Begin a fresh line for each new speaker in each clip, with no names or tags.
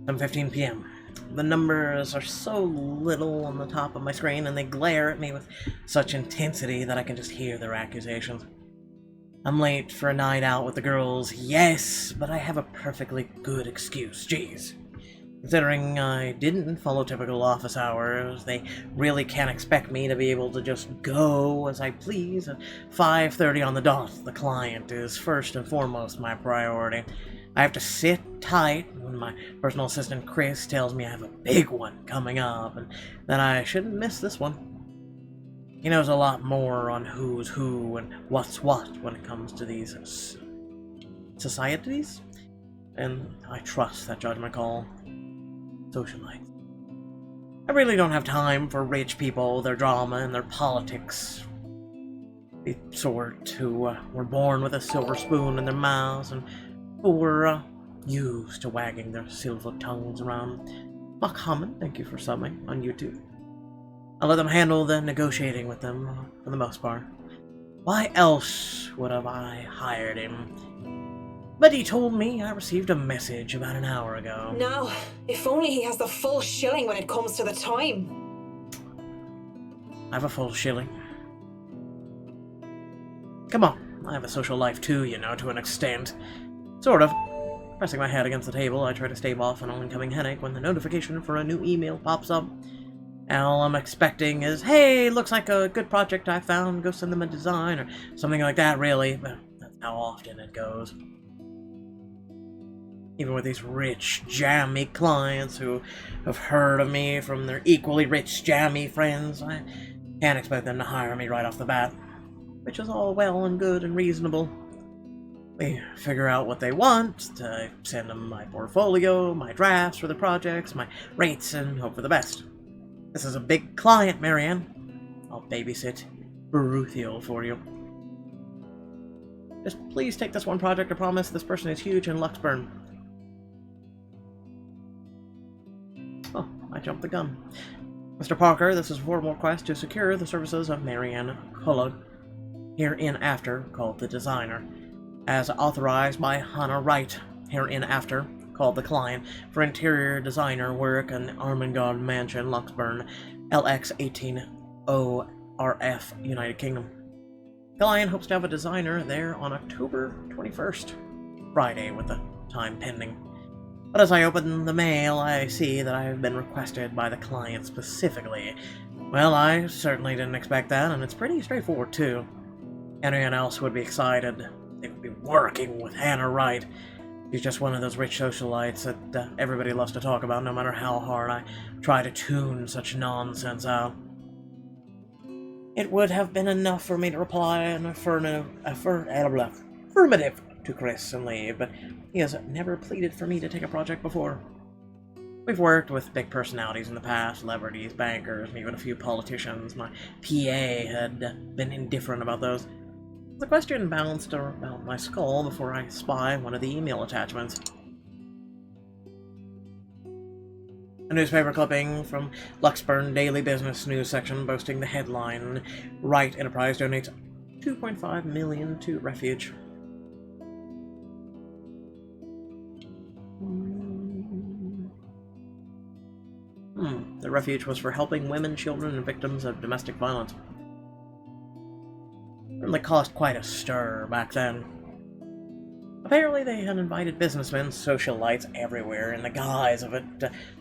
7:15 p.m. The numbers are so little on the top of my screen, and they glare at me with such intensity that I can just hear their accusations. I'm late for a night out with the girls, yes, but I have a perfectly good excuse, jeez. Considering I didn't follow typical office hours, they really can't expect me to be able to just go as I please at 5:30 on the dot. The client is first and foremost my priority. I have to sit tight when my personal assistant Chris tells me I have a big one coming up and that I shouldn't miss this one. He knows a lot more on who's who and what's what when it comes to these societies, and I trust that judgment call. Socialites. I really don't have time for rich people, their drama, and their politics. The sort who were born with a silver spoon in their mouths and who were used to wagging their silver tongues around. Mock Hammond, thank you for subbing on YouTube. I let them handle the negotiating with them, for the most part. Why else would have I hired him? But he told me I received a message about an hour ago.
Now, if only he has the full shilling when it comes to the time.
I have a full shilling. Come on, I have a social life too, you know, to an extent. Sort of. Pressing my head against the table, I try to stave off an oncoming headache when the notification for a new email pops up. All I'm expecting is, hey, looks like a good project I found, go send them a design, or something like that, really. But that's how often it goes. Even with these rich, jammy clients who have heard of me from their equally rich, jammy friends, I can't expect them to hire me right off the bat. Which is all well and good and reasonable. We figure out what they want, I send them my portfolio, my drafts for the projects, my rates, and hope for the best. This is a big client, Marianne. I'll babysit Beruthiel for you. Just please take this one project, I promise. This person is huge in Luxburn. Oh, I jumped the gun. Mr. Parker, this is a formal request to secure the services of Marianne Culloch, hereinafter called the designer, as authorized by Hannah Wright, hereinafter called the client, for interior designer work in Ermengarde Mansion, Luxburn, LX 180RF, United Kingdom. Client hopes to have a designer there on October 21st, Friday, with the time pending. But as I open the mail, I see that I have been requested by the client specifically. Well, I certainly didn't expect that, and it's pretty straightforward, too. Anyone else would be excited. They would be working with Hannah Wright. She's just one of those rich socialites that everybody loves to talk about, no matter how hard I try to tune such nonsense out. It would have been enough for me to reply an affirmative to Chris and leave, but he has never pleaded for me to take a project before. We've worked with big personalities in the past, celebrities, bankers, and even a few politicians. My PA had been indifferent about those. The question bounced about my skull before I spy one of the email attachments. A newspaper clipping from Luxburn Daily Business News section boasting the headline, Wright Enterprise donates $2.5 million to Refuge. The Refuge was for helping women, children, and victims of domestic violence. It caused quite a stir back then. Apparently they had invited businessmen, socialites everywhere in the guise of it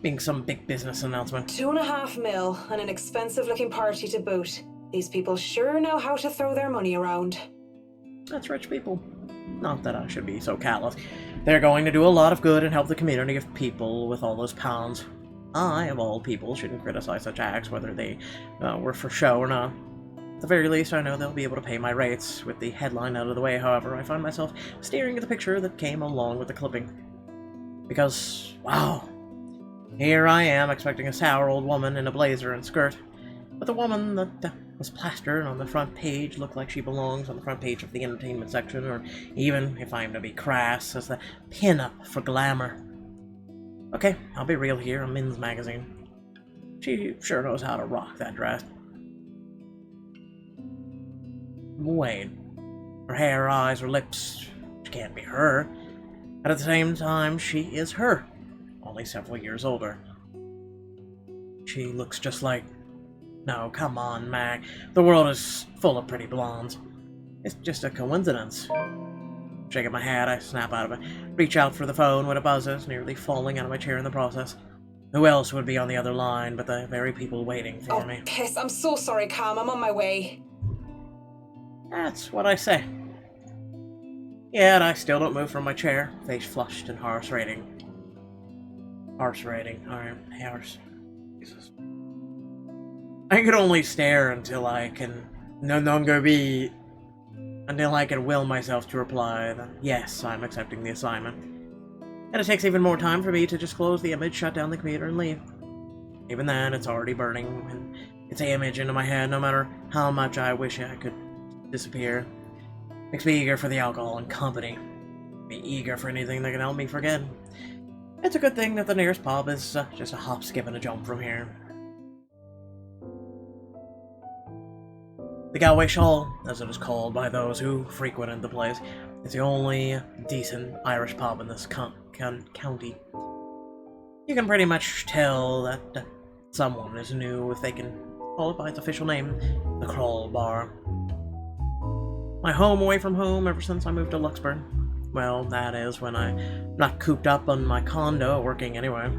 being some big business announcement.
$2.5 million and an expensive-looking party to boot. These people sure know how to throw their money around.
That's rich people. Not that I should be so callous. They're going to do a lot of good and help the community of people with all those pounds. I, of all people, shouldn't criticize such acts, whether they were for show or not. At the very least, I know they'll be able to pay my rates. With the headline out of the way, however, I find myself staring at the picture that came along with the clipping. Because, wow, here I am expecting a sour old woman in a blazer and skirt, but the woman that was plastered on the front page looked like she belongs on the front page of the entertainment section, or even, if I'm to be crass, as the pin-up for glamour. Okay, I'll be real here, a men's magazine. She sure knows how to rock that dress. Wait, her hair, her eyes, her lips, she can't be her. But at the same time, she is her. All only several years older. She looks just like... No, come on, Mac. The world is full of pretty blondes. It's just a coincidence. Shaking my head, I snap out of it, reach out for the phone when it buzzes, nearly falling out of my chair in the process. Who else would be on the other line but the very people waiting for me?
Piss, I'm so sorry, Cam. I'm on my way.
That's what I say. Yet I still don't move from my chair, face flushed and horse rating. Horse. Jesus. I could only stare until I can until I can will myself to reply that yes, I'm accepting the assignment. And it takes even more time for me to just close the image, shut down the computer, and leave. Even then, it's already burning, and it's an image into my head, no matter how much I wish I could disappear. Makes me eager for the alcohol and company. Be eager for anything that can help me forget. It's a good thing that the nearest pub is just a hop, skip, and a jump from here. The Galway Shawl, as it is called by those who frequented the place, is the only decent Irish pub in this county. You can pretty much tell that someone is new if they can call it by its official name, the Crawl Bar. My home away from home ever since I moved to Luxburn. Well, that is when I'm not cooped up on my condo working anyway.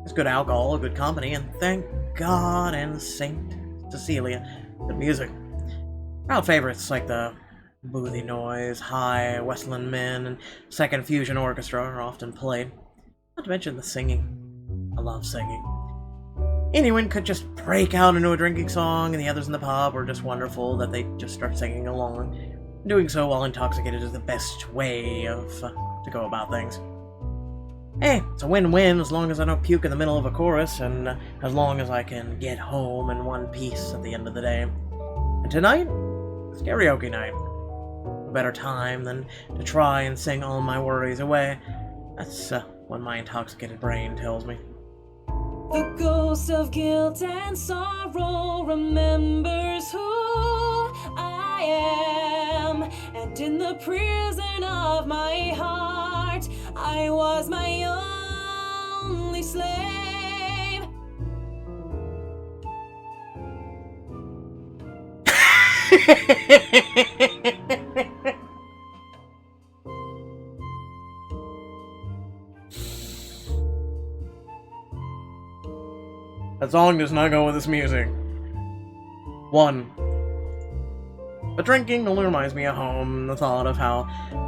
It's good alcohol, good company, and thank God and Saint Cecilia, good music. Crowd favorites like the Boothie Noise, High, Westland Men, and Second Fusion Orchestra are often played. Not to mention the singing. I love singing. Anyone could just break out into a drinking song, and the others in the pub are just wonderful that they just start singing along. Doing so while intoxicated is the best way to go about things. Hey, it's a win-win as long as I don't puke in the middle of a chorus, and as long as I can get home in one piece at the end of the day. And tonight, it's karaoke night. A better time than to try and sing all my worries away. That's what my intoxicated brain tells me.
The ghost of guilt and sorrow remembers who I am, and in the prison of my heart, I was my only slave.
That song does not go with this music. 1. The drinking only reminds me of home, the thought of how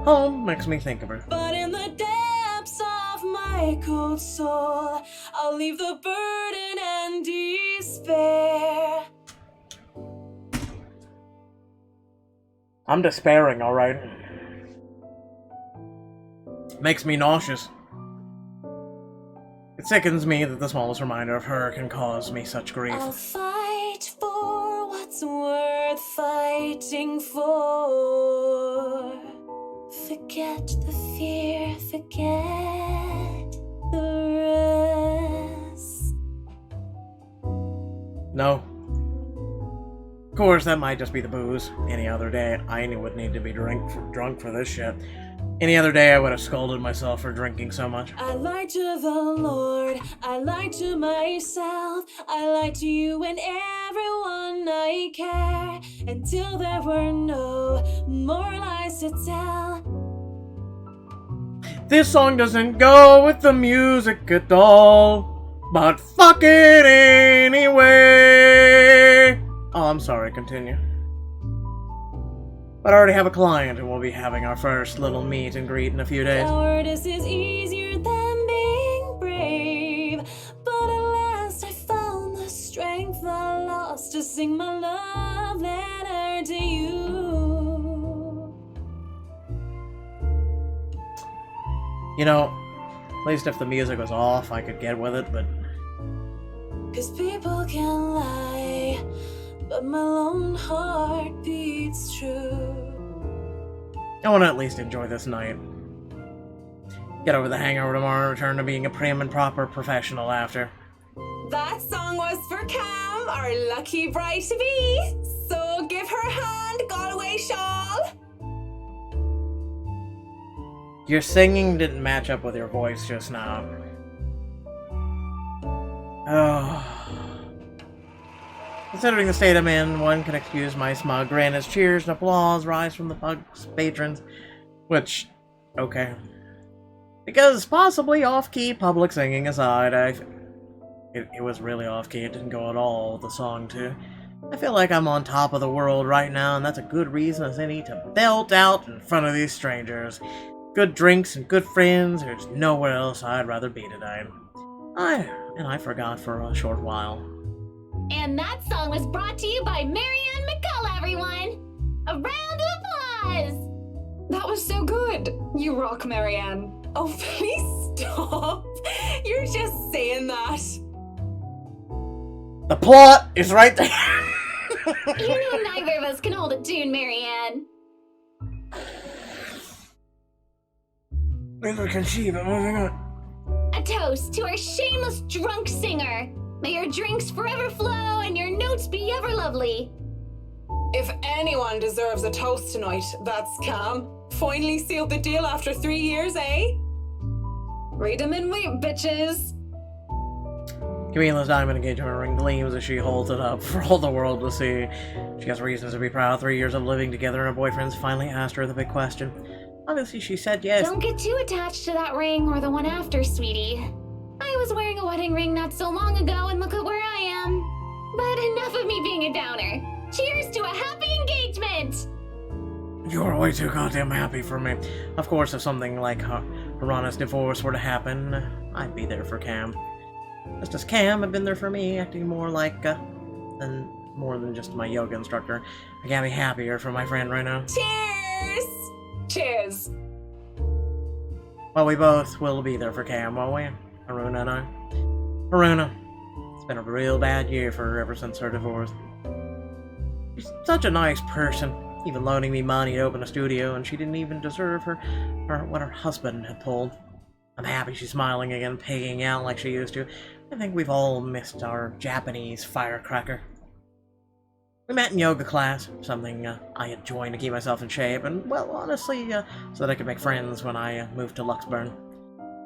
home makes me think of her.
But in the depths of my cold soul, I'll leave the burden and despair.
I'm despairing, alright? Makes me nauseous. It sickens me that the smallest reminder of her can cause me such grief.
I'll fight for what's worth fighting for. Forget the fear, forget the rest.
No. Of course, that might just be the booze. Any other day, I would need to be drunk for this shit. Any other day, I would have scolded myself for drinking so much.
I lied to the Lord, I lied to myself, I lied to you and everyone I care, until there were no more lies to tell.
This song doesn't go with the music at all, but fuck it anyway. Oh, I'm sorry, continue. But I already have a client and we'll be having our first little meet and greet in a few days.
Cowardice is easier than being brave, but at last I found the strength I lost to sing my love letter to you.
You know, at least if the music was off, I could get with it, but...
'Cause people can lie, but my lone heart beats true.
I want to at least enjoy this night. Get over the hangover tomorrow and return to being a prim and proper professional after.
That song was for Cam, our lucky bride to be. So give her a hand, Galway shawl.
Your singing didn't match up with your voice just now. Oh. Considering the state I'm in, one can excuse my smug grin as cheers and applause rise from the pub's patrons. Which, okay. Because possibly off-key public singing aside, it was really off-key, it didn't go at all, the song too. I feel like I'm on top of the world right now, and that's a good reason as any to belt out in front of these strangers. Good drinks and good friends, there's nowhere else I'd rather be today. I forgot for a short while.
And that song was brought to you by Marianne McCullough, everyone! A round of applause!
That was so good! You rock, Marianne. Oh, please stop! You're just saying that.
The plot is right there!
You know neither of us can hold a tune, Marianne.
Neither can she, but moving on.
A toast to our shameless drunk singer. May your drinks forever flow and your notes be ever lovely.
If anyone deserves a toast tonight, that's Cam. Finally sealed the deal after 3 years, eh? Read 'em and wait, bitches.
Camila's diamond engagement ring gleams as she holds it up for all the world to see. She has reasons to be proud. 3 years of living together, and her boyfriend's finally asked her the big question. Obviously, she said yes.
Don't get too attached to that ring or the one after, sweetie. I was wearing a wedding ring not so long ago, and look at where I am. But enough of me being a downer. Cheers to a happy engagement!
You're way too goddamn happy for me. Of course, if something like Harana's divorce were to happen, I'd be there for Cam. Just as Cam had been there for me, acting more like, more than just my yoga instructor. I can't be happier for my friend right now.
Cheers! Cheers.
Well, we both will be there for Cam, won't we? Haruna and I. Haruna, it's been a real bad year for her ever since her divorce. She's such a nice person, even loaning me money to open a studio, and she didn't even deserve what her husband had pulled. I'm happy she's smiling again, pigging out like she used to. I think we've all missed our Japanese firecracker. We met in yoga class, something I had joined to keep myself in shape, and, well, honestly, so that I could make friends when I moved to Luxburn.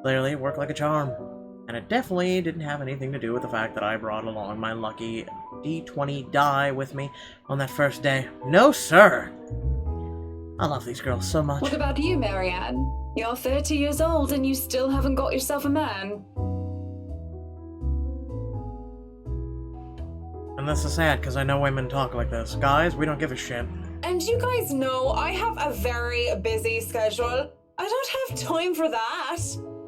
Clearly, it worked like a charm. And it definitely didn't have anything to do with the fact that I brought along my lucky D20 die with me on that first day. No, sir! I love these girls so much.
What about you, Marianne? You're 30 years old and you still haven't got yourself a man.
And this is sad, because I know women talk like this. Guys, we don't give a shit.
And you guys know I have a very busy schedule. I don't have time for that.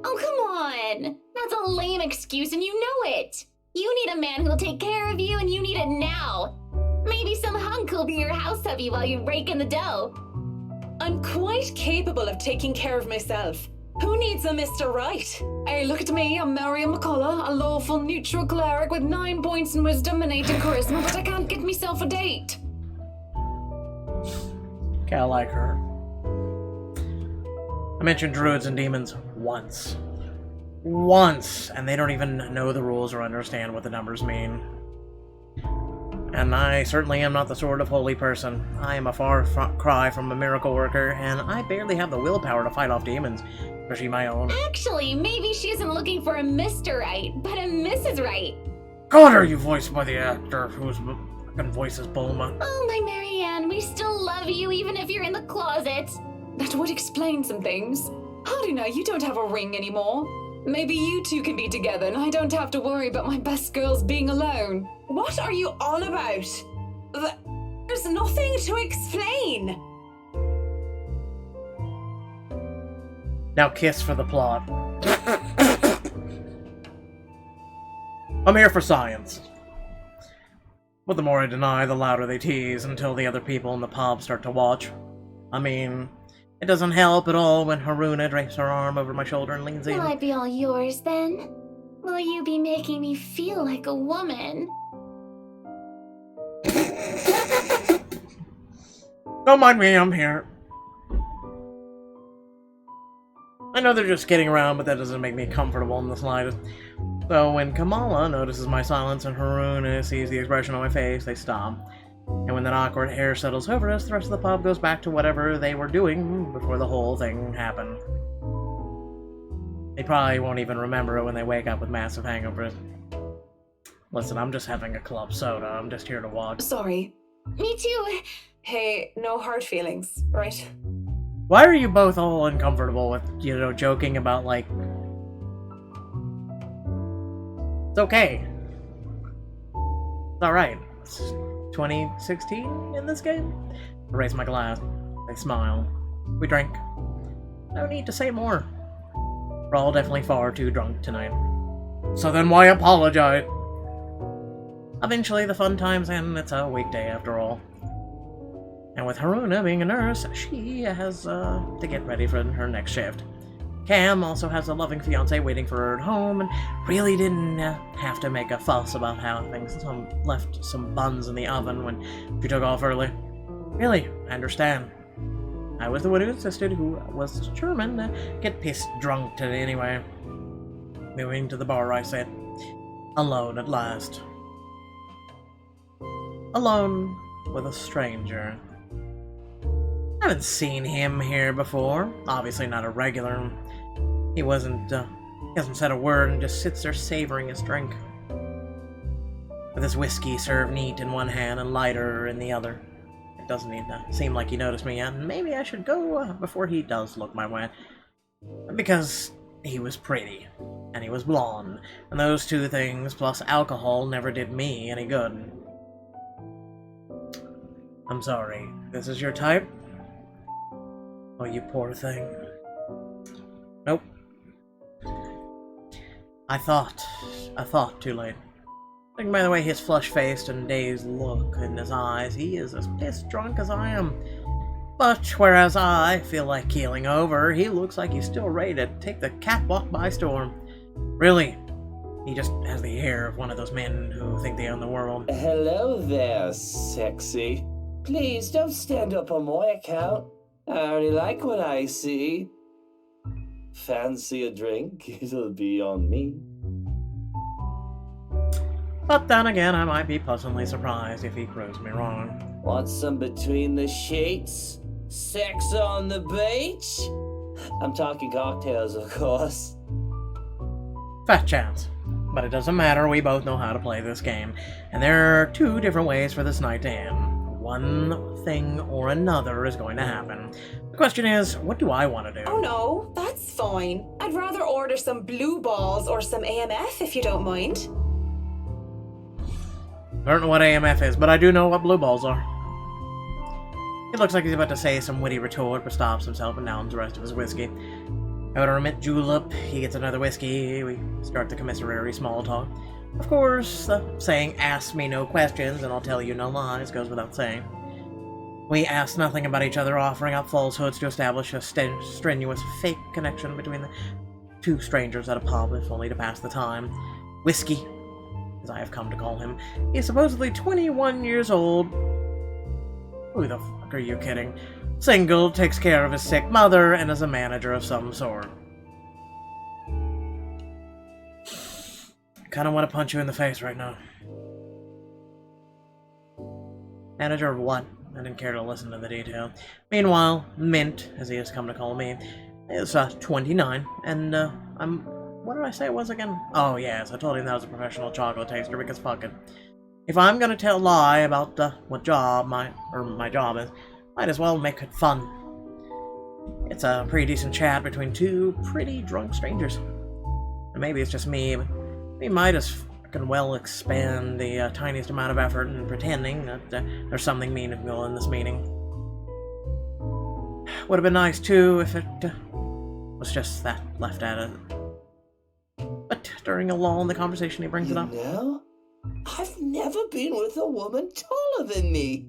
Oh, come on! That's a lame excuse and you know it! You need a man who'll take care of you and you need it now! Maybe some hunk will be your house hubby while you rake in the dough.
I'm quite capable of taking care of myself. Who needs a Mr. Right? Hey, look at me, I'm Marianne McCullough, a lawful neutral cleric with 9 points in wisdom and 8 in charisma, but I can't get myself a date.
Kinda like her. I mentioned druids and demons once. Once! And they don't even know the rules or understand what the numbers mean. And I certainly am not the sort of holy person. I am a far cry from a miracle worker, and I barely have the willpower to fight off demons, especially my own.
Actually, maybe she isn't looking for a Mr. Right, but a Mrs. Right.
God, are you voiced by the actor whose fucking voice is Bulma?
Oh, my Marianne, we still love you even if you're in the closet.
That would explain some things. How do you know you don't have a ring anymore? Maybe you two can be together and I don't have to worry about my best girls being alone. What are you on about? There's nothing to explain.
Now kiss for the plot. I'm here for science. But the more I deny, the louder they tease until the other people in the pub start to watch. I mean, it doesn't help at all when Haruna drapes her arm over my shoulder and leans in.
Will I be all yours then? Will you be making me feel like a woman?
Don't mind me, I'm here. I know they're just kidding around, but that doesn't make me comfortable in the slightest. So when Kamala notices my silence and Haruna sees the expression on my face, they stop. And when that awkward air settles over us, the rest of the pub goes back to whatever they were doing before the whole thing happened. They probably won't even remember it when they wake up with massive hangovers. Listen, I'm just having a club soda. I'm just here to watch.
Sorry. Me too. Hey, no hard feelings, right?
Why are you both all uncomfortable with, joking about, like... It's okay. It's alright. It's 2016 in this game? I raise my glass. I smile. We drink. No need to say more. We're all definitely far too drunk tonight. So then why apologize? Eventually the fun times end. It's a weekday after all. And with Haruna being a nurse, she has to get ready for her next shift. Cam also has a loving fiancé waiting for her at home, and really didn't have to make a fuss about having left some buns in the oven when she took off early. Really, I understand. I was the one who insisted, who was determined to get pissed drunk today anyway. Moving to the bar, I said, alone at last. Alone with a stranger. I haven't seen him here before. Obviously not a regular. He hasn't said a word and just sits there savoring his drink. With his whiskey served neat in one hand and lighter in the other. It doesn't even seem like he noticed me yet, and maybe I should go before he does look my way. Because he was pretty, and he was blonde, and those two things plus alcohol never did me any good. I'm sorry, this is your type? Oh, you poor thing. Nope. I thought too late. Judging by the way his flush-faced and dazed look in his eyes, he is as pissed drunk as I am. But whereas I feel like keeling over, he looks like he's still ready to take the catwalk by storm. Really, he just has the air of one of those men who think they own the world.
Hello there, sexy. Please don't stand up on my account. I already like what I see. Fancy a drink? It'll be on me.
But then again, I might be pleasantly surprised if he proves me wrong.
Want some between the sheets? Sex on the beach? I'm talking cocktails, of course.
Fat chance. But it doesn't matter, we both know how to play this game. And there are two different ways for this night to end. One thing or another is going to happen. The question is, what do I want to do?
Oh no, that's fine. I'd rather order some blue balls or some AMF if you don't mind.
I don't know what AMF is, but I do know what blue balls are. He looks like he's about to say some witty retort, but stops himself and downs the rest of his whiskey. I order him at julep, he gets another whiskey, we start the commissary small talk. Of course, the saying, ask me no questions and I'll tell you no lies, goes without saying. We ask nothing about each other, offering up falsehoods to establish a strenuous fake connection between the two strangers at a pub, if only to pass the time. Whiskey, as I have come to call him, he is supposedly 21 years old. Who the fuck are you kidding? Single, takes care of his sick mother, and is a manager of some sort. I kinda want to punch you in the face right now. Manager of what? I didn't care to listen to the detail. Meanwhile, Mint, as he has come to call me, is 29, and what did I say it was again? Oh yes, I told him that I was a professional chocolate taster because fuck it. If I'm gonna tell a lie about what job my job is, might as well make it fun. It's a pretty decent chat between two pretty drunk strangers. And maybe it's just me, but we might as fucking well expend the tiniest amount of effort in pretending that there's something meaningful in this meeting. Would have been nice too if it was just that left at it. But during a lull in the conversation, he brings it up.
You know, I've never been with a woman taller than me.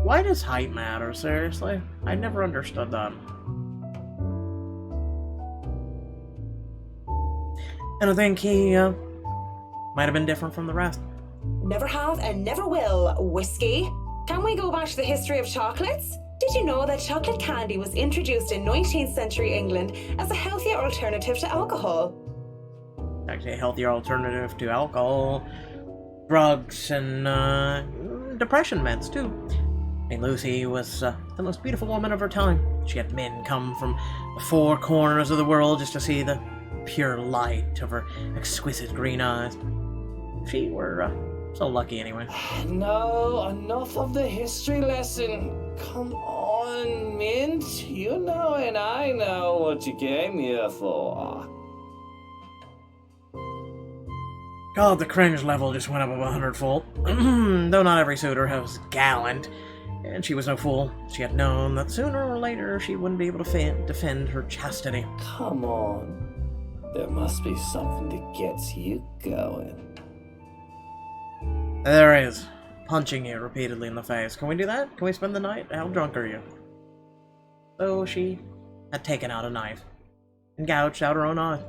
Why does height matter, seriously? I never understood that. And I think he, might have been different from the rest.
Never have and never will, whiskey. Can we go back to the history of chocolates? Did you know that chocolate candy was introduced in 19th century England as a healthier alternative to alcohol?
Actually, a healthier alternative to alcohol, drugs, and depression meds, too. I mean, Lucy was the most beautiful woman of her time. She had men come from the four corners of the world just to see the pure light of her exquisite green eyes. she were so lucky anyway.
No, enough of the history lesson. Come on, Mint. You know and I know what you came here for.
God, the cringe level just went up 100-fold. Though not every suitor was gallant, and she was no fool. She had known that sooner or later she wouldn't be able to defend her chastity.
Come on. There must be something that gets you going.
There is. Punching you repeatedly in the face. Can we do that? Can we spend the night? How drunk are you? So she had taken out a knife and gouged out her own eye.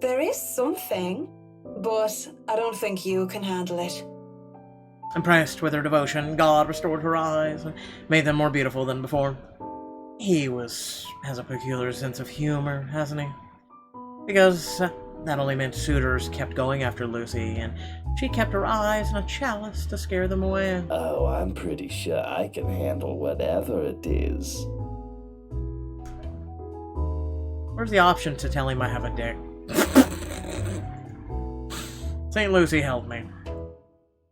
There is something, but I don't think you can handle it.
Impressed with her devotion, God restored her eyes and made them more beautiful than before. He has a peculiar sense of humor, hasn't he? Because that only meant suitors kept going after Lucy, and she kept her eyes in a chalice to scare them away.
Oh, I'm pretty sure I can handle whatever it is.
Where's the option to tell him I have a dick? St. Lucy, help me.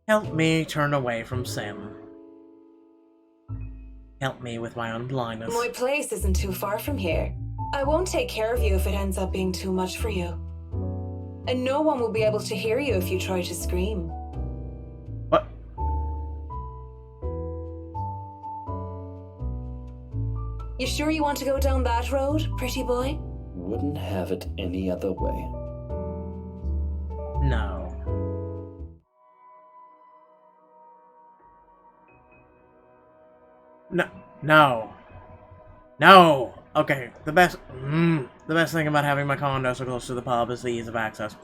Help me turn away from sin. Help me with my own blindness.
My place isn't too far from here. I won't take care of you if it ends up being too much for you. And no one will be able to hear you if you try to scream.
What?
You sure you want to go down that road, pretty boy?
Wouldn't have it any other way.
No. No. No! Okay, the best thing about having my condo so close to the pub is the ease of access.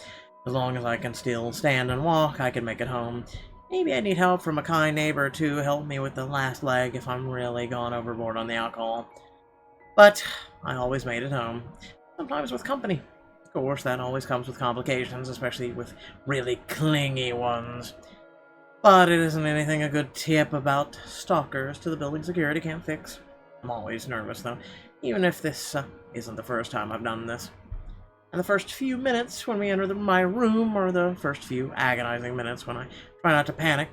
As long as I can still stand and walk, I can make it home. Maybe I need help from a kind neighbor to help me with the last leg if I'm really gone overboard on the alcohol. But I always made it home. Sometimes with company. Of course, that always comes with complications, especially with really clingy ones. But it isn't anything a good tip about stalkers to the building security can't fix. I'm always nervous, though, even if this isn't the first time I've done this. And the first few minutes when we enter my room are the first few agonizing minutes when I try not to panic.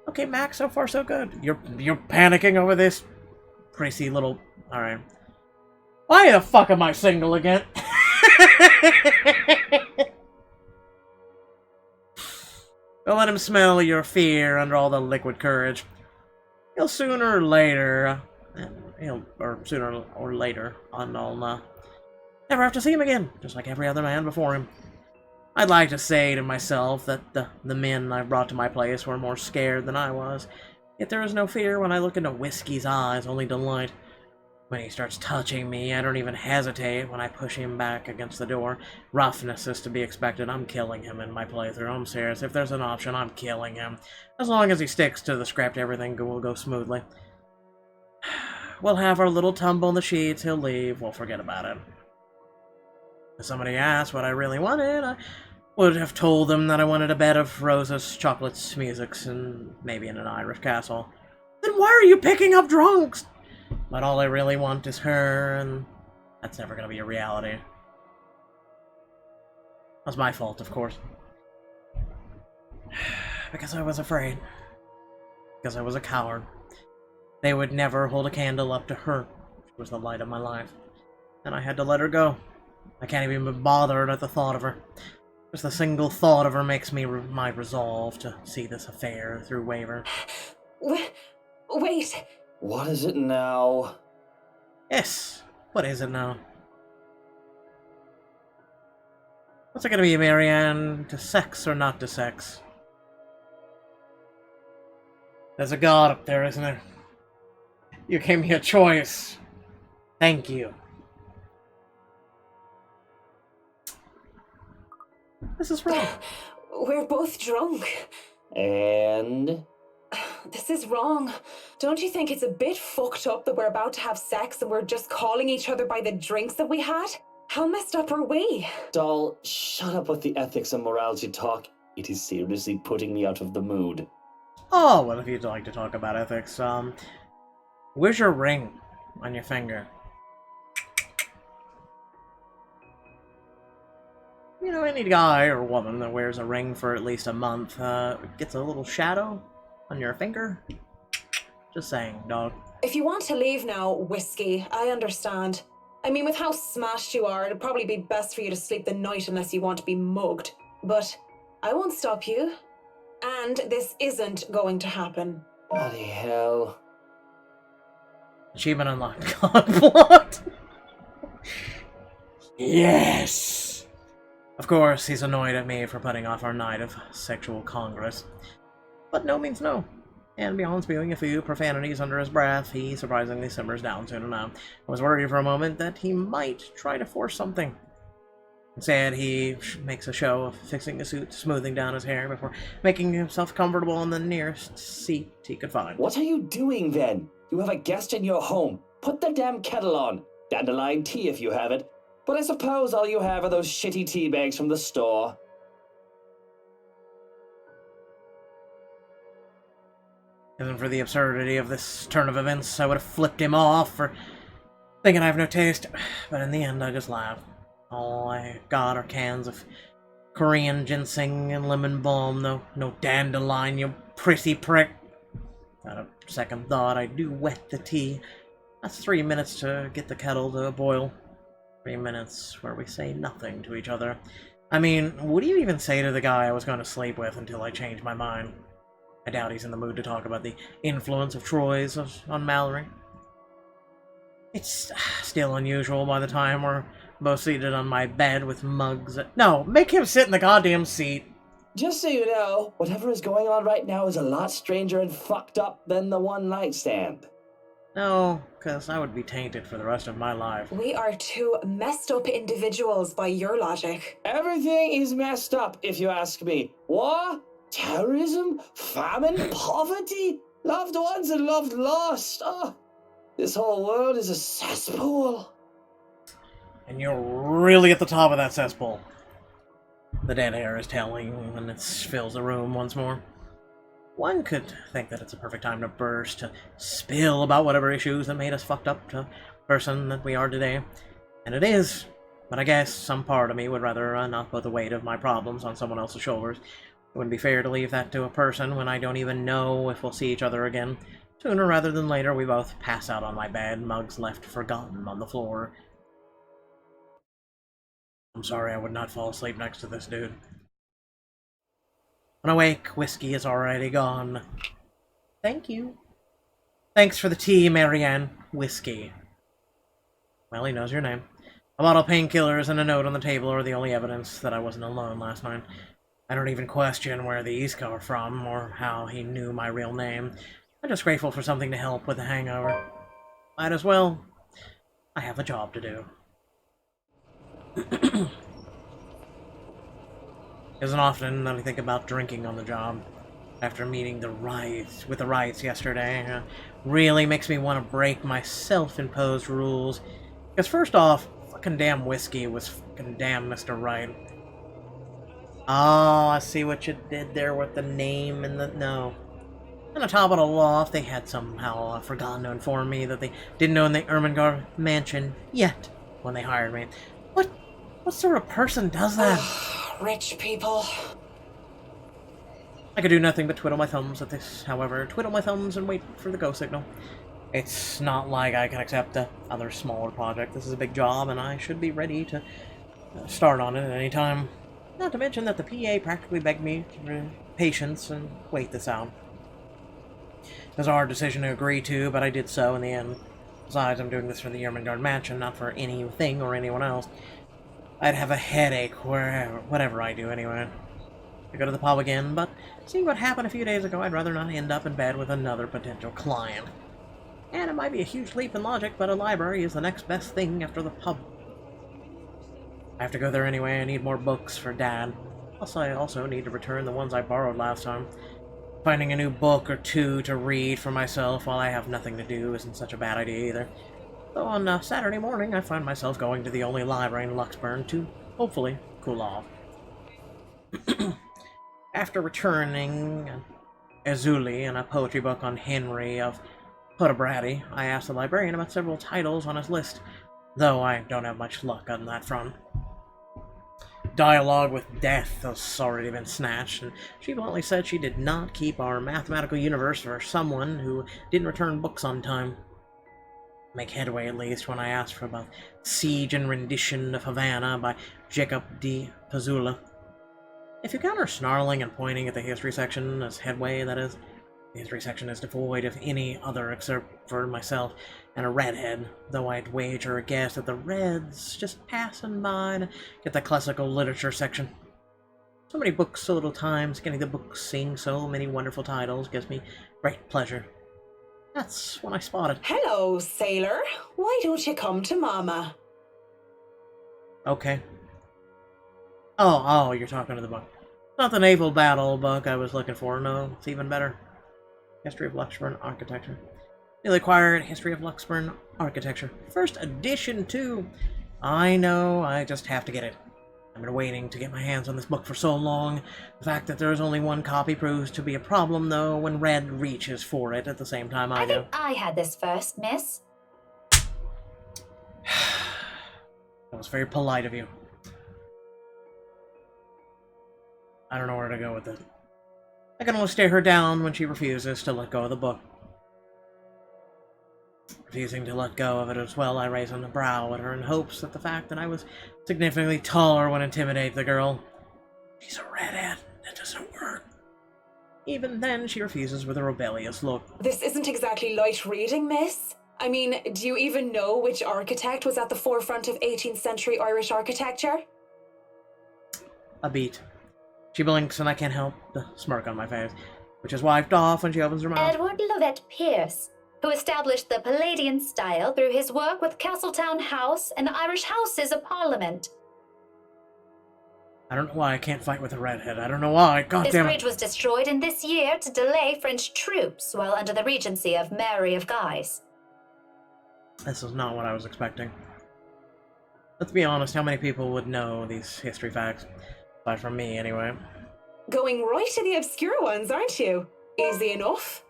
Okay, Max, so far so good. You're panicking over this prissy little... Alright. Why the fuck am I single again? Don't let him smell your fear under all the liquid courage. He'll sooner or later... sooner or later, I'll never have to see him again, just like every other man before him. I'd like to say to myself that the men I brought to my place were more scared than I was, yet there is no fear when I look into Whiskey's eyes, only delight. When he starts touching me, I don't even hesitate when I push him back against the door. Roughness is to be expected. I'm killing him in my playthrough. I'm serious. If there's an option, I'm killing him. As long as he sticks to the script, everything will go smoothly. We'll have our little tumble in the sheets, he'll leave, we'll forget about it. If somebody asked what I really wanted, I would have told them that I wanted a bed of roses, chocolates, musics, and maybe in an Irish castle. Then why are you picking up drunks? But all I really want is her, and that's never gonna be a reality. That's my fault, of course. Because I was afraid. Because I was a coward. They would never hold a candle up to her. She was the light of my life. And I had to let her go. I can't even be bothered at the thought of her. Just the single thought of her makes me my resolve to see this affair through waiver.
Wait.
What is it now?
Yes. What is it now? What's it gonna be, Marianne? To sex or not to sex? There's a god up there, isn't there? You gave me a choice. Thank you. This is wrong.
We're both drunk.
And?
This is wrong. Don't you think it's a bit fucked up that we're about to have sex and we're just calling each other by the drinks that we had? How messed up are we?
Doll, shut up with the ethics and morality talk. It is seriously putting me out of the mood.
Oh, well, if you'd like to talk about ethics, where's your ring on your finger? You know, any guy or woman that wears a ring for at least a month gets a little shadow on your finger. Just saying, dog.
If you want to leave now, Whiskey, I understand. I mean, with how smashed you are, it'd probably be best for you to sleep the night unless you want to be mugged. But I won't stop you. And this isn't going to happen.
Bloody hell.
Achievement unlocked. God, what? Yes! Of course, he's annoyed at me for putting off our night of sexual congress. But no means no. And beyond spewing a few profanities under his breath, he surprisingly simmers down soon enough. I was worried for a moment that he might try to force something. Instead, he makes a show of fixing his suit, smoothing down his hair before making himself comfortable on the nearest seat he could find.
What are you doing then? You have a guest in your home. Put the damn kettle on. Dandelion tea if you have it. But I suppose all you have are those shitty tea bags from the store.
And for the absurdity of this turn of events, I would have flipped him off for thinking I have no taste. But in the end, I just laughed. All I got are cans of Korean ginseng and lemon balm. No dandelion, you prissy prick. Without a second thought, I do wet the tea. That's 3 minutes to get the kettle to a boil. 3 minutes where we say nothing to each other. I mean, what do you even say to the guy I was going to sleep with until I changed my mind? I doubt he's in the mood to talk about the influence of Troy's on Mallory. It's still unusual by the time we're both seated on my bed with mugs. No, make him sit in the goddamn seat.
Just so you know, whatever is going on right now is a lot stranger and fucked up than the one night stand.
No, because I would be tainted for the rest of my life.
We are two messed up individuals by your logic.
Everything is messed up, if you ask me. War, terrorism, famine, poverty, loved ones and loved lost. Oh, this whole world is a cesspool.
And you're really at the top of that cesspool. The dead air is telling, and it fills the room once more. One could think that it's a perfect time to burst, to spill about whatever issues that made us fucked up to the person that we are today. And it is. But I guess some part of me would rather not put the weight of my problems on someone else's shoulders. It wouldn't be fair to leave that to a person when I don't even know if we'll see each other again. Sooner rather than later, we both pass out on my bed, mugs left forgotten on the floor. I'm sorry I would not fall asleep next to this dude. When awake, whiskey is already gone. Thank you. Thanks for the tea, Marianne. Whiskey. Well, he knows your name. A bottle of painkillers and a note on the table are the only evidence that I wasn't alone last night. I don't even question where these come from or how he knew my real name. I'm just grateful for something to help with the hangover. Might as well. I have a job to do. Isn't often that I think about drinking on the job. After meeting the riots yesterday, really makes me want to break my self-imposed rules. Because first off, fucking damn whiskey was fucking damn Mr. Right. Oh, I see what you did there with the name and the... No. On the top of the loft, they had somehow forgotten to inform me that they didn't own the Ermengarde Mansion yet when they hired me. What sort of person does that?
Rich people.
I could do nothing but twiddle my thumbs at this, however. Twiddle my thumbs and wait for the go signal. It's not like I can accept the other smaller project. This is a big job, and I should be ready to start on it at any time. Not to mention that the PA practically begged me for patience and wait this out. It was a hard decision to agree to, but I did so in the end. Besides, I'm doing this for the Ermengarde Mansion, not for anything or anyone else. I'd have a headache whatever I do anyway. I go to the pub again, but seeing what happened a few days ago, I'd rather not end up in bed with another potential client. And it might be a huge leap in logic, but a library is the next best thing after the pub. I have to go there anyway. I need more books for Dad. Plus, I also need to return the ones I borrowed last time. Finding a new book or two to read for myself while I have nothing to do isn't such a bad idea either. So on Saturday morning, I find myself going to the only library in Luxburn to, hopefully, cool off. After returning Azuli and a poetry book on Henry of Puttabrady, I asked the librarian about several titles on his list, though I don't have much luck on that front. dialogue with death has already been snatched, and she bluntly said she did not keep our mathematical universe for someone who didn't return books on time. Make headway, at least, when I asked for about Siege and Rendition of Havana by Jacob de Pazula. If you count her snarling and pointing at the history section as headway, that is, the history section is devoid of any other except for myself and a redhead, though I'd wager a guess that the red's just passing by to get the classical literature section. So many books, so little times, getting the books seeing so many wonderful titles gives me great pleasure. That's when I spotted.
Hello, sailor. Why don't you come to Mama?
Okay. Oh, you're talking to the book. Not the naval battle book I was looking for, no, it's even better. History of Luxburn Architecture. Newly acquired History of Luxburn Architecture. First edition, too. I know, I just have to get it. I've been waiting to get my hands on this book for so long. The fact that there is only one copy proves to be a problem, though, when Red reaches for it at the same time I do.
think I had this first, miss.
That was very polite of you. I don't know where to go with it. I can only stare her down when she refuses to let go of the book. Refusing to let go of it as well, I raise a brow at her in hopes that the fact that I was significantly taller would intimidate the girl. She's a redhead. That doesn't work. Even then, she refuses with a rebellious look.
This isn't exactly light reading, miss. I mean, do you even know which architect was at the forefront of 18th century Irish architecture?
A beat. She blinks and I can't help the smirk on my face, which is wiped off when she opens her mouth.
Edward Lovett Pierce, who established the Palladian style through his work with Castletown House and the Irish Houses of Parliament.
I don't know why I can't fight with a redhead. I don't know why. God
This
damn it.
bridge was destroyed in this year to delay French troops while under the regency of Mary of Guise.
This is not what I was expecting. Let's be honest, how many people would know these history facts? Aside from me, anyway.
Going right to the obscure ones, aren't you? Easy enough.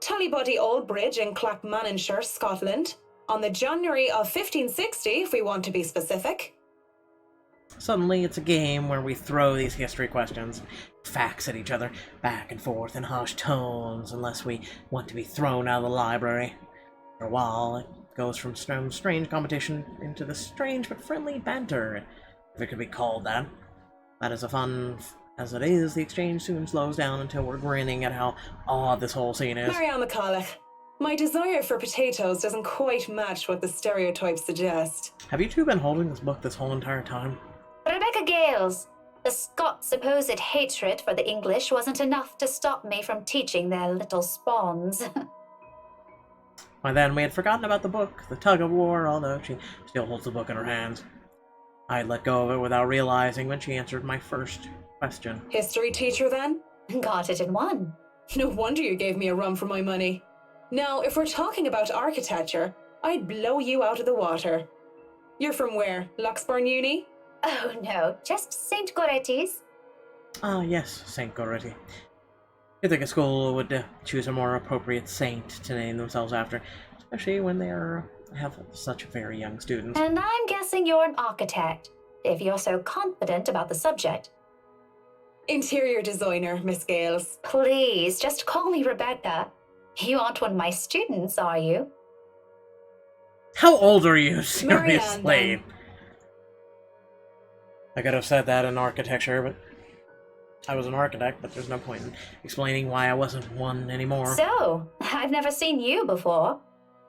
Tullybody Old Bridge in Clackmannanshire, Scotland, on the January of 1560, if we want to be specific.
Suddenly, it's a game where we throw these history questions, facts at each other, back and forth in hushed tones, unless we want to be thrown out of the library. For a while, it goes from strange competition into the strange but friendly banter, if it could be called that. That is as fun as it is, the exchange soon slows down until we're grinning at how odd this whole scene is.
Marianne McCulloch, my desire for potatoes doesn't quite match what the stereotypes suggest.
Have you two been holding this book this whole entire time?
Rebecca Gales, the Scots' supposed hatred for the English wasn't enough to stop me from teaching their little spawns.
By then, we had forgotten about the book, the tug-of-war, although she still holds the book in her hands. I had let go of it without realizing when she answered my first question.
History teacher, then?
Got it in one.
No wonder you gave me a run for my money. Now, if we're talking about architecture, I'd blow you out of the water. You're from where? Luxburn Uni?
Oh no, just St. Goretti's.
Ah, yes, Saint Goretti. You'd think a school would choose a more appropriate saint to name themselves after, especially when they have such very young students.
And I'm guessing you're an architect, if you're so confident about the subject.
Interior designer, Miss Gales.
Please, just call me Rebecca. You aren't one of my students, are you?
How old are you,
Marianne,
seriously?
then.
I could have said that in architecture, but I was an architect, but there's no point in explaining why I wasn't one anymore.
So, I've never seen you before.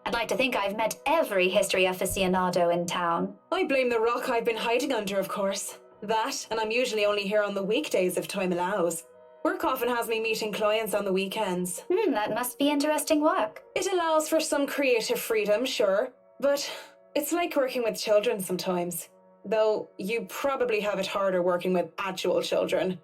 I'd like to think I've met every history aficionado in town.
I blame the rock I've been hiding under, of course. That, and I'm usually only here on the weekdays if time allows. Work often has me meeting clients on the weekends.
That must be interesting work.
It allows for some creative freedom, sure, but it's like working with children sometimes. Though you probably have it harder working with actual children.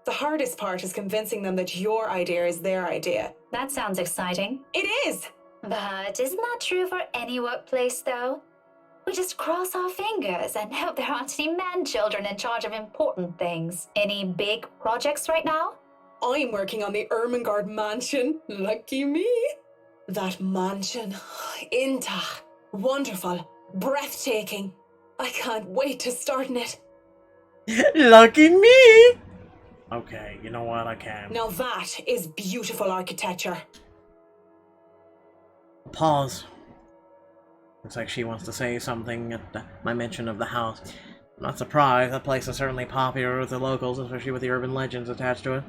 The hardest part is convincing them that your idea is their idea.
That sounds exciting.
It is!
But isn't that true for any workplace, though? We just cross our fingers and hope there aren't any man-children in charge of important things. Any big projects right now?
I'm working on the Ermengarde Mansion. Lucky me. That mansion. Wonderful. Breathtaking. I can't wait to start in it.
Lucky me! Okay, you know what? I can.
Now that is beautiful architecture.
Pause. Looks like she wants to say something at my mention of the house. I'm not surprised. That place is certainly popular with the locals, especially with the urban legends attached to it.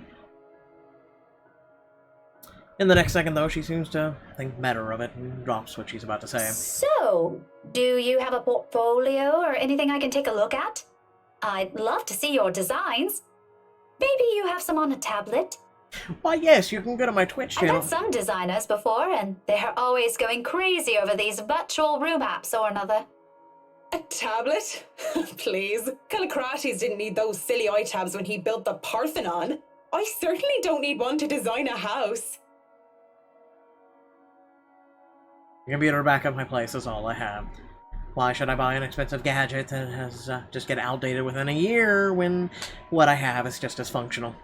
In the next second, though, she seems to think better of it and drops what she's about to say.
So, do you have a portfolio or anything I can take a look at? I'd love to see your designs. Maybe you have some on a tablet?
Why, yes, you can go to my Twitch
I've
channel.
met some designers before, and they're always going crazy over these virtual room apps or another.
A tablet? Please. Callicrates didn't need those silly eye-tabs when he built the Parthenon. I certainly don't need one to design a house.
Your computer back at my place is all I have. Why should I buy an expensive gadget that has just get outdated within a year when what I have is just as functional?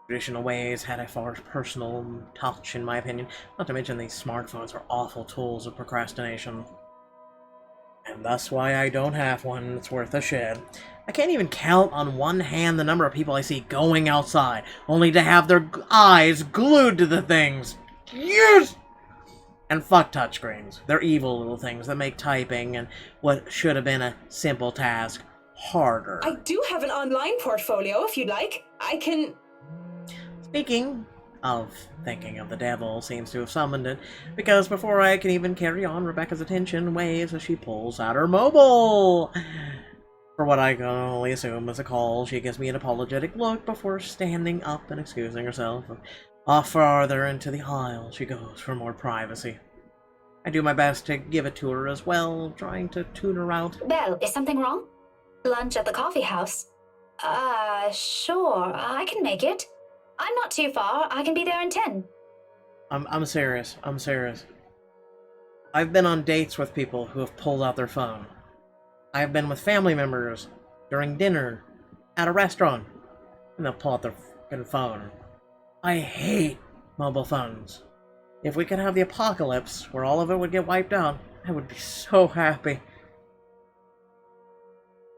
Traditional ways had a far personal touch, in my opinion. Not to mention these smartphones are awful tools of procrastination. And that's why I don't have one that's worth a shit. I can't even count on one hand the number of people I see going outside, only to have their eyes glued to the things. Yes! And fuck touchscreens. They're evil little things that make typing and what should have been a simple task harder.
I do have an online portfolio if you'd like. I can...
Speaking of thinking of the devil seems to have summoned it, because before I can even carry on, Rebecca's attention waves as she pulls out her mobile. For what I can only assume is a call, she gives me an apologetic look before standing up and excusing herself. Off farther into the aisle she goes for more privacy. I do my best to give it to her as well, trying to tune her out.
Well, is something wrong? Lunch at the coffee house? Sure, I can make it. I'm not too far. I can be there in 10.
I'm serious. I'm serious. I've been on dates with people who have pulled out their phone. I've been with family members during dinner at a restaurant, and they'll pull out their fucking phone. I hate mobile phones. If we could have the apocalypse where all of it would get wiped out, I would be so happy.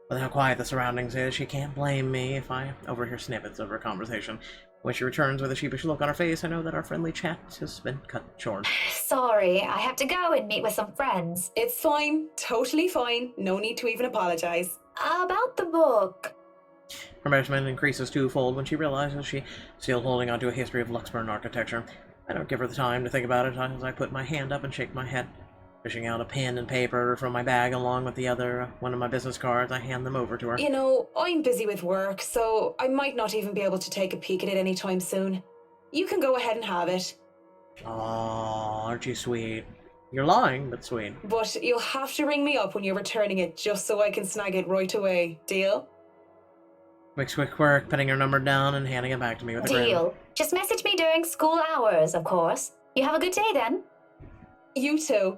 With how quiet the surroundings is, she can't blame me if I overhear snippets of her conversation. When she returns with a sheepish look on her face, I know that our friendly chat has been cut short.
Sorry, I have to go and meet with some friends.
It's fine. Totally fine. No need to even apologize.
About the book.
Her embarrassment increases twofold when she realizes she's still holding onto a history of Luxburn architecture. I don't give her the time to think about it as I put my hand up and shake my head. Fishing out a pen and paper from my bag along with the other one of my business cards, I hand them over to her.
You know, I'm busy with work, so I might not even be able to take a peek at it anytime soon. You can go ahead and have it.
Aw, aren't you sweet? You're lying, but sweet.
But you'll have to ring me up when you're returning it just so I can snag it right away. Deal?
Makes quick work, putting her number down and handing it back to me with a grin.
Deal. Just message me during school hours, of course. You have a good day then.
You too.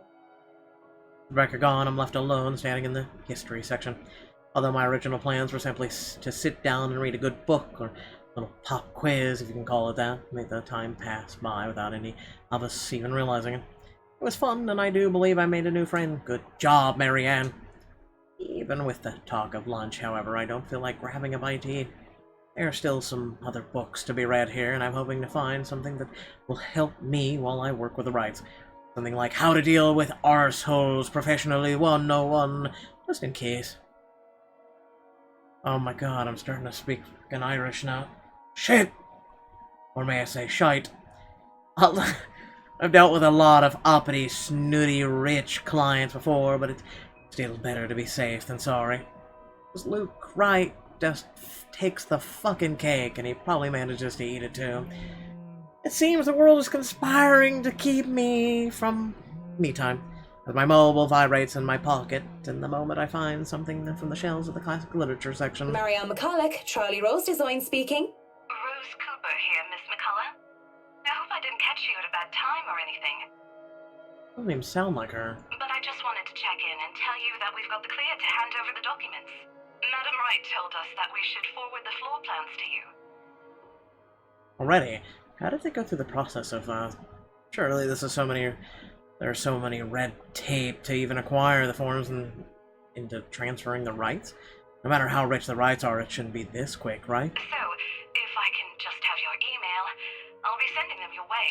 Rebecca gone, I'm left alone, standing in the history section. Although my original plans were simply to sit down and read a good book, or a little pop quiz, if you can call it that, made the time pass by without any of us even realizing it. It was fun, and I do believe I made a new friend. Good job, Marianne. Even with the talk of lunch, however, I don't feel like grabbing a bite to eat. There are still some other books to be read here, and I'm hoping to find something that will help me while I work with the rights. Something like How to Deal with Arseholes Professionally 101, just in case. Oh my god, I'm starting to speak fucking Irish now. Shit! Or may I say shite. I've dealt with a lot of uppity, snooty, rich clients before, but it's still better to be safe than sorry. Because Luke Wright just takes the fucking cake, and he probably manages to eat it too. It seems the world is conspiring to keep me from me time, as my mobile vibrates in my pocket, and the moment I find something from the shelves of the classic literature section.
Marianne McCulloch, Charlie Rose Design speaking.
Rose Cooper here, Miss McCullough. I hope I didn't catch you at a bad time or anything.
Doesn't even sound like her.
But I just wanted to check in and tell you that we've got the clear to hand over the documents. Madam Wright told us that we should forward the floor plans to you.
Already? How did they go through the process of, surely this is there are so many red tape to even acquire the forms and into transferring the rights? No matter how rich the Wrights are, it shouldn't be this quick, right?
So, if I can just have your email, I'll be sending them your way.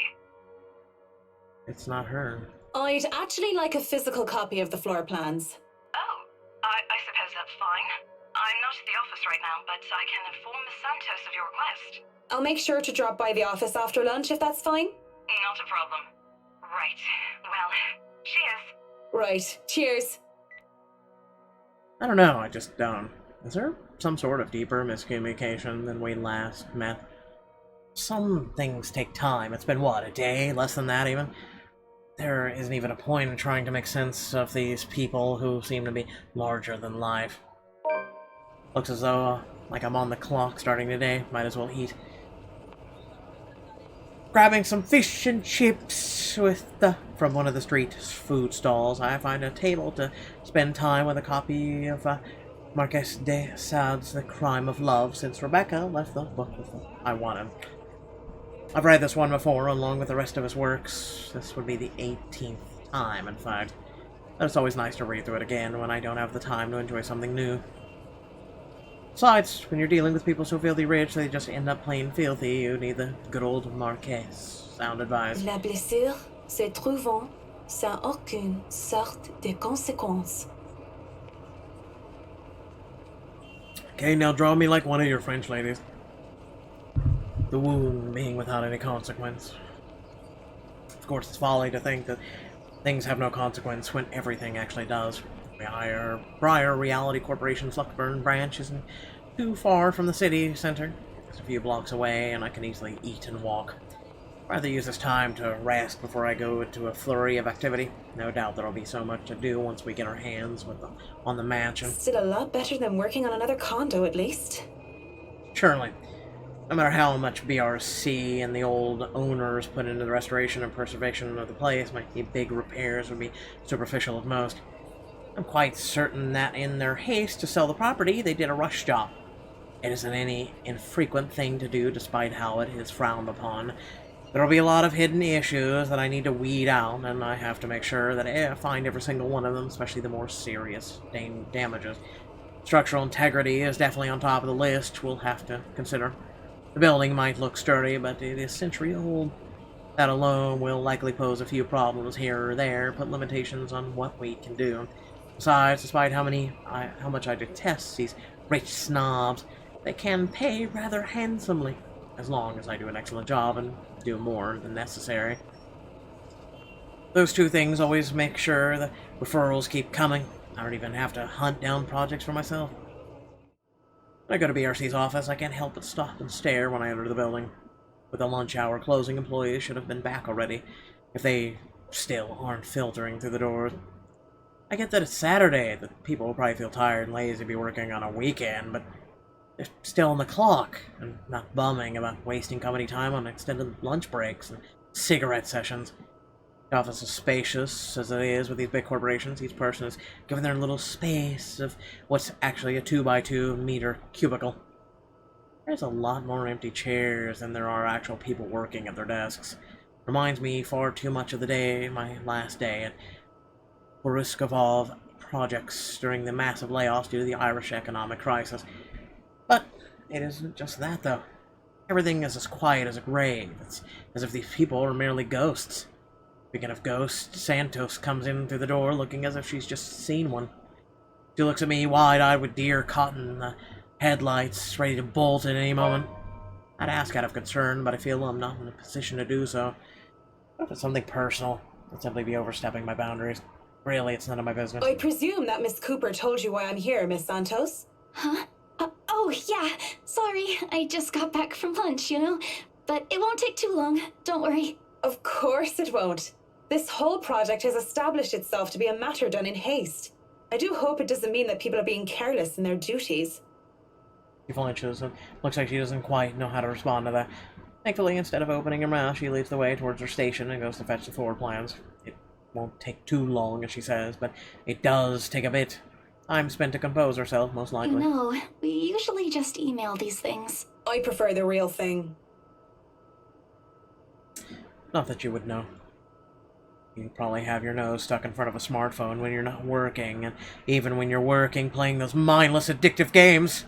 It's not her.
I'd actually like a physical copy of the floor plans.
Oh, I suppose that's fine. I'm not at the office right now, but I can inform Miss Santos of your request.
I'll make sure to drop by the office after lunch if that's fine.
Not a problem. Right. Well, cheers.
Right. Cheers.
I don't know, I just don't. Is there some sort of deeper miscommunication than we last met? Some things take time. It's been, what, a day? Less than that, even? There isn't even a point in trying to make sense of these people who seem to be larger than life. Looks as though, like I'm on the clock starting today. Might as well eat. Grabbing some fish and chips from one of the street food stalls, I find a table to spend time with a copy of Marquis de Sade's The Crime of Love, since Rebecca left the book with I wanted. I've read this one before, along with the rest of his works. This would be the 18th time, in fact. But it's always nice to read through it again when I don't have the time to enjoy something new. Besides, when you're dealing with people so filthy rich they just end up plain filthy, you need the good old Marquis. Sound advice.
La blessure se trouvant sans aucune sorte de conséquence.
Okay, now draw me like one of your French ladies. The wound being without any consequence. Of course, it's folly to think that things have no consequence when everything actually does. Briar Reality Corporation's Luckburn branch isn't too far from the city center. It's a few blocks away, and I can easily eat and walk. Rather use this time to rest before I go into a flurry of activity. No doubt there'll be so much to do once we get our hands on the mansion.
Still a lot better than working on another condo, at least.
Surely. No matter how much BRC and the old owners put into the restoration and preservation of the place, my big repairs would be superficial at most. I'm quite certain that in their haste to sell the property, they did a rush job. It isn't any infrequent thing to do, despite how it is frowned upon. There'll be a lot of hidden issues that I need to weed out, and I have to make sure that I find every single one of them, especially the more serious damages. Structural integrity is definitely on top of the list we'll have to consider. The building might look sturdy, but it is century-old. That alone will likely pose a few problems here or there, put limitations on what we can do. Besides, despite how much I detest these rich snobs, they can pay rather handsomely, as long as I do an excellent job and do more than necessary. Those two things always make sure the referrals keep coming. I don't even have to hunt down projects for myself. When I go to BRC's office, I can't help but stop and stare when I enter the building. With the lunch hour closing, employees should have been back already, if they still aren't filtering through the doors. I get that it's Saturday, that people will probably feel tired and lazy to be working on a weekend, but they're still on the clock, and not bumming about wasting company time on extended lunch breaks and cigarette sessions. The office is spacious, as it is with these big corporations. Each person is given their little space of what's actually a 2x2 meter cubicle. There's a lot more empty chairs than there are actual people working at their desks. Reminds me far too much of the day, my last day, at risk of all projects during the massive layoffs due to the Irish economic crisis. But it isn't just that, though. Everything is as quiet as a grave. It's as if these people are merely ghosts. Speaking of ghosts, Santos comes in through the door looking as if she's just seen one. She looks at me wide-eyed with deer caught in the headlights, ready to bolt at any moment. I'd ask out of concern, but I feel I'm not in a position to do so. If it's something personal, I'd simply be overstepping my boundaries. Really, it's none of my business.
I presume that Miss Cooper told you why I'm here, Miss Santos?
Huh? Oh, yeah. Sorry, I just got back from lunch, you know? But it won't take too long. Don't worry.
Of course it won't. This whole project has established itself to be a matter done in haste. I do hope it doesn't mean that people are being careless in their duties.
She flinches and looks like she doesn't quite know how to respond to that. Thankfully, instead of opening her mouth, she leads the way towards her station and goes to fetch the floor plans. It won't take too long, as she says, but it does take a bit. Time spent to compose herself, most likely.
No, we usually just email these things.
I prefer the real thing.
Not that you would know. You probably have your nose stuck in front of a smartphone when you're not working, and even when you're working, playing those mindless, addictive games.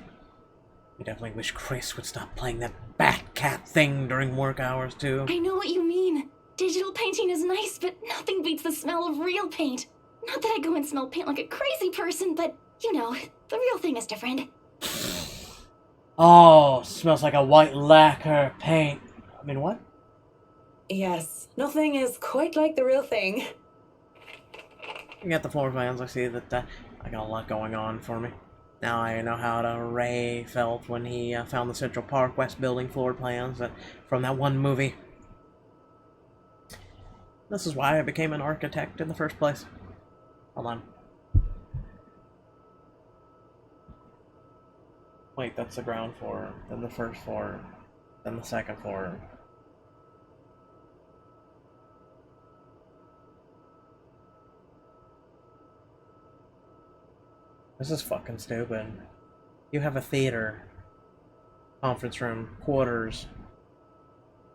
I definitely wish Chris would stop playing that Bat-Cat thing during work hours, too.
I know what you mean. Digital painting is nice, but nothing beats the smell of real paint. Not that I go and smell paint like a crazy person, but, you know, the real thing is different.
Oh, smells like a white lacquer paint. I mean, what?
Yes, nothing is quite like the real thing.
Looking at the floor plans, I see that I got a lot going on for me. Now I know how Ray felt when he found the Central Park West building floor plans from that one movie. This is why I became an architect in the first place. Hold on. Wait, that's the ground floor, then the first floor, then the second floor. This is fucking stupid. You have a theater, conference room, quarters.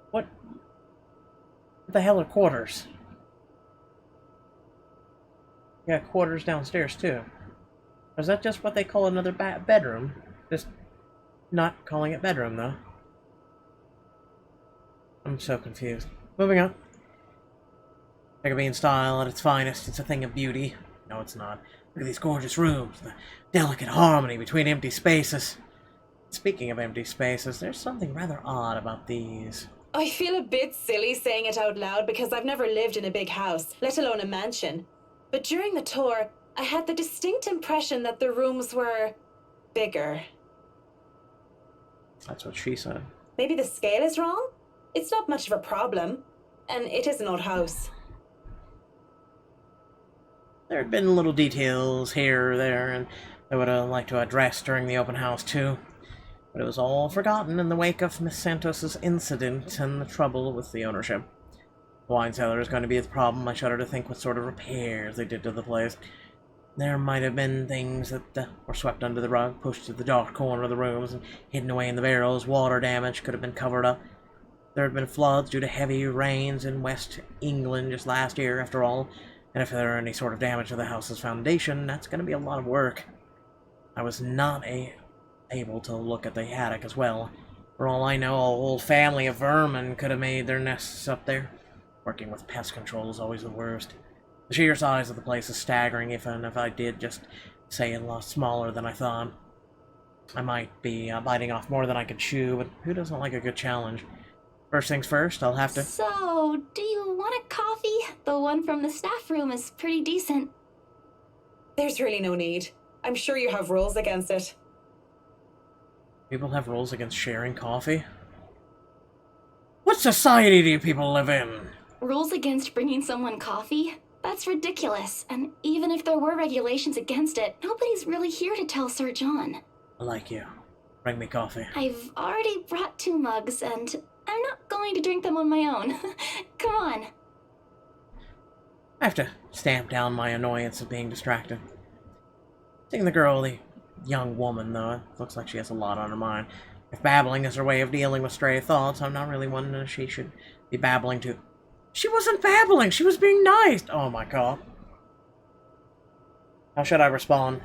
What the hell are quarters? Yeah, quarters downstairs too. Is that just what they call another bedroom? Just not calling it bedroom though. I'm so confused. Moving on. Jacobean style at its finest. It's a thing of beauty. No, it's not. Look at these gorgeous rooms, the delicate harmony between empty spaces. Speaking of empty spaces, there's something rather odd about these.
I feel a bit silly saying it out loud because I've never lived in a big house, let alone a mansion. But during the tour, I had the distinct impression that the rooms were bigger.
That's what she said.
Maybe the scale is wrong? It's not much of a problem, and it is an old house.
There had been little details here or there, and I would have liked to address during the open house too. But it was all forgotten in the wake of Miss Santos's incident and the trouble with the ownership. The wine cellar is going to be the problem. I shudder to think what sort of repairs they did to the place. There might have been things that were swept under the rug, pushed to the dark corner of the rooms, and hidden away in the barrels. Water damage could have been covered up. There had been floods due to heavy rains in West England just last year, after all. And if there are any sort of damage to the house's foundation, that's going to be a lot of work. I was not able to look at the attic as well. For all I know, a whole family of vermin could have made their nests up there. Working with pest control is always the worst. The sheer size of the place is staggering, even if I did just say a lot smaller than I thought. I might be biting off more than I could chew, but who doesn't like a good challenge? First things first, I'll have to...
So, do you want a coffee? The one from the staff room is pretty decent.
There's really no need. I'm sure you have rules against it.
People have rules against sharing coffee? What society do you people live in?
Rules against bringing someone coffee? That's ridiculous. And even if there were regulations against it, nobody's really here to tell Sir John.
I like you. Bring me coffee.
I've already brought 2 mugs, and I'm not going to drink them on my own. Come on.
I have to stamp down my annoyance of being distracted. Seeing the girl, the young woman, though, it looks like she has a lot on her mind. If babbling is her way of dealing with stray thoughts, I'm not really one she should be babbling to. She wasn't babbling, she was being nice! Oh my god. How should I respond?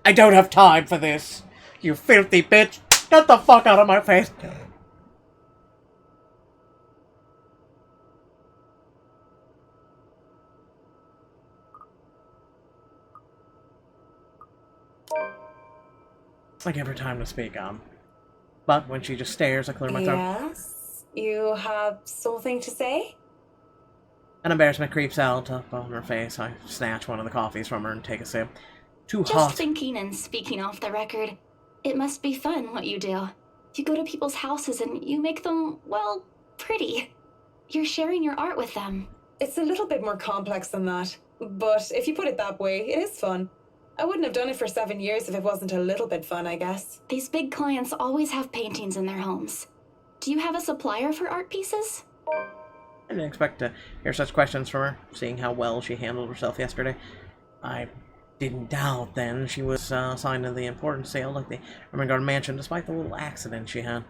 I don't have time for this! You filthy bitch! Get the fuck out of my face! I give her time to speak on. But when she just stares, I clear my throat.
Yes? You have something to say?
An embarrassment creeps out up on her face. I snatch one of the coffees from her and take a sip. Too
Just
hot.
thinking and speaking off the record. It must be fun, what you do. You go to people's houses and you make them, well, pretty. You're sharing your art with them.
It's a little bit more complex than that. But if you put it that way, it is fun. I wouldn't have done it for 7 years if it wasn't a little bit fun, I guess.
These big clients always have paintings in their homes. Do you have a supplier for art pieces?
I didn't expect to hear such questions from her, seeing how well she handled herself yesterday. I didn't doubt then she was assigned to the important sale like the Ermengarde Mansion, despite the little accident she had.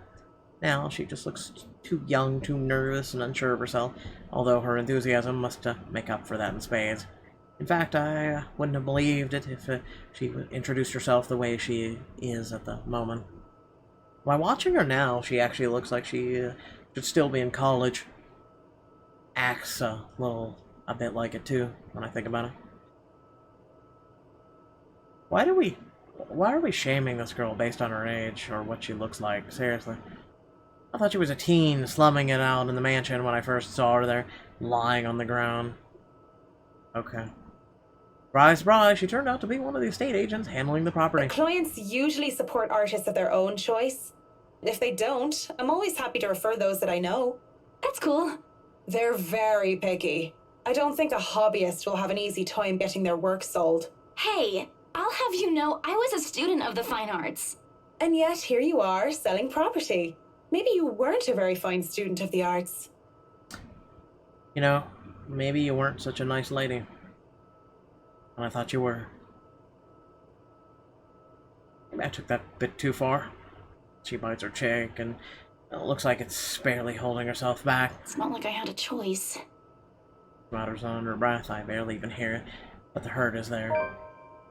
Now she just looks too young, too nervous, and unsure of herself, although her enthusiasm must make up for that in spades. In fact, I wouldn't have believed it if she introduced herself the way she is at the moment. By watching her now, she actually looks like she should still be in college. Acts a bit like it too, when I think about it. Why are we shaming this girl based on her age, or what she looks like? Seriously. I thought she was a teen, slumming it out in the mansion when I first saw her there, lying on the ground. Okay. Surprise, surprise, she turned out to be one of the estate agents handling the property.
Clients usually support artists of their own choice. If they don't, I'm always happy to refer those that I know.
That's cool.
They're very picky. I don't think a hobbyist will have an easy time getting their work sold.
Hey, I'll have you know I was a student of the fine arts.
And yet here you are, selling property. Maybe you weren't a very fine student of the arts.
You know, maybe you weren't such a nice lady. And I thought you were. Maybe I took that a bit too far. She bites her cheek, and it looks like it's barely holding herself back.
It's not like I had a choice.
Mutters under her breath. I barely even hear it, but the hurt is there.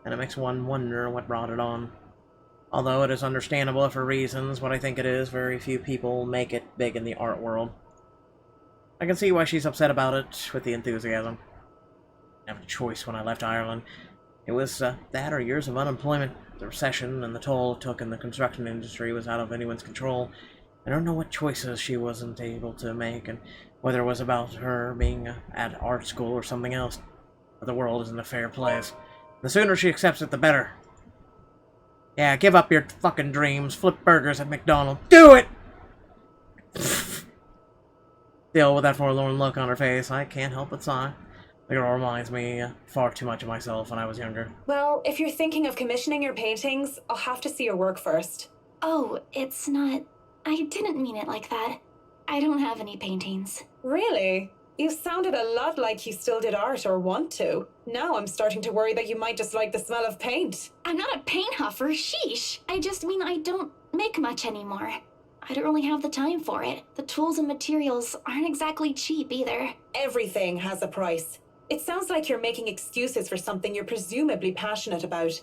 And it makes one wonder what brought it on. Although it is understandable for reasons, what I think it is, very few people make it big in the art world. I can see why she's upset about it with the enthusiasm. I have a choice when I left Ireland. It was that or years of unemployment. The recession and the toll it took in the construction industry was out of anyone's control. I don't know what choices she wasn't able to make, and whether it was about her being at art school or something else. But the world isn't a fair place. The sooner she accepts it, the better. Yeah, give up your fucking dreams. Flip burgers at McDonald's. Do it! Still, with that forlorn look on her face, I can't help but sigh. The girl reminds me far too much of myself when I was younger.
Well, if you're thinking of commissioning your paintings, I'll have to see your work first.
Oh, it's not... I didn't mean it like that. I don't have any paintings.
Really? You sounded a lot like you still did art or want to. Now I'm starting to worry that you might just like the smell of paint.
I'm not a paint huffer, sheesh. I just mean I don't make much anymore. I don't really have the time for it. The tools and materials aren't exactly cheap either.
Everything has a price. It sounds like you're making excuses for something you're presumably passionate about.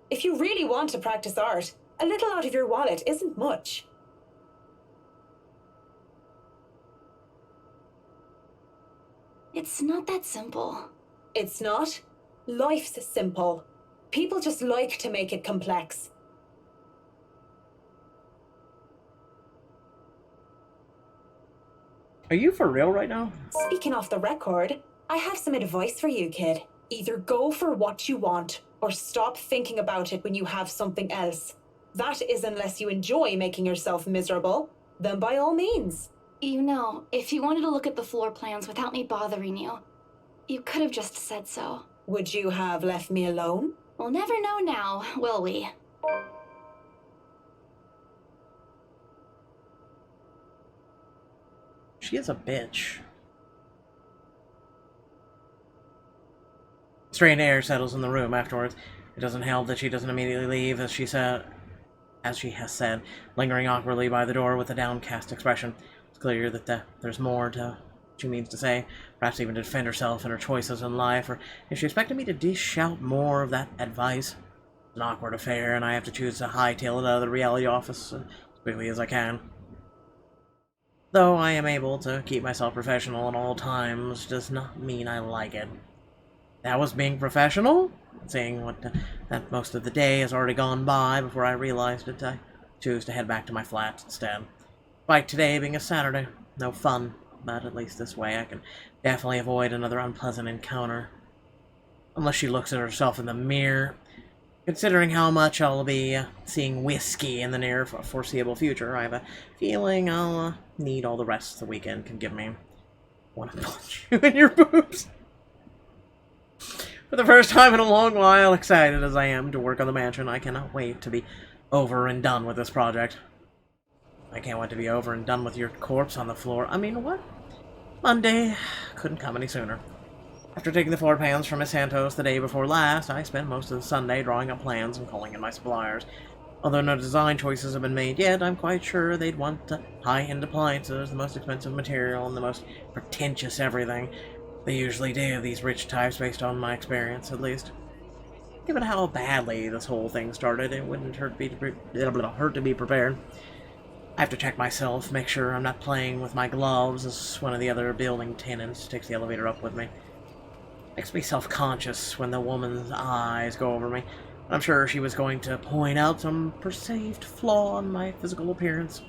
If you really want to practice art, a little out of your wallet isn't much.
It's not that simple.
It's not. Life's simple. People just like to make it complex.
Are you for real right now?
Speaking off the record, I have some advice for you, kid. Either go for what you want, or stop thinking about it when you have something else. That is unless you enjoy making yourself miserable, then by all means.
You know, if you wanted to look at the floor plans without me bothering you, you could have just said so.
Would you have left me alone?
We'll never know now, will we?
She is a bitch. Strained air settles in the room afterwards. It doesn't help that she doesn't immediately leave, as she has said, lingering awkwardly by the door with a downcast expression. It's clear that there's more to she means to say, perhaps even to defend herself and her choices in life, or if she expected me to dish out more of that advice. It's an awkward affair, and I have to choose to hightail it out of the reality office as quickly as I can. Though I am able to keep myself professional at all times does not mean I like it. That was being professional? Seeing that most of the day has already gone by before I realized it, I choose to head back to my flat instead. Despite today being a Saturday, no fun, but at least this way I can definitely avoid another unpleasant encounter. Unless she looks at herself in the mirror. Considering how much I'll be seeing whiskey in the near foreseeable future, I have a feeling I'll need all the rest the weekend can give me. Want to punch you in your boobs? For the first time in a long while, excited as I am to work on the mansion, I cannot wait to be over and done with this project. I can't wait to be over and done with your corpse on the floor. I mean, what? Monday couldn't come any sooner. After taking the floor plans from Miss Santos the day before last, I spent most of the Sunday drawing up plans and calling in my suppliers. Although no design choices have been made yet, I'm quite sure they'd want high-end appliances, the most expensive material, and the most pretentious everything. They usually do, these rich types, based on my experience, at least. Given how badly this whole thing started, it wouldn't hurt to be prepared. I have to check myself, make sure I'm not playing with my gloves as one of the other building tenants takes the elevator up with me. Makes me self-conscious when the woman's eyes go over me. I'm sure she was going to point out some perceived flaw in my physical appearance.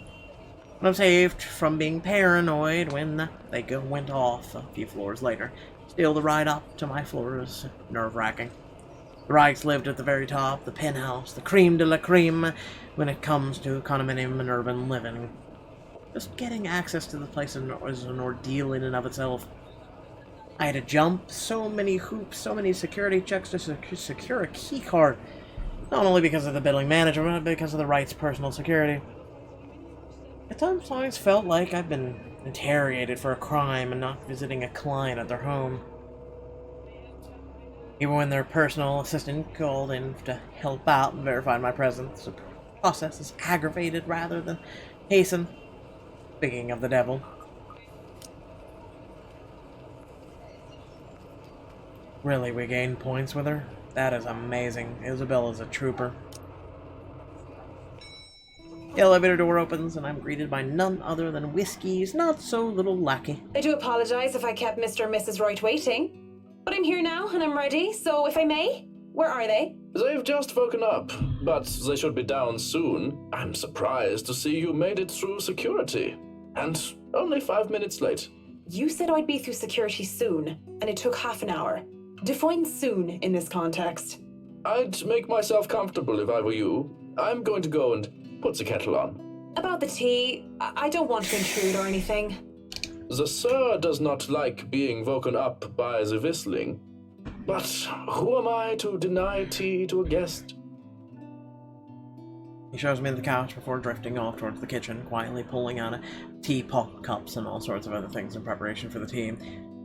But I'm saved from being paranoid when they went off a few floors later. Still, the ride up to my floor is nerve-wracking. The Reichs lived at the very top, the penthouse, the creme de la creme when it comes to condominium and urban living. Just getting access to the place is an ordeal in and of itself. I had to jump so many hoops, so many security checks to secure a key card. Not only because of the building manager, but because of the Reichs' personal security. At times, I always felt like I've been interrogated for a crime and not visiting a client at their home. Even when their personal assistant called in to help out and verified my presence, the process is aggravated rather than hastened. Speaking of the devil. Really, we gained points with her? That is amazing. Isabella's a trooper. The elevator door opens, and I'm greeted by none other than Whiskey's not-so-little lackey.
I do apologize if I kept Mr. and Mrs. Wright waiting. But I'm here now, and I'm ready, so if I may, where are they?
They've just woken up, but they should be down soon. I'm surprised to see you made it through security. And only 5 minutes late.
You said I'd be through security soon, and it took half an hour. Define soon in this context.
I'd make myself comfortable if I were you. I'm going to go and put the kettle on.
About the tea, I don't want to intrude or anything.
The sir does not like being woken up by the whistling. But who am I to deny tea to a guest?
He shows me the couch before drifting off towards the kitchen, quietly pulling out teapot cups and all sorts of other things in preparation for the tea.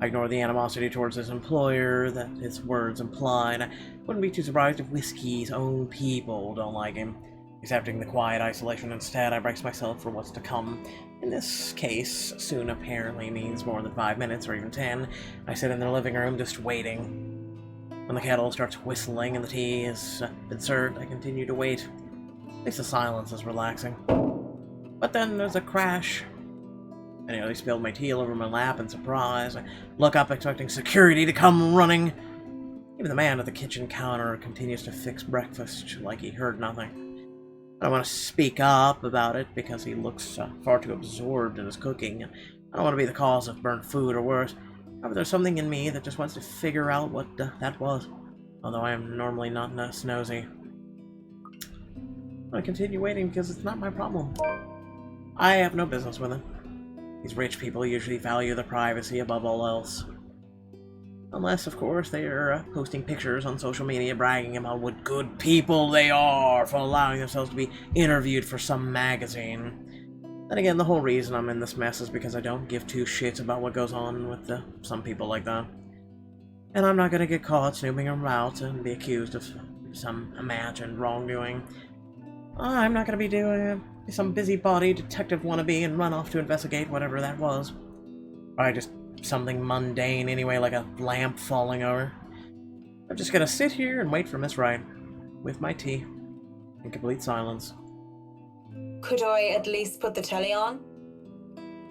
I ignore the animosity towards his employer that his words imply, and I wouldn't be too surprised if Whiskey's own people don't like him. Accepting the quiet isolation instead, I brace myself for what's to come. In this case, soon apparently means more than 5 minutes or even 10. I sit in the living room just waiting. When the kettle starts whistling and the tea has been served, I continue to wait. At least the silence is relaxing. But then there's a crash. I nearly spilled my tea all over my lap in surprise. I look up expecting security to come running. Even the man at the kitchen counter continues to fix breakfast like he heard nothing. I don't want to speak up about it because he looks far too absorbed in his cooking. I don't want to be the cause of burnt food or worse. However, there's something in me that just wants to figure out what that was. Although I am normally not nosy. I continue waiting because it's not my problem. I have no business with it. These rich people usually value their privacy above all else. Unless, of course, they are posting pictures on social media bragging about what good people they are for allowing themselves to be interviewed for some magazine. Then again, the whole reason I'm in this mess is because I don't give two shits about what goes on with some people like that. And I'm not gonna get caught snooping around and be accused of some imagined wrongdoing. I'm not gonna be doing some busybody detective wannabe and run off to investigate whatever that was. Or just something mundane anyway, like a lamp falling over. I'm just gonna sit here and wait for Miss Wright, with my tea, in complete silence.
Could I at least put the telly on?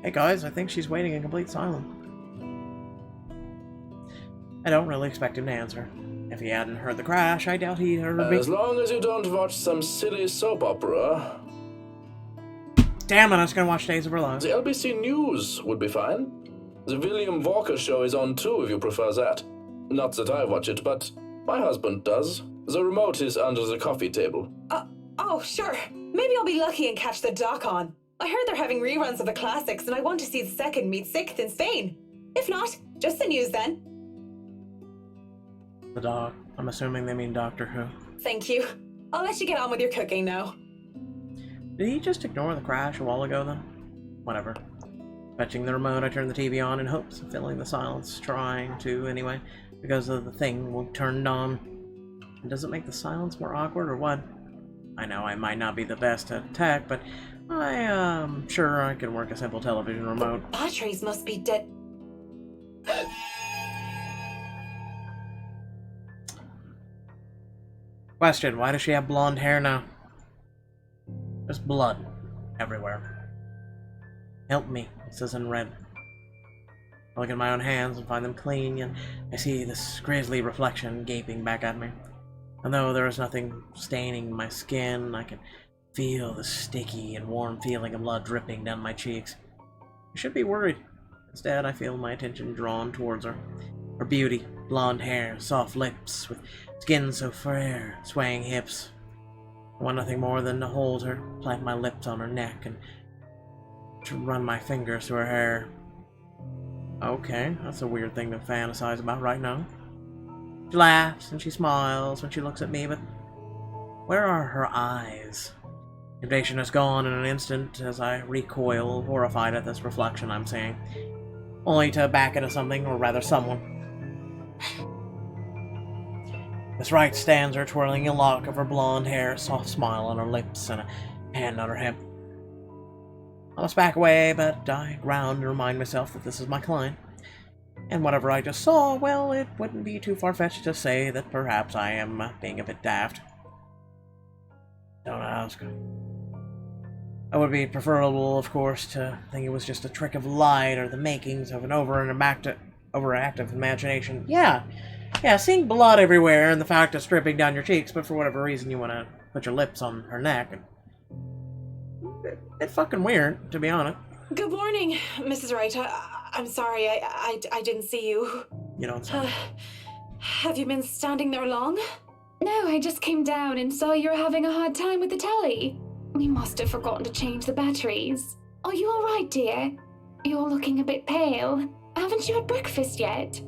Hey guys, I think she's waiting in complete silence. I don't really expect him to answer. If he hadn't heard the crash, I doubt he'd heard me.
As long as you don't watch some silly soap opera.
Damn it, I was gonna watch Days of Our Lives.
The LBC News would be fine. The William Walker show is on too if you prefer that. Not that I watch it, but my husband does. The remote is under the coffee table.
Oh, sure. Maybe I'll be lucky and catch the doc on. I heard they're having reruns of the classics and I want to see the second meet sixth in Spain. If not, just the news then.
The doc. I'm assuming they mean Doctor Who.
Thank you. I'll let you get on with your cooking now.
Did he just ignore the crash a while ago then? Whatever. Fetching the remote, I turn the TV on in hopes of filling the silence. Trying to, anyway, because of the thing turned on. And does it make the silence more awkward or what? I know I might not be the best at tech, but I am sure I can work a simple television remote.
Batteries must be dead.
Question, why does she have blonde hair now? There's blood everywhere. Help me, it says in red. I look at my own hands and find them clean, and I see this grisly reflection gaping back at me. And though there is nothing staining my skin, I can feel the sticky and warm feeling of blood dripping down my cheeks. I should be worried. Instead, I feel my attention drawn towards her. Her beauty, blonde hair, soft lips, with skin so fair, swaying hips. I want nothing more than to hold her, plant my lips on her neck, and to run my fingers through her hair. Okay, that's a weird thing to fantasize about right now. She laughs and she smiles when she looks at me, but where are her eyes? Temptation is gone in an instant as I recoil, horrified at this reflection I'm seeing, only to back into something, or rather someone. Miss Wright stands there, twirling a lock of her blonde hair, a soft smile on her lips, and a hand on her hip. I must back away, but I ground and remind myself that this is my client. And whatever I just saw, well, it wouldn't be too far-fetched to say that perhaps I am being a bit daft. Don't ask. It would be preferable, of course, to think it was just a trick of light or the makings of an overactive imagination. Yeah, seeing blood everywhere and the fact it's dripping down your cheeks, but for whatever reason you want to put your lips on her neck. It's fucking weird, to be honest.
Good morning, Mrs. Wright. I'm sorry, I didn't see you.
You don't say.
Have you been standing there long?
No, I just came down and saw you were having a hard time with the telly. We must have forgotten to change the batteries. Are you all right, dear? You're looking a bit pale. Haven't you had breakfast yet?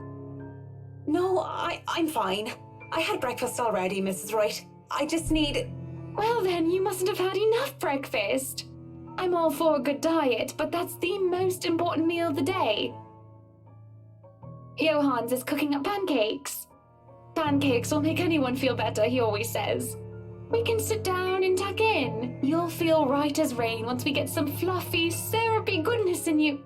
No, I'm fine. I had breakfast already, Mrs. Wright. I just need...
Well then, you mustn't have had enough breakfast. I'm all for a good diet, but that's the most important meal of the day. Johans is cooking up pancakes. Pancakes will make anyone feel better, he always says. We can sit down and tuck in. You'll feel right as rain once we get some fluffy, syrupy goodness in you.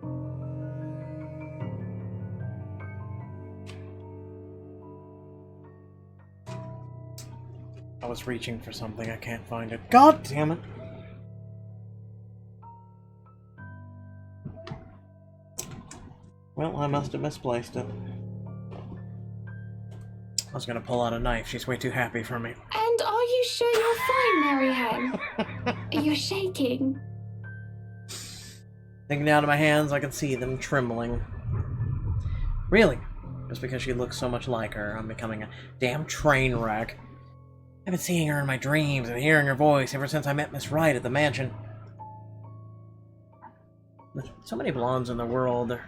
I was reaching for something, I can't find it. God damn it! Well, I must have misplaced it. I was gonna pull out a knife, she's way too happy for me.
And are you sure you're fine, Mary Hen? You're shaking.
Thinking down to my hands, I can see them trembling. Really? Just because she looks so much like her, I'm becoming a damn train wreck. I've been seeing her in my dreams and hearing her voice ever since I met Miss Wright at the mansion. With so many blondes in the world,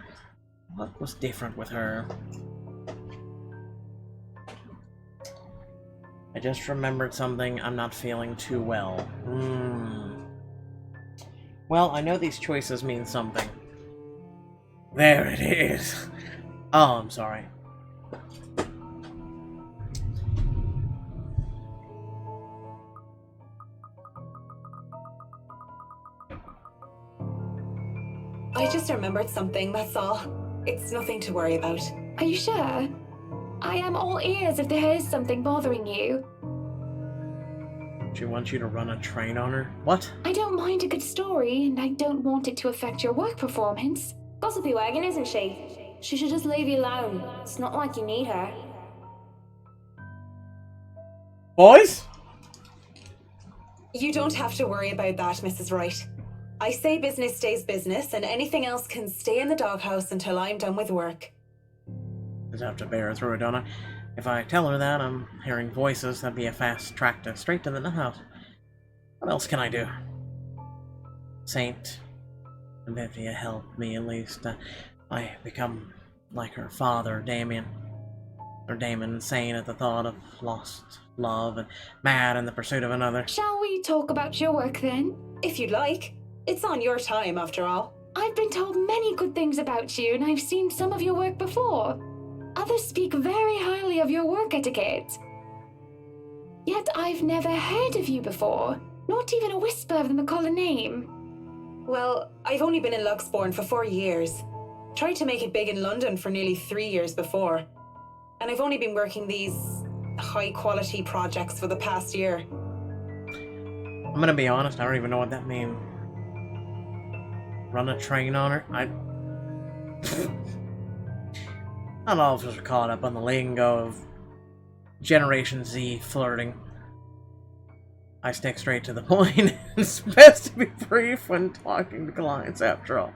what was different with her? I just remembered something. I'm not feeling too well. Well, I know these choices mean something. There it is. Oh, I'm sorry.
I just remembered something, that's all. It's nothing to worry about.
Are you sure? I am all ears if there is something bothering you.
She wants you to run a train on her? What?
I don't mind a good story, and I don't want it to affect your work performance.
Gossipy wagon, isn't she? She should just leave you alone. It's not like you need her.
Boys?
You don't have to worry about that, Mrs. Wright. I say business stays business, and anything else can stay in the doghouse until I'm done with work.
Just have to bear her through it, don't I? If I tell her that I'm hearing voices, that'd be a fast track straight to the nut house. What else can I do? Saint, Vivia, help me at least. I become like her father, Damien. Or Damon, insane at the thought of lost love and mad in the pursuit of another.
Shall we talk about your work then?
If you'd like. It's on your time, after all.
I've been told many good things about you, and I've seen some of your work before. Others speak very highly of your work etiquette.
Yet I've never heard of you before. Not even a whisper of the McCullough name.
Well, I've only been in Luxbourne for 4 years. Tried to make it big in London for nearly 3 years before. And I've only been working these high-quality projects for the past year.
I'm gonna be honest, I don't even know what that means. Run a train on her? Not all of us are caught up on the lingo of Generation Z flirting. I stick straight to the point. It's best to be brief when talking to clients, after all.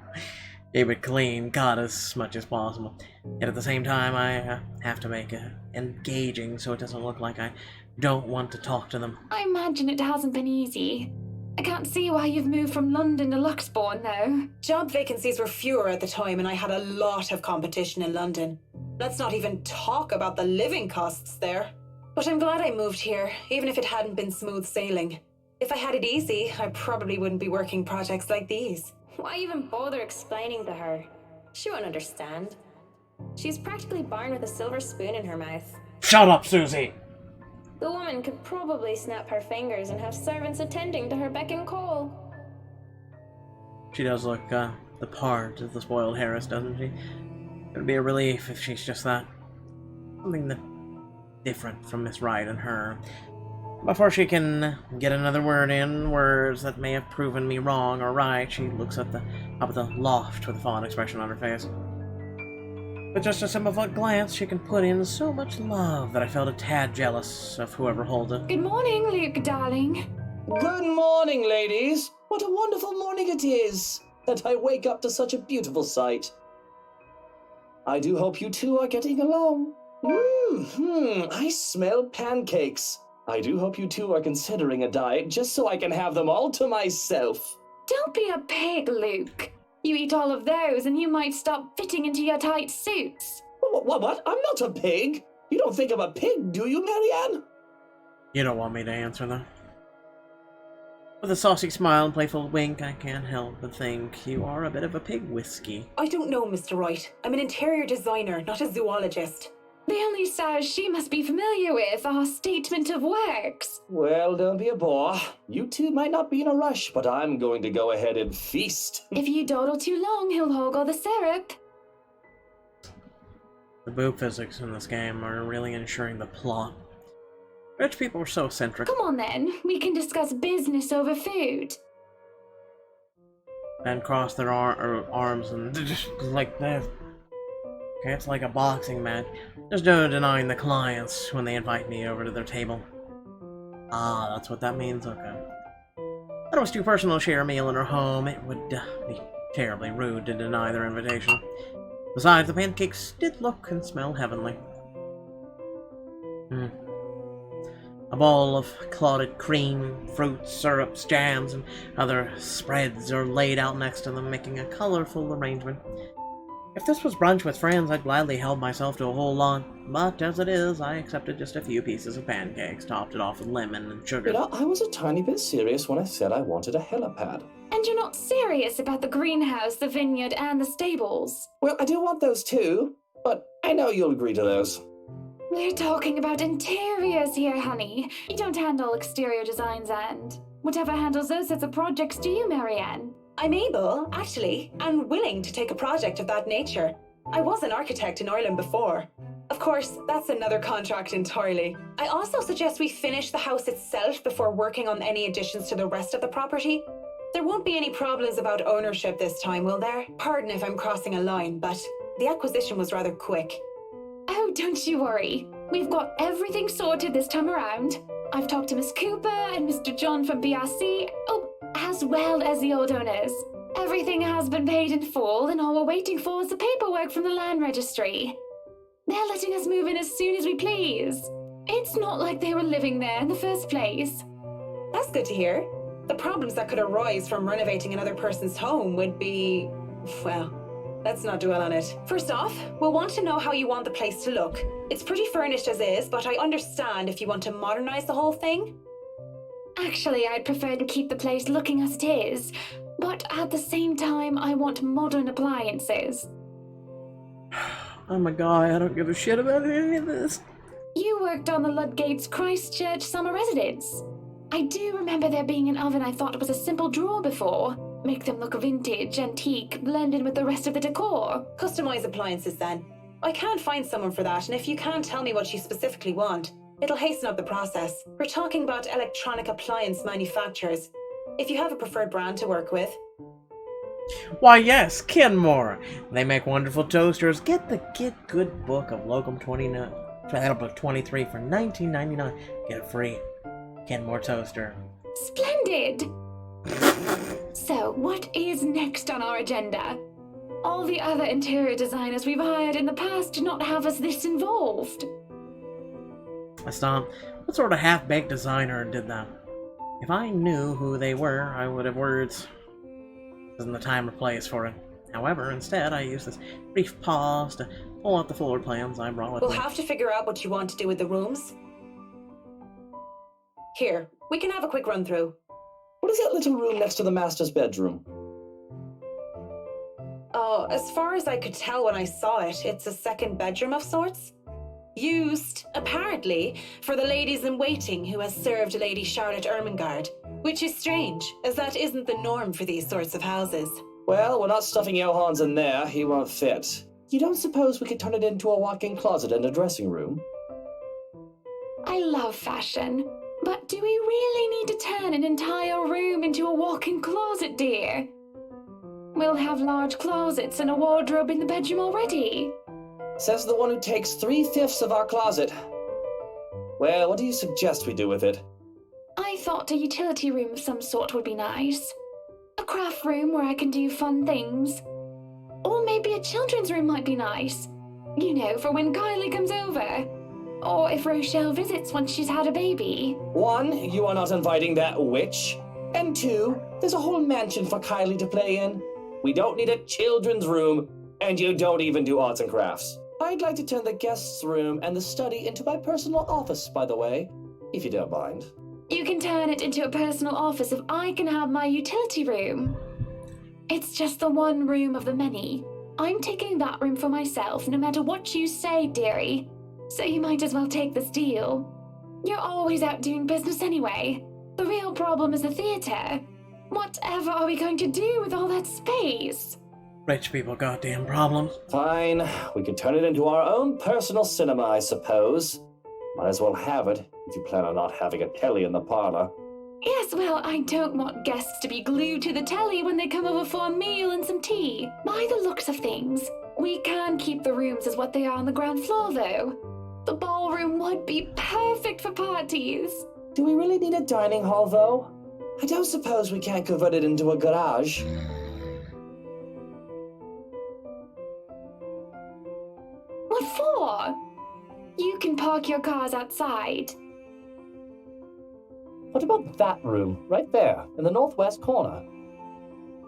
Keep it clean, cut as much as possible. Yet at the same time, I have to make it engaging so it doesn't look like I don't want to talk to them.
I imagine it hasn't been easy. I can't see why you've moved from London to Luxbourne, though.
Job vacancies were fewer at the time, and I had a lot of competition in London. Let's not even talk about the living costs there. But I'm glad I moved here, even if it hadn't been smooth sailing. If I had it easy, I probably wouldn't be working projects like these.
Why even bother explaining to her? She won't understand. She's practically born with a silver spoon in her mouth.
Shut up, Susie!
The woman could probably snap her fingers and have servants attending to her beck and call.
She does look the part of the spoiled heiress, doesn't she? It'd be a relief if she's just that. Something that different from Miss Wright and her. Before she can get another word in, words that may have proven me wrong or right, she looks at the top of the loft with a fond expression on her face. With just a sympathetic glance, she can put in so much love that I felt a tad jealous of whoever holds it.
Good morning, Luke, darling.
Good morning, ladies. What a wonderful morning it is, that I wake up to such a beautiful sight. I do hope you two are getting along. I smell pancakes. I do hope you two are considering a diet just so I can have them all to myself.
Don't be a pig, Luke. You eat all of those and you might stop fitting into your tight suits.
What? I'm not a pig. You don't think I'm a pig, do you, Marianne?
You don't want me to answer that. With a saucy smile and playful wink, I can't help but think you are a bit of a pig whiskey.
I don't know, Mr. Wright. I'm an interior designer, not a zoologist.
The only stars she must be familiar with are statement of works.
Well, don't be a bore. You two might not be in a rush, but I'm going to go ahead and feast.
If you dawdle too long, he'll hog all the syrup.
The boob physics in this game are really ensuring the plot. Rich people are so eccentric.
Come on then, we can discuss business over food.
And cross their arms and just like this. Okay, it's like a boxing match. There's no denying the clients when they invite me over to their table. Ah, that's what that means, okay. But it was too personal to share a meal in her home. It would be terribly rude to deny their invitation. Besides, the pancakes did look and smell heavenly. A bowl of clotted cream, fruits, syrups, jams, and other spreads are laid out next to them, making a colorful arrangement. If this was brunch with friends, I'd gladly help myself to a whole lot, but as it is, I accepted just a few pieces of pancakes, topped it off with lemon and sugar.
You know, I was a tiny bit serious when I said I wanted a helipad.
And you're not serious about the greenhouse, the vineyard, and the stables?
Well, I do want those too, but I know you'll agree to those.
We're talking about interiors here, honey. You don't handle exterior designs and whatever handles those sets of projects do you, Marianne?
I'm able, actually, and willing to take a project of that nature. I was an architect in Ireland before. Of course, that's another contract entirely. I also suggest we finish the house itself before working on any additions to the rest of the property. There won't be any problems about ownership this time, will there? Pardon if I'm crossing a line, but the acquisition was rather quick.
Oh, don't you worry. We've got everything sorted this time around. I've talked to Miss Cooper and Mr. John from BRC, as well as the old owners. Everything has been paid in full, and all we're waiting for is the paperwork from the land registry. They're letting us move in as soon as we please. It's not like they were living there in the first place.
That's good to hear. The problems that could arise from renovating another person's home would be, well, let's not dwell on it. First off, we'll want to know how you want the place to look. It's pretty furnished as is, but I understand if you want to modernize the whole thing.
Actually, I'd prefer to keep the place looking as it is, but at the same time, I want modern appliances.
I'm a guy, I don't give a shit about any of this.
You worked on the Ludgate's Christchurch summer residence. I do remember there being an oven I thought was a simple drawer before. Make them look vintage, antique, blend in with the rest of the decor.
Customize appliances then. I can't find someone for that, and if you can't tell me what you specifically want, it'll hasten up the process. We're talking about electronic appliance manufacturers. If you have a preferred brand to work with.
Why yes, Kenmore. They make wonderful toasters. Get the Get Good book of Locum 29. That'll book 23 for $19.99. Get it free. Kenmore toaster.
Splendid! So, what is next on our agenda? All the other interior designers we've hired in the past did not have us this involved.
Stomp, what sort of half-baked designer did that? If I knew who they were, I would have words. Isn't the time or place for it. However, instead, I use this brief pause to pull out the floor plans I brought with
We'll
me.
have to figure out what you want to do with the rooms. Here, we can have a quick run through.
What is that little room next to the master's bedroom?
Oh, as far as I could tell when I saw it, it's a second bedroom of sorts. Used, apparently, for the ladies-in-waiting who has served Lady Charlotte Ermengarde, which is strange, as that isn't the norm for these sorts of houses.
Well, we're not stuffing Johans in there. He won't fit. You don't suppose we could turn it into a walk-in closet and a dressing room?
I love fashion, but do we really need to turn an entire room into a walk-in closet, dear? We'll have large closets and a wardrobe in the bedroom already.
Says the one who takes 3/5 of our closet. Well, what do you suggest we do with it?
I thought a utility room of some sort would be nice. A craft room where I can do fun things. Or maybe a children's room might be nice. You know, for when Kylie comes over. Or if Rochelle visits once she's had a baby.
1, you are not inviting that witch. And 2, there's a whole mansion for Kylie to play in. We don't need a children's room, and you don't even do arts and crafts. I'd like to turn the guest's room and the study into my personal office, by the way, if you don't mind.
You can turn it into a personal office if I can have my utility room. It's just the one room of the many. I'm taking that room for myself, no matter what you say, dearie. So you might as well take this deal. You're always out doing business anyway. The real problem is the theatre. Whatever are we going to do with all that space?
Rich people goddamn problems.
Fine, we could turn it into our own personal cinema, I suppose. Might as well have it, if you plan on not having a telly in the parlor.
Yes, well, I don't want guests to be glued to the telly when they come over for a meal and some tea. By the looks of things, we can keep the rooms as what they are on the ground floor, though. The ballroom would be perfect for parties.
Do we really need a dining hall, though? I don't suppose we can't convert it into a garage.
What for? You can park your cars outside.
What about that room, right there, in the northwest corner?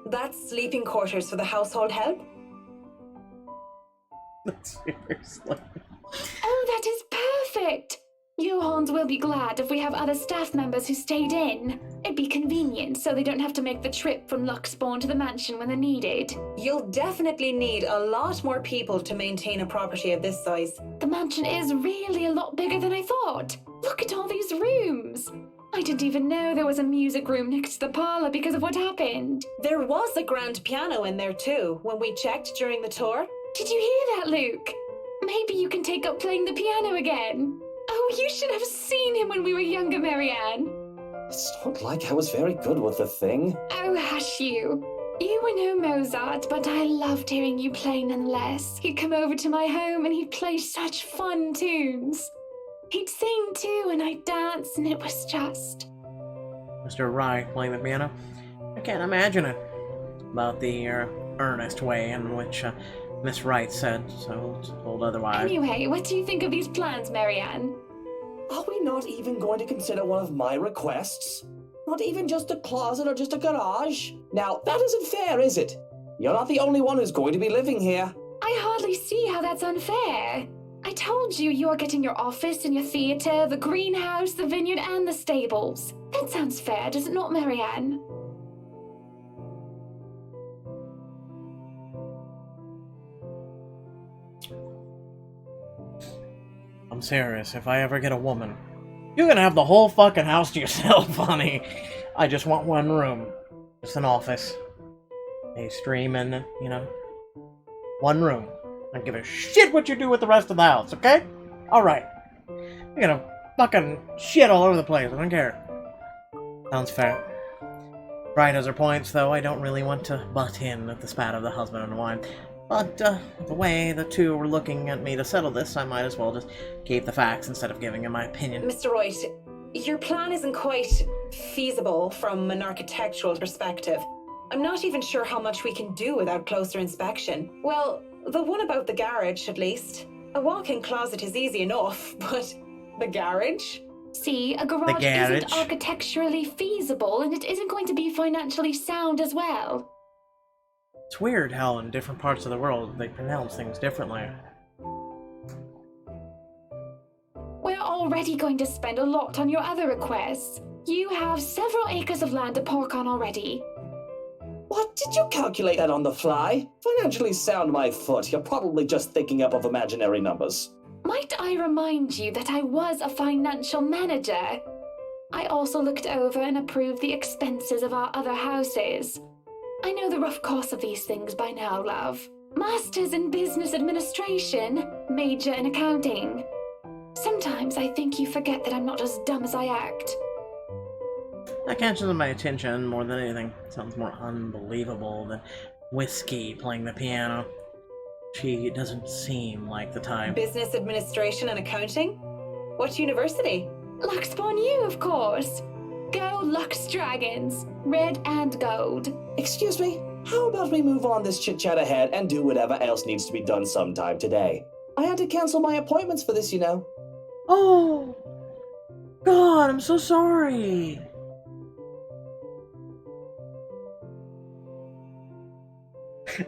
That's sleeping quarters for the household help?
Seriously.
Oh, that is perfect! Johans will be glad if we have other staff members who stayed in. It'd be convenient so they don't have to make the trip from Luxbourne to the mansion when they're needed.
You'll definitely need a lot more people to maintain a property of this size.
The mansion is really a lot bigger than I thought. Look at all these rooms. I didn't even know there was a music room next to the parlor because of what happened.
There was a grand piano in there too, when we checked during the tour.
Did you hear that, Luke? Maybe you can take up playing the piano again. Oh, you should have seen him when we were younger, Marianne.
It's not like I was very good with the thing.
Oh, hush you. You were no Mozart, but I loved hearing you play nonetheless. He'd come over to my home and he'd play such fun tunes. He'd sing too, and I'd dance, and it was just...
Mr. Wright playing the piano? I can't imagine it. About the earnest way in which Miss Wright said so, told otherwise.
Anyway, what do you think of these plans, Marianne?
Are we not even going to consider one of my requests? Not even just a closet or just a garage? Now, that isn't fair, is it? You're not the only one who's going to be living here.
I hardly see how that's unfair. I told you you're getting your office and your theatre, the greenhouse, the vineyard, and the stables. That sounds fair, does it not, Marianne?
I'm serious. If I ever get a woman, you're gonna have the whole fucking house to yourself, honey. I just want one room. Just an office. A streaming, you know. One room. I don't give a shit what you do with the rest of the house, okay? Alright. You're gonna fucking shit all over the place. I don't care. Sounds fair. Right has her points, though. I don't really want to butt in at the spat of the husband and wife. But, the way the two were looking at me to settle this, I might as well just keep the facts instead of giving them my opinion.
Mr. Wright, your plan isn't quite feasible from an architectural perspective. I'm not even sure how much we can do without closer inspection. Well, the one about the garage, at least. A walk-in closet is easy enough, but the garage?
See, a garage isn't architecturally feasible, and it isn't going to be financially sound as well.
It's weird how in different parts of the world they pronounce things differently.
We're already going to spend a lot on your other requests. You have several acres of land to park on already.
What? Did you calculate that on the fly? Financially sound my foot. You're probably just thinking up of imaginary numbers.
Might I remind you that I was a financial manager? I also looked over and approved the expenses of our other houses. I know the rough cost of these things by now, love. Masters in business administration, major in accounting. Sometimes I think you forget that I'm not as dumb as I act.
That catches my attention more than anything. Sounds more unbelievable than Whiskey playing the piano. She doesn't seem like the type.
Business administration and accounting? What university?
Luxborn U, of course. Go Lux Dragons. Red and gold.
Excuse me, how about we move on this chit-chat ahead and do whatever else needs to be done sometime today? I had to cancel my appointments for this, you know.
Oh! God, I'm so sorry!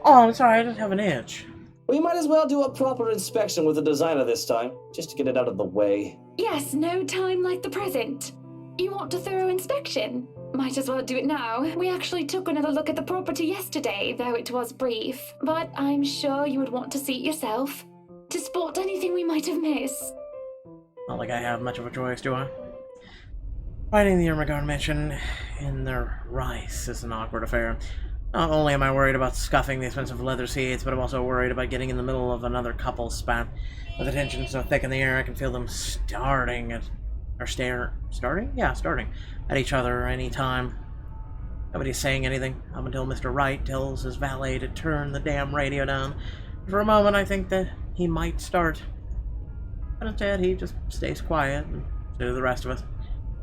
Oh, I'm sorry, I just have an itch.
We might as well do a proper inspection with the designer this time, just to get it out of the way.
Yes, no time like the present. You want a thorough inspection? Might as well do it now. We actually took another look at the property yesterday, though it was brief. But I'm sure you would want to see it yourself, to spot anything we might have missed.
Not like I have much of a choice, do I? Finding the Ermengarde Mansion in their rice is an awkward affair. Not only am I worried about scuffing the expensive leather seats, but I'm also worried about getting in the middle of another couple's spat. With the tension so thick in the air, I can feel them starting at each other any time. Nobody's saying anything up until Mr. Wright tells his valet to turn the damn radio down. For a moment, I think that he might start. But instead, he just stays quiet, and so do the rest of us.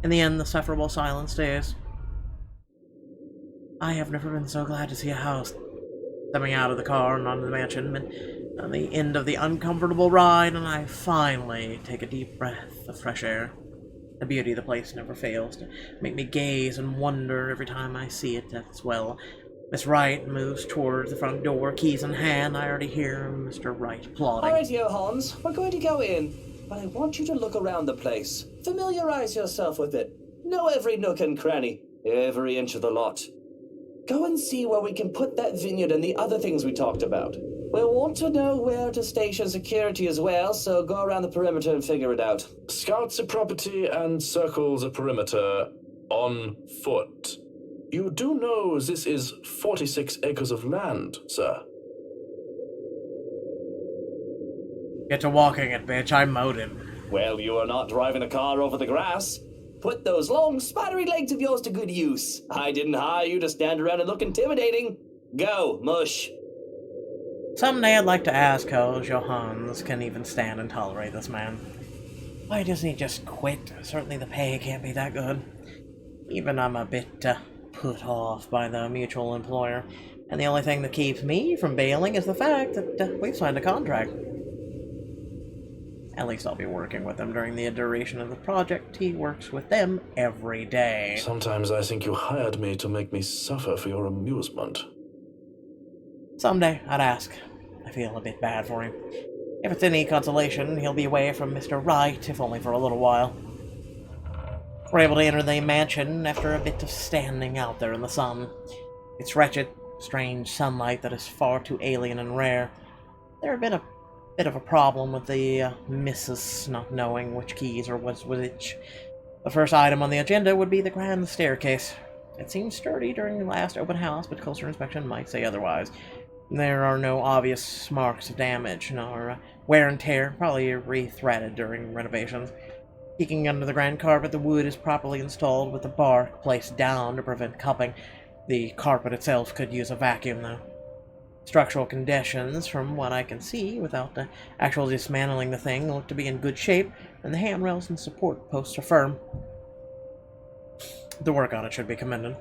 In the end, the sufferable silence stays. I have never been so glad to see a house. Stepping out of the car and onto the mansion, and on the end of the uncomfortable ride, and I finally take a deep breath of fresh air. The beauty of the place never fails to make me gaze and wonder every time I see it as well. Miss Wright moves towards the front door, keys in hand. I already hear Mr. Wright applauding.
All right, yo, Holmes, we're going to go in, but I want you to look around the place. Familiarize yourself with it. Know every nook and cranny, every inch of the lot. Go and see where we can put that vineyard and the other things we talked about. We'll want to know where to station security as well, so go around the perimeter and figure it out.
Scouts the property and circles a perimeter on foot. You do know this is 46 acres of land, sir.
Get to walking it, bitch. I mowed it.
Well, you are not driving a car over the grass. Put those long, spidery legs of yours to good use. I didn't hire you to stand around and look intimidating. Go, mush.
Someday I'd like to ask how Johannes can even stand and tolerate this man. Why doesn't he just quit? Certainly the pay can't be that good. Even I'm a bit put off by the mutual employer, and the only thing that keeps me from bailing is the fact that we've signed a contract. At least I'll be working with him during the duration of the project. He works with them every day.
Sometimes I think you hired me to make me suffer for your amusement.
Someday, I'd ask. I feel a bit bad for him. If it's any consolation, he'll be away from Mr. Wright, if only for a little while. We're able to enter the mansion after a bit of standing out there in the sun. It's wretched, strange sunlight that is far too alien and rare. There have been a Bit of a problem with the missus not knowing which keys or was which. The first item on the agenda would be the grand staircase. It seemed sturdy during the last open house, but closer inspection might say otherwise. There are no obvious marks of damage, nor wear and tear, probably re-threaded during renovations. Peeking under the grand carpet, the wood is properly installed with the bark placed down to prevent cupping. The carpet itself could use a vacuum, though. Structural conditions, from what I can see, without actual dismantling the thing, look to be in good shape, and the handrails and support posts are firm. The work on it should be commended.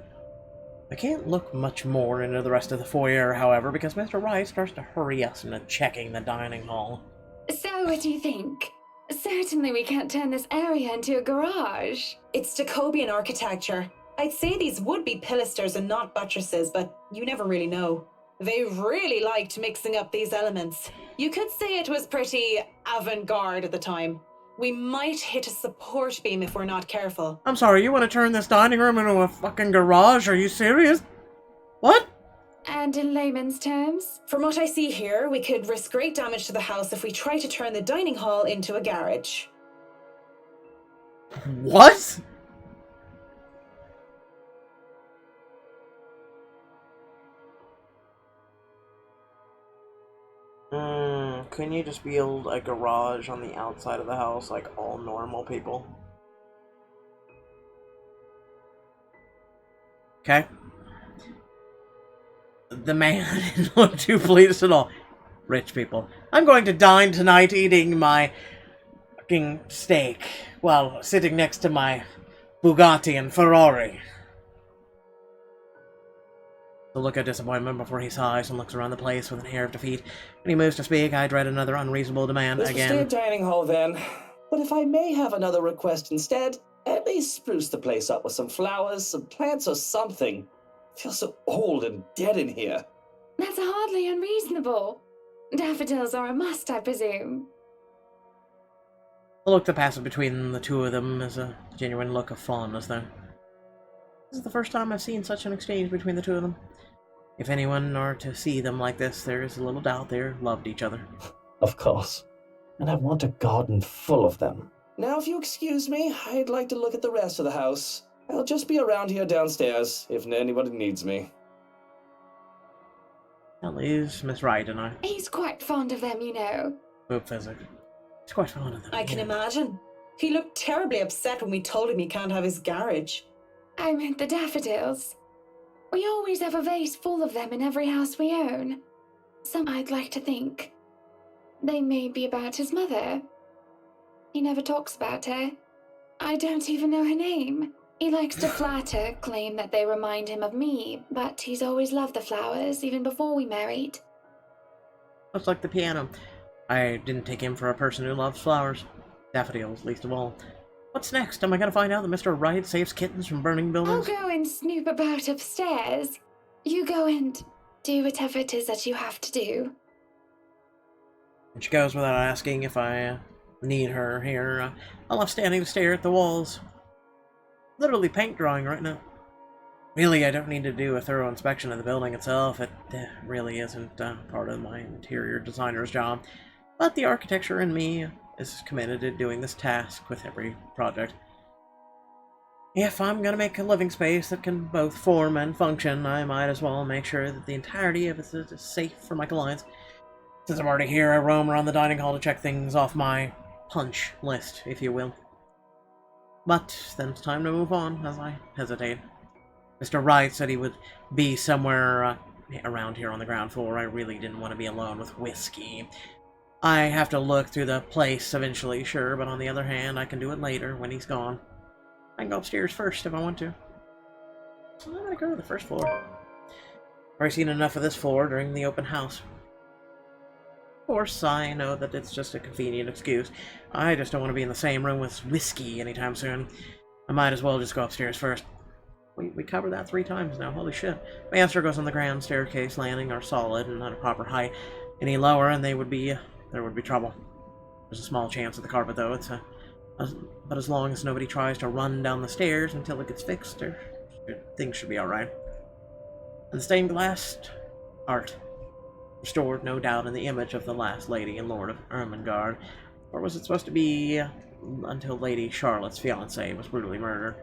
I can't look much more into the rest of the foyer, however, because Mr. Wright starts to hurry us into checking the dining hall.
So, what do you think? Certainly we can't turn this area into a garage.
It's Jacobean architecture. I'd say these would be pilasters and not buttresses, but you never really know. They really liked mixing up these elements. You could say it was pretty avant-garde at the time. We might hit a support beam if we're not careful.
I'm sorry, you want to turn this dining room into a fucking garage? Are you serious? What?
And in layman's terms?
From what I see here, we could risk great damage to the house if we try to turn the dining hall into a garage.
What? Couldn't you just build a garage on the outside of the house like all normal people? Okay. The man didn't look too pleased at all. Rich people. I'm going to dine tonight eating my fucking steak while sitting next to my Bugatti and Ferrari. The look of disappointment before he sighs and looks around the place with an air of defeat. When he moves to speak, I dread another unreasonable demand again.
Let's stay dining hall then. But if I may have another request instead, at least spruce the place up with some flowers, some plants or something. It feels so old and dead in here.
That's hardly unreasonable. Daffodils are a must, I presume.
The look that passes between the two of them is a genuine look of fondness, though. This is the first time I've seen such an exchange between the two of them. If anyone are to see them like this, there is little doubt they loved each other.
Of course. And I want a garden full of them. Now, if you excuse me, I'd like to look at the rest of the house. I'll just be around here downstairs, if anybody needs me.
That leaves Miss Wright and I.
He's quite fond of them, you know.
Poop physics. He's quite fond of them.
I can imagine. He looked terribly upset when we told him he can't have his garage.
I meant the daffodils. We always have a vase full of them in every house we own. Some I'd like to think. They may be about his mother. He never talks about her. I don't even know her name. He likes to flatter, claim that they remind him of me, but he's always loved the flowers, even before we married.
Looks like the piano. I didn't take him for a person who loves flowers. Daffodils, least of all. What's next? Am I gonna find out that Mr. Wright saves kittens from burning buildings?
I'll go and snoop about upstairs. You go and do whatever it is that you have to do.
And she goes without asking if I need her here. I'm left standing to stare at the walls. Literally paint drawing right now. Really, I don't need to do a thorough inspection of the building itself. It really isn't part of my interior designer's job. But the architecture in me is committed to doing this task with every project. If I'm gonna make a living space that can both form and function, I might as well make sure that the entirety of it is safe for my clients. Since I'm already here, I roam around the dining hall to check things off my punch list, if you will. But then it's time to move on, as I hesitate. Mr. Wright said he would be somewhere around here on the ground floor. I really didn't want to be alone with whiskey. I have to look through the place eventually, sure, but on the other hand, I can do it later when he's gone. I can go upstairs first if I want to. So I'm gonna go to the first floor. I've already seen enough of this floor during the open house. Of course, I know that it's just a convenient excuse. I just don't want to be in the same room with whiskey anytime soon. I might as well just go upstairs first. We covered that 3 times now, holy shit. My answer goes on the grand staircase landing are solid and at a proper height. Any lower and there would be trouble. There's a small chance of the carpet though, but as long as nobody tries to run down the stairs until it gets fixed, things should be alright. And the stained glass art. restored, no doubt, in the image of the last lady and lord of Ermengarde. Or was it supposed to be until Lady Charlotte's fiancé was brutally murdered?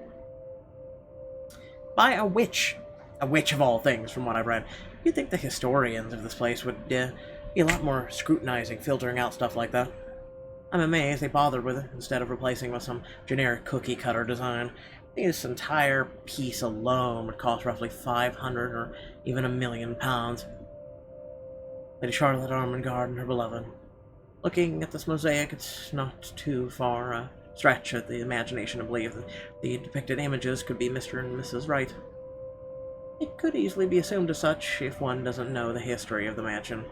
By a witch. A witch of all things, from what I've read. You'd think the historians of this place would be a lot more scrutinizing, filtering out stuff like that. I'm amazed they bothered with it, instead of replacing with some generic cookie-cutter design. I think this entire piece alone would cost roughly 500 or even £1 million. Lady Charlotte Ermengarde and her beloved. Looking at this mosaic, it's not too far a stretch at the imagination to believe that the depicted images could be Mr. and Mrs. Wright. It could easily be assumed as such if one doesn't know the history of the mansion.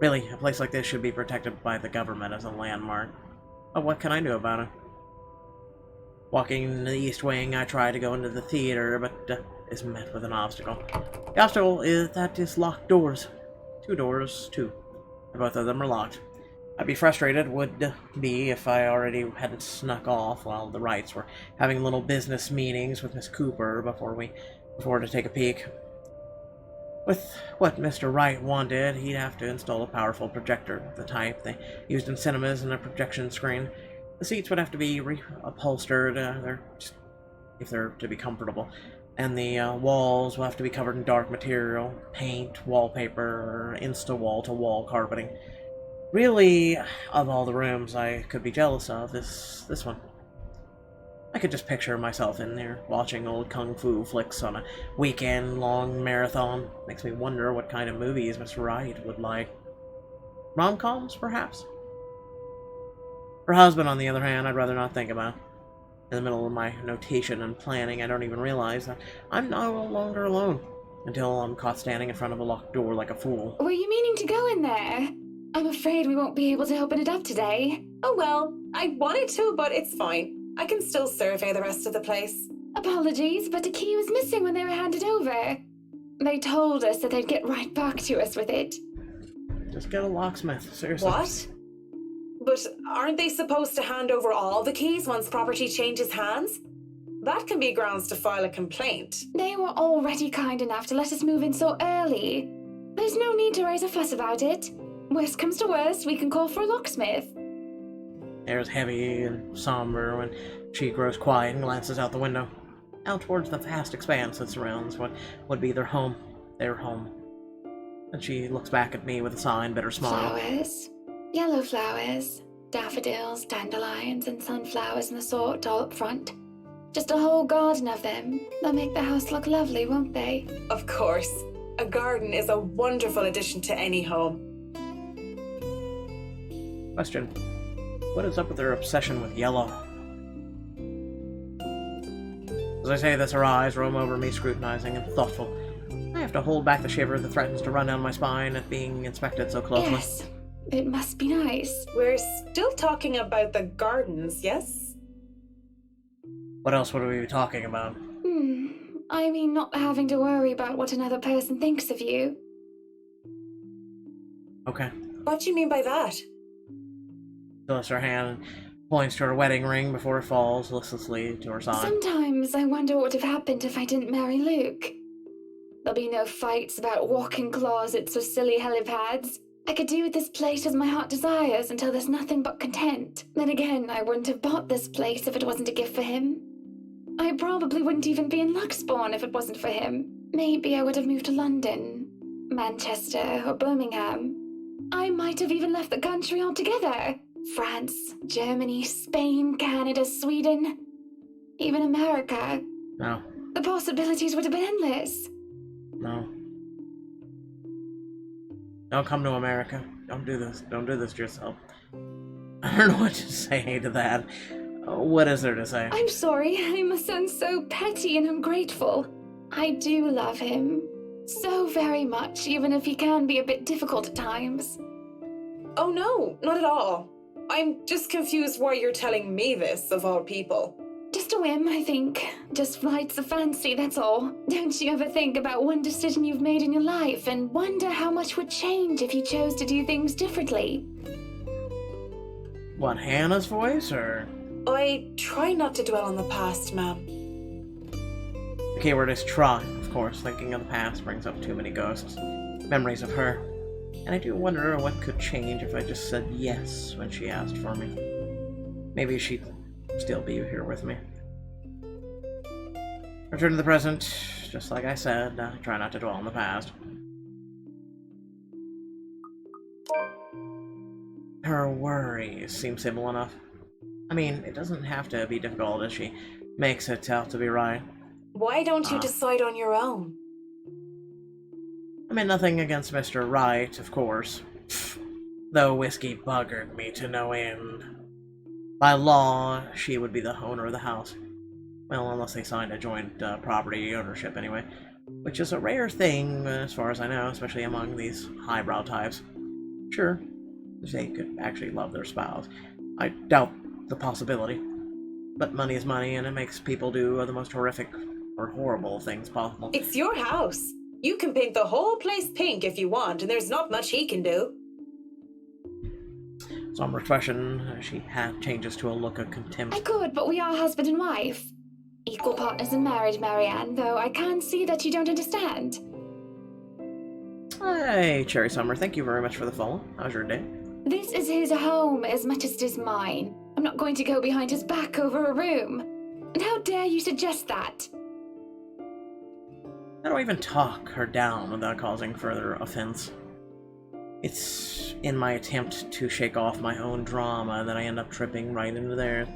Really, a place like this should be protected by the government as a landmark. But what can I do about it? Walking in the east wing, I try to go into the theater, but is met with an obstacle. The obstacle is that it's locked doors. 2 doors, too. And both of them are locked. I'd be frustrated, would be, if I already hadn't snuck off while the Wrights were having little business meetings with Miss Cooper before to take a peek. With what Mr. Wright wanted, he'd have to install a powerful projector, the type they used in cinemas, and a projection screen. The seats would have to be upholstered, if they're to be comfortable, and the walls will have to be covered in dark material, paint, wallpaper, or insta-wall-to-wall carpeting. Really, of all the rooms I could be jealous of, this one. I could just picture myself in there, watching old kung fu flicks on a weekend-long marathon. Makes me wonder what kind of movies Miss Wright would like. Rom-coms, perhaps? Her husband, on the other hand, I'd rather not think about. In the middle of my notation and planning, I don't even realize that I'm no longer alone, until I'm caught standing in front of a locked door like a fool.
Were you meaning to go in there? I'm afraid we won't be able to open it up today.
Oh well, I wanted to, but it's fine. I can still survey the rest of the place.
Apologies, but the key was missing when they were handed over. They told us that they'd get right back to us with it.
Just get a locksmith, seriously.
What? But aren't they supposed to hand over all the keys once property changes hands? That can be grounds to file a complaint.
They were already kind enough to let us move in so early. There's no need to raise a fuss about it. Worst comes to worst, we can call for a locksmith.
Air's heavy and somber when she grows quiet and glances out the window, out towards the vast expanse that surrounds what would be their home. And she looks back at me with a sigh and bitter smile.
Flowers. Yellow flowers. Daffodils, dandelions, and sunflowers in the sort all up front. Just a whole garden of them. They'll make the house look lovely, won't they?
Of course. A garden is a wonderful addition to any home.
Question. What is up with their obsession with yellow? As I say this, her eyes roam over me, scrutinizing and thoughtful. I have to hold back the shiver that threatens to run down my spine at being inspected so closely.
Yes, it must be nice.
We're still talking about the gardens, yes?
What else would we be talking about?
I mean, not having to worry about what another person thinks of you.
Okay.
What do you mean by that?
She lifts her hand and points to her wedding ring before it falls listlessly to her side.
Sometimes I wonder what would have happened if I didn't marry Luke. There'll be no fights about walk-in closets or silly helipads. I could do with this place as my heart desires until there's nothing but content. Then again, I wouldn't have bought this place if it wasn't a gift for him. I probably wouldn't even be in Luxbourne if it wasn't for him. Maybe I would have moved to London, Manchester, or Birmingham. I might have even left the country altogether. France, Germany, Spain, Canada, Sweden, even America.
No.
The possibilities would have been endless.
No. Don't come to America. Don't do this. Don't do this to yourself. I don't know what to say to that. What is there to say?
I'm sorry, I must sound so petty and ungrateful. I do love him. So very much, even if he can be a bit difficult at times.
Oh no, not at all. I'm just confused why you're telling me this, of all people.
Just a whim, I think. Just flights of fancy, that's all. Don't you ever think about one decision you've made in your life and wonder how much would change if you chose to do things differently?
What, Hannah's voice, or...?
I try not to dwell on the past, ma'am.
The keyword is try, of course. Thinking of the past brings up too many ghosts. memories of her. And I do wonder what could change if I just said yes when she asked for me. Maybe she'd still be here with me. Return to the present, just like I said, try not to dwell on the past. Her worries seem simple enough. I mean, it doesn't have to be difficult if she makes it out to be right.
Why don't you decide on your own?
I mean, nothing against Mr. Wright, of course. Though whiskey buggered me to no end. By law, she would be the owner of the house. Well, unless they signed a joint property ownership anyway. Which is a rare thing, as far as I know, especially among these highbrow types. Sure, they could actually love their spouse. I doubt the possibility. But money is money, and it makes people do the most horrific or horrible things possible.
It's your house. You can paint the whole place pink if you want, and there's not much he can do.
Somber expression, she changes to a look of contempt.
I could, but we are husband and wife. Equal partners in marriage, Marianne, though I can see that you don't understand.
Hey, Cherry Summer, thank you very much for the follow. How's your day?
This is his home as much as it is mine. I'm not going to go behind his back over a room. And how dare you suggest that?
How do I even talk her down without causing further offense? It's in my attempt to shake off my own drama that I end up tripping right into theirs.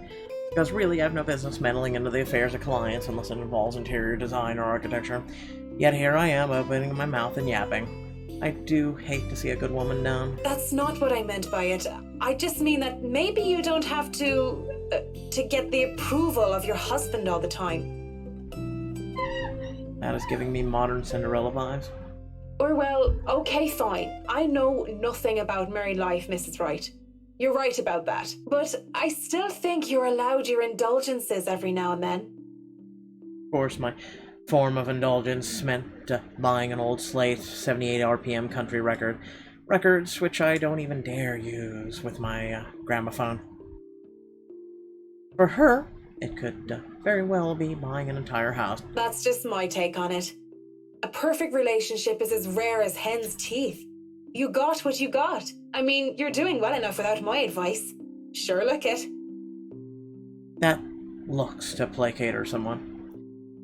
Because really, I have no business meddling into the affairs of clients unless it involves interior design or architecture. Yet here I am, opening my mouth and yapping. I do hate to see a good woman down.
That's not what I meant by it. I just mean that maybe you don't have to get the approval of your husband all the time.
That is giving me modern Cinderella vibes.
Or well, okay, fine. I know nothing about married life, Mrs. Wright. You're right about that. But I still think you're allowed your indulgences every now and then.
Of course, my form of indulgence meant buying an old slate 78 RPM country records which I don't even dare use with my gramophone. For her, it could very well be buying an entire house.
That's just my take on it. A perfect relationship is as rare as hen's teeth. You got what you got. I mean, you're doing well enough without my advice. Sure, look it.
That looks to placate her somewhat.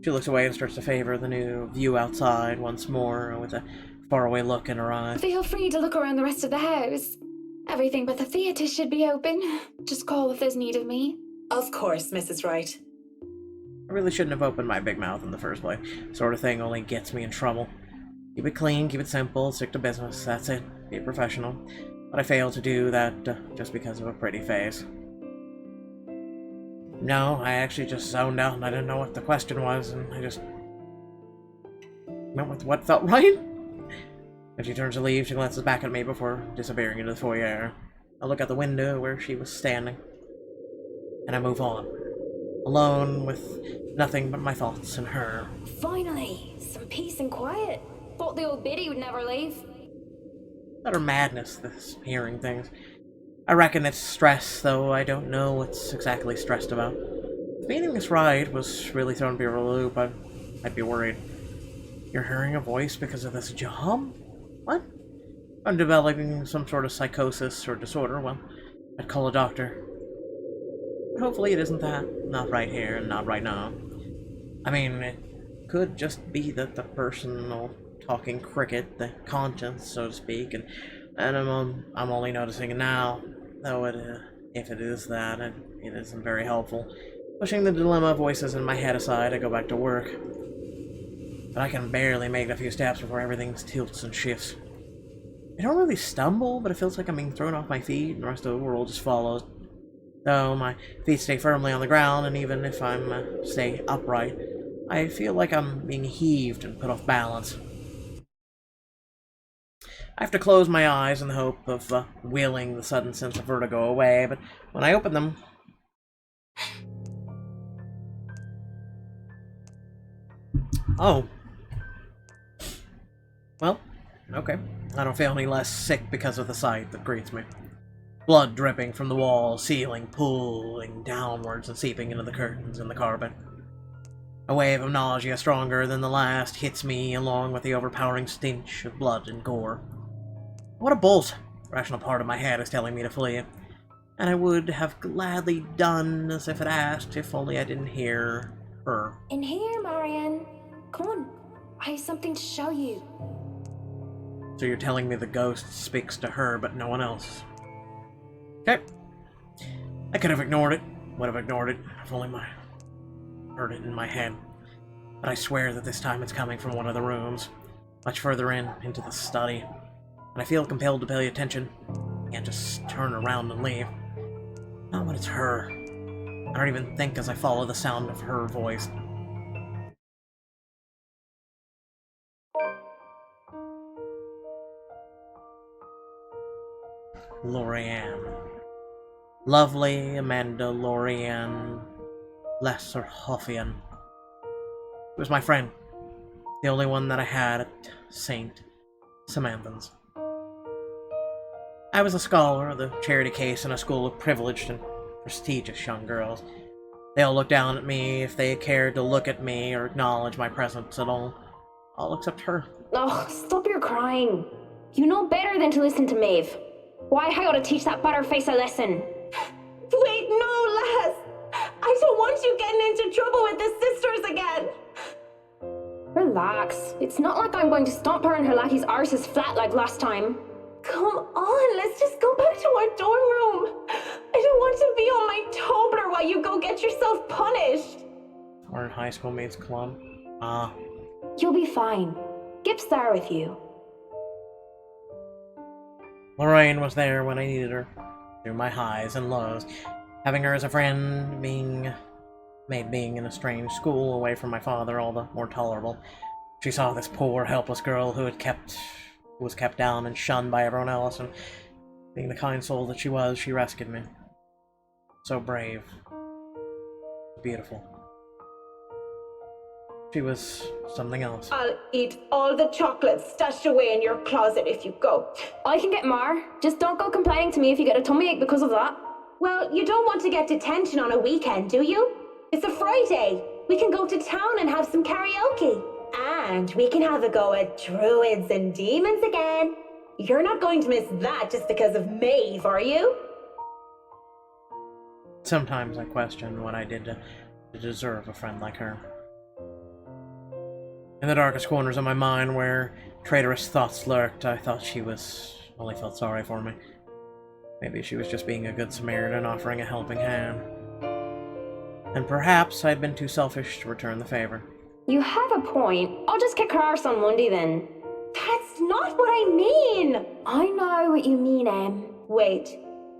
She looks away and starts to favor the new view outside once more, with a faraway look in her eyes.
Feel free to look around the rest of the house. Everything but the theatre should be open. Just call if there's need of me.
Of course, Mrs. Wright.
I really shouldn't have opened my big mouth in the first place. Sort of thing only gets me in trouble. Keep it clean, keep it simple, stick to business, that's it. Be a professional. But I failed to do that just because of a pretty face. No, I actually just zoned out and I didn't know what the question was, and I just went with what felt right. As she turns to leave, she glances back at me before disappearing into the foyer. I look out the window where she was standing, and I move on, alone with nothing but my thoughts and her.
Finally, some peace and quiet. Thought the old Biddy would never leave.
Utter madness, this hearing things. I reckon it's stress, though I don't know what's exactly stressed about. If meeting Miss Wright was really throwing me for a loop, I'd be worried. You're hearing a voice because of this job? What? I'm developing some sort of psychosis or disorder. Well, I'd call a doctor. But hopefully it isn't that. Not right here and not right now. I mean, it could just be that the personal talking cricket, the conscience, so to speak, and I'm only noticing it now. Though if it is that, it isn't very helpful. Pushing the dilemma voices in my head aside, I go back to work. But I can barely make a few steps before everything tilts and shifts. I don't really stumble, but it feels like I'm being thrown off my feet and the rest of the world just follows. Though my feet stay firmly on the ground, and even if I'm stay upright, I feel like I'm being heaved and put off balance. I have to close my eyes in the hope of willing the sudden sense of vertigo away, but when I open them... Oh. Well, okay. I don't feel any less sick because of the sight that greets me. Blood dripping from the wall, ceiling, pooling downwards and seeping into the curtains and the carpet. A wave of nausea stronger than the last hits me, along with the overpowering stench of blood and gore. What a bolt! The rational part of my head is telling me to flee, and I would have gladly done as if it asked, if only I didn't hear her.
In here, Marion. Come on. I have something to show you.
So you're telling me the ghost speaks to her, but no one else? Okay. I could have ignored it. Would have ignored it if only heard it in my head. But I swear that this time it's coming from one of the rooms, much further into the study. And I feel compelled to pay attention. I can't just turn around and leave. Not when it's her. I don't even think as I follow the sound of her voice. Lorianne. Lovely Amanda Lorianne Lesserhoffian. It was my friend. The only one that I had at St. Samanthan's. I was a scholar of the charity case in a school of privileged and prestigious young girls. They all looked down at me if they cared to look at me or acknowledge my presence at all. All except her.
Oh, stop your crying. You know better than to listen to Maeve. Why I ought to teach that butterface a lesson?
Wait, no, lass! I don't want you getting into trouble with the sisters again!
Relax. It's not like I'm going to stomp her and her lackey's arses flat like last time.
Come on, let's just go back to our dorm room. I don't want to be on my Tobler while you go get yourself punished.
Or in high school mates club.
You'll be fine. Gip's there with you.
Lorraine was there when I needed her, through my highs and lows. Having her as a friend made being in a strange school away from my father all the more tolerable. She saw this poor, helpless girl who was kept down and shunned by everyone else, and being the kind soul that she was, she rescued me. So brave. Beautiful. She was something else.
I'll eat all the chocolates stashed away in your closet if you go.
I can get more. Just don't go complaining to me if you get a tummy ache because of that.
Well, you don't want to get detention on a weekend, do you? It's a Friday. We can go to town and have some karaoke. And we can have a go at druids and demons again. You're not going to miss that just because of Maeve, are you?
Sometimes I question what I did to deserve a friend like her. In the darkest corners of my mind where traitorous thoughts lurked, I thought she only felt sorry for me. Maybe she was just being a good Samaritan offering a helping hand. And perhaps I'd been too selfish to return the favor.
You have a point. I'll just kick her arse on Monday then.
That's not what I mean!
I know what you mean, Em.
Wait,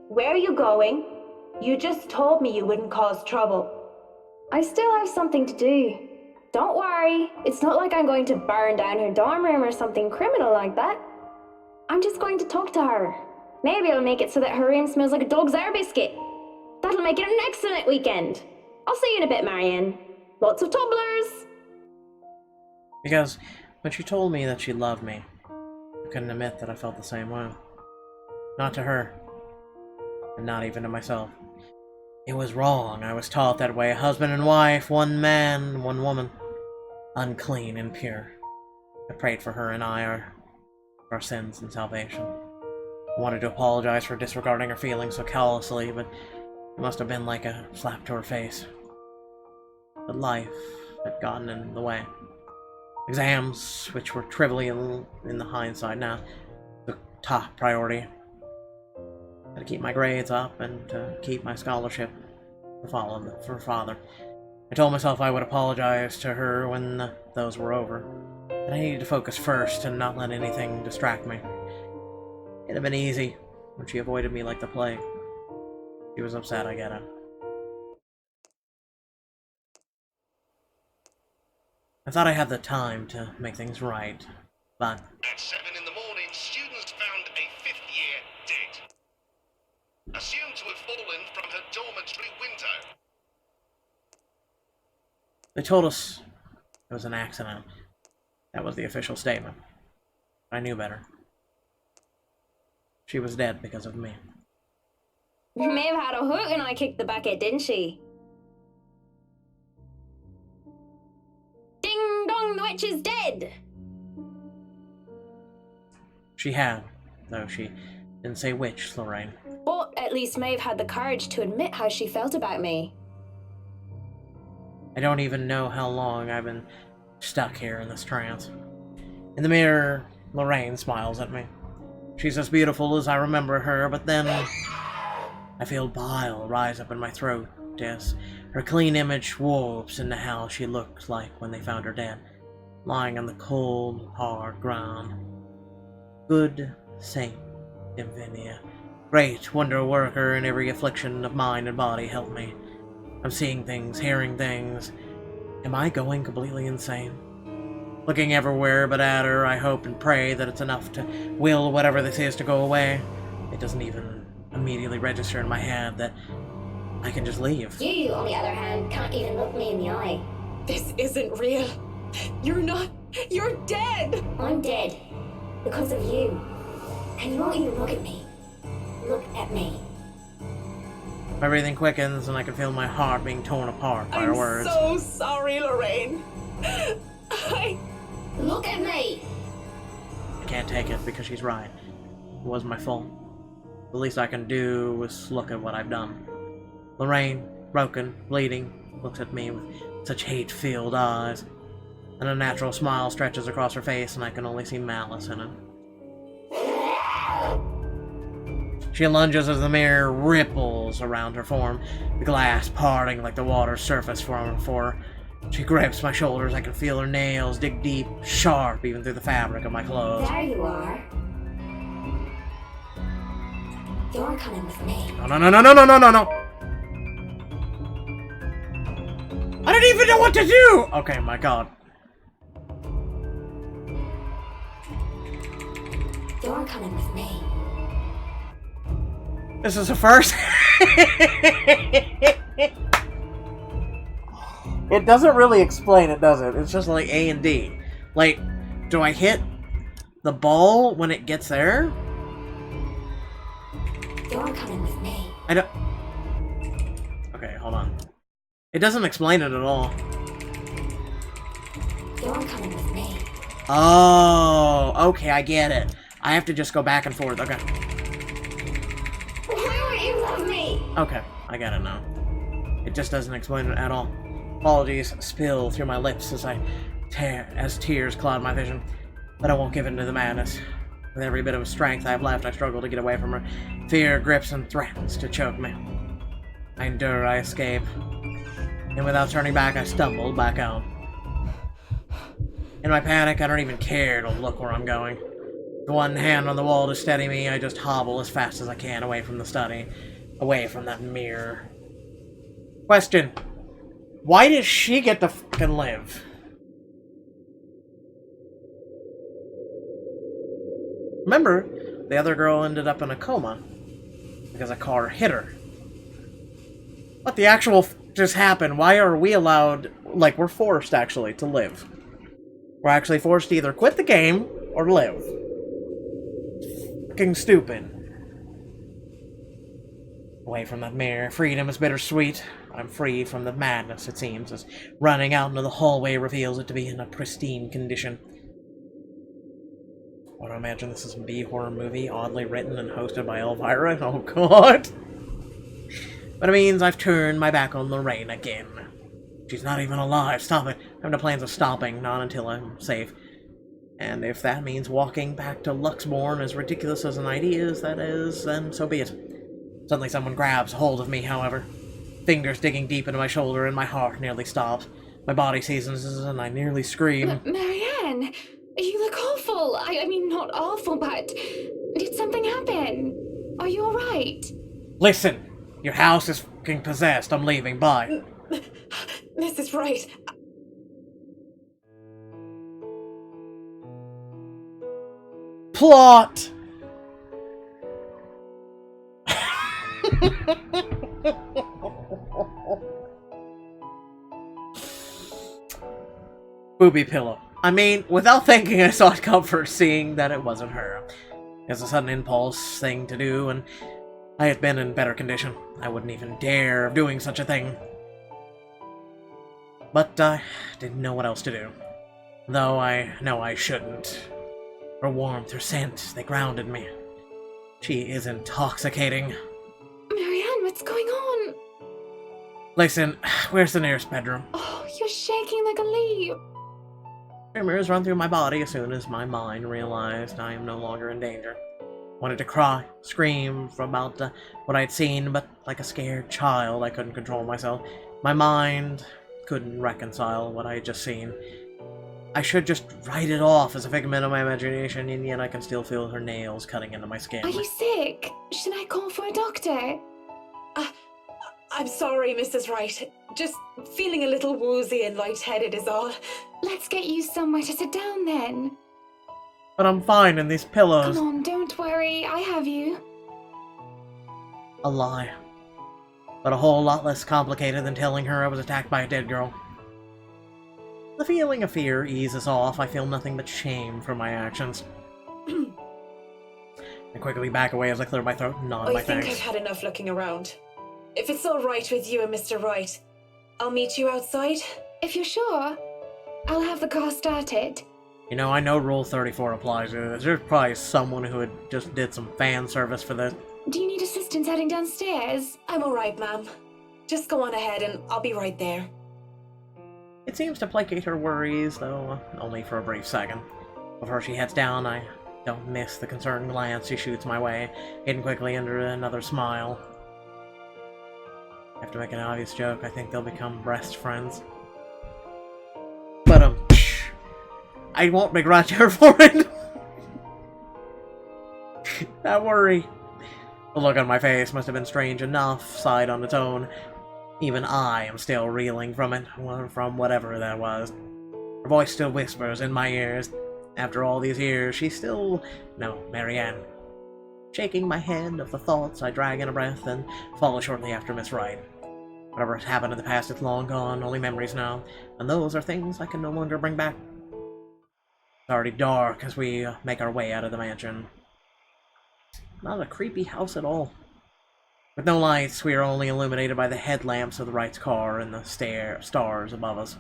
where are you going? You just told me you wouldn't cause trouble.
I still have something to do. Don't worry, it's not like I'm going to burn down her dorm room or something criminal like that. I'm just going to talk to her. Maybe I'll make it so that her room smells like a dog's air biscuit. That'll make it an excellent weekend. I'll see you in a bit, Marianne. Lots of tumblers.
Because when she told me that she loved me, I couldn't admit that I felt the same way. Not to her, and not even to myself. It was wrong. I was taught that way. Husband and wife, one man, one woman. Unclean and pure. I prayed for her and I, our sins and salvation. I wanted to apologize for disregarding her feelings so callously, but it must have been like a slap to her face. But life had gotten in the way. Exams, which were trivial in the hindsight now, took top priority. To keep my grades up and to keep my scholarship for father. I told myself I would apologize to her when those were over. That I needed to focus first and not let anything distract me. It'd have been easy when she avoided me like the plague. She was upset, I get it. I thought I had the time to make things right, but...
At 7 in the morning, students found a 5th-year dead. Assumed to have fallen from her dormitory window.
They told us it was an accident. That was the official statement. I knew better. She was dead because of me.
Maeve had a hook and I kicked the bucket, didn't she? wrong, the witch is dead!
She had, though she didn't say which, Lorraine.
But at least Maeve had the courage to admit how she felt about me.
I don't even know how long I've been stuck here in this trance. In the mirror, Lorraine smiles at me. She's as beautiful as I remember her, but then I feel bile rise up in my throat as her clean image warps into how she looked like when they found her dead, lying on the cold, hard ground. Good Saint Invinia, great wonder worker in every affliction of mind and body, help me. I'm seeing things, hearing things. Am I going completely insane? Looking everywhere but at her, I hope and pray that it's enough to will whatever this is to go away. It doesn't even immediately register in my head that I can just leave.
You, on the other hand, can't even look me in the eye.
This isn't real. You're not. You're dead.
I'm dead. Because of you. And you won't even look at me. Look at me.
My breathing quickens and I can feel my heart being torn apart by her words.
I'm so sorry, Lorraine.
Look at me!
I can't take it because she's right. It was my fault. The least I can do is look at what I've done. Lorraine, broken, bleeding, looks at me with such hate-filled eyes. An unnatural smile stretches across her face and I can only see malice in it. She lunges as the mirror ripples around her form, the glass parting like the water's surface for her. She grips my shoulders, I can feel her nails dig deep, sharp even through the fabric of my clothes.
There you are. You're coming with me.
No. I don't even know what to do! Okay, my god.
You're coming with me.
This is a first. It doesn't really explain it, does it? It's just like A and D. Like, do I hit the ball when it gets there?
You're coming with me.
I don't... Okay, hold on. It doesn't explain it at all.
You're coming with me.
Oh, okay, I get it. I have to just go back and forth. Okay.
Why won't you love me?
Okay, I get it now. It just doesn't explain it at all. Apologies spill through my lips as tears cloud my vision, but I won't give in to the madness. With every bit of strength I have left, I struggle to get away from her. Fear grips and threatens to choke me. I endure, I escape, and without turning back, I stumble back out. In my panic, I don't even care to look where I'm going. With one hand on the wall to steady me, I just hobble as fast as I can away from the study, away from that mirror. Question. Why does she get to fucking live? Remember, the other girl ended up in a coma because a car hit her. What the actual just happened? Why are we allowed, like, we're forced actually to live? We're actually forced to either quit the game or live. Fucking stupid. Away from that mirror, freedom is bittersweet. I'm free from the madness, it seems, as running out into the hallway reveals it to be in a pristine condition. I want to imagine this is a B-horror movie, oddly written and hosted by Elvira. Oh god! But it means I've turned my back on Lorraine again. She's not even alive. Stop it. I have no plans of stopping, not until I'm safe. And if that means walking back to Luxbourne, as ridiculous as an idea as that is, then so be it. Suddenly someone grabs hold of me, however. Fingers digging deep into my shoulder and my heart nearly stops. My body seizes and I nearly scream.
Marianne, you look awful. I mean, not awful, but did something happen? Are you alright?
Listen, your house is fucking possessed. I'm leaving. Bye.
This is right.
Plot! Booby pillow. I mean, without thinking, I sought comfort seeing that it wasn't her. It was a sudden impulse thing to do, and I had been in better condition. I wouldn't even dare of doing such a thing. But I didn't know what else to do. Though I know I shouldn't. Her warmth, her scent, they grounded me. She is intoxicating.
Marianne, what's going on?
Listen, where's the nearest bedroom?
Oh, you're shaking like a leaf.
Tremors run through my body as soon as my mind realized I am no longer in danger. Wanted to cry, scream for about what I'd seen, but like a scared child, I couldn't control myself. My mind couldn't reconcile what I had just seen. I should just write it off as a figment of my imagination, and yet I can still feel her nails cutting into my skin.
Are you sick? Should I call for a doctor?
I'm sorry, Mrs. Wright. Just feeling a little woozy and lightheaded is all.
Let's get you somewhere to sit down then.
But I'm fine in these pillows.
Come on, don't worry. I have you.
A lie. But a whole lot less complicated than telling her I was attacked by a dead girl. The feeling of fear eases off. I feel nothing but shame for my actions. I quickly back away as I clear my throat and nod my
I think
thanks.
I've had enough looking around. If it's all right with you and Mr. Wright, I'll meet you outside.
If you're sure, I'll have the car started.
You know, I know Rule 34 applies to this. There's probably someone who had just did some fan service for this.
Do you need assistance heading downstairs?
I'm all right, ma'am. Just go on ahead and I'll be right there.
It seems to placate her worries, though only for a brief second. Before she heads down, I don't miss the concerned glance she shoots my way, hidden quickly under another smile. I have to make an obvious joke. I think they'll become best friends. But, I won't begrudge her for it. That worry. The look on my face must have been strange enough, sighed on its own. Even I am still reeling from it, from whatever that was. Her voice still whispers in my ears. After all these years, she's still... No, Marianne. Shaking my head of the thoughts, I drag in a breath and follow shortly after Miss Wright. Whatever has happened in the past, it's long gone, only memories now, and those are things I can no longer bring back. It's already dark as we make our way out of the mansion. Not a creepy house at all. With no lights, we are only illuminated by the headlamps of the Wright's car and the stars above us.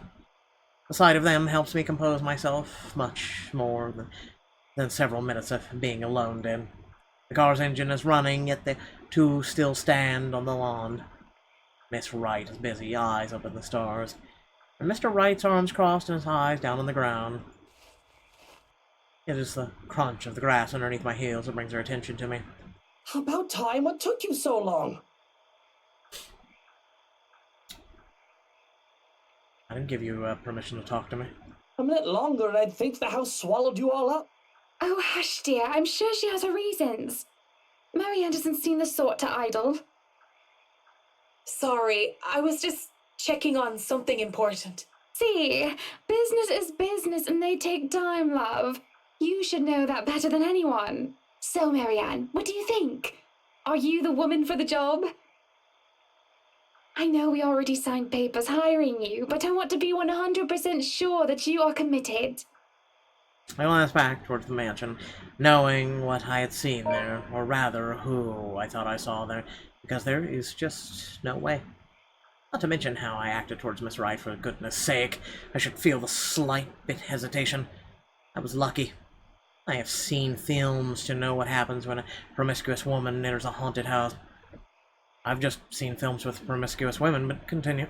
The sight of them helps me compose myself much more than several minutes of being alone in. The car's engine is running, yet the two still stand on the lawn. Miss Wright is busy, eyes up at the stars, and Mr. Wright's arms crossed and his eyes down on the ground. It is the crunch of the grass underneath my heels that brings her attention to me.
About time, what took you so long?
I didn't give you permission to talk to me.
A minute longer and I'd think the house swallowed you all up.
Oh, hush, dear. I'm sure she has her reasons. Marianne doesn't seem the sort to idle.
Sorry, I was just checking on something important.
See, business is business and they take time, love. You should know that better than anyone. So, Marianne, what do you think? Are you the woman for the job? I know we already signed papers hiring you, but I want to be 100% sure that you are committed.
I glanced back towards the mansion, knowing what I had seen there, or rather, who I thought I saw there, because there is just no way. Not to mention how I acted towards Miss Wright, for goodness sake. I should feel the slight bit hesitation. I was lucky. I have seen films to know what happens when a promiscuous woman enters a haunted house. I've just seen films with promiscuous women, but continue.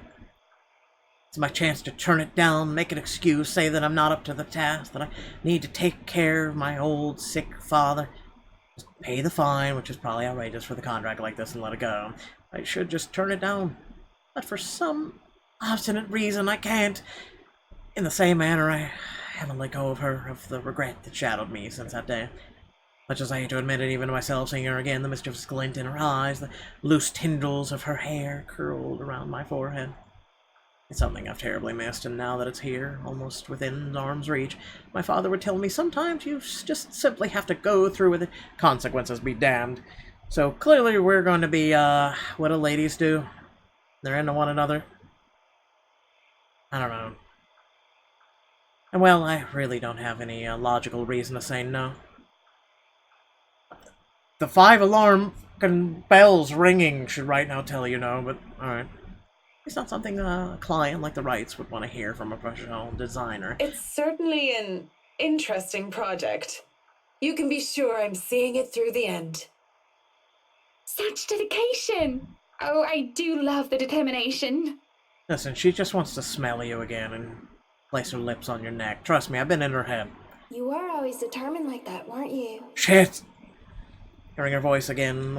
It's my chance to turn it down, make an excuse, say that I'm not up to the task, that I need to take care of my old, sick father. Just pay the fine, which is probably outrageous for the contract like this, and let it go. I should just turn it down. But for some obstinate reason, I can't. In the same manner, I haven't let go of her, of the regret that shadowed me since that day. Much as I hate to admit it even to myself, seeing her again, the mischievous glint in her eyes, the loose tendrils of her hair curled around my forehead. It's something I've terribly missed, and now that it's here, almost within arm's reach, my father would tell me sometimes you just simply have to go through with it. Consequences be damned. So clearly we're going to be, what do ladies do? They're into one another. I don't know. And well, I really don't have any logical reason to say no. The 5 alarm bells ringing should right now tell you no, but alright. It's not something a client like the Wrights would want to hear from a professional designer.
It's certainly an interesting project. You can be sure I'm seeing it through the end.
Such dedication! Oh, I do love the determination.
Listen, she just wants to smell you again and place her lips on your neck. Trust me, I've been in her head.
You were always determined like that, weren't you?
Shit! Hearing her voice again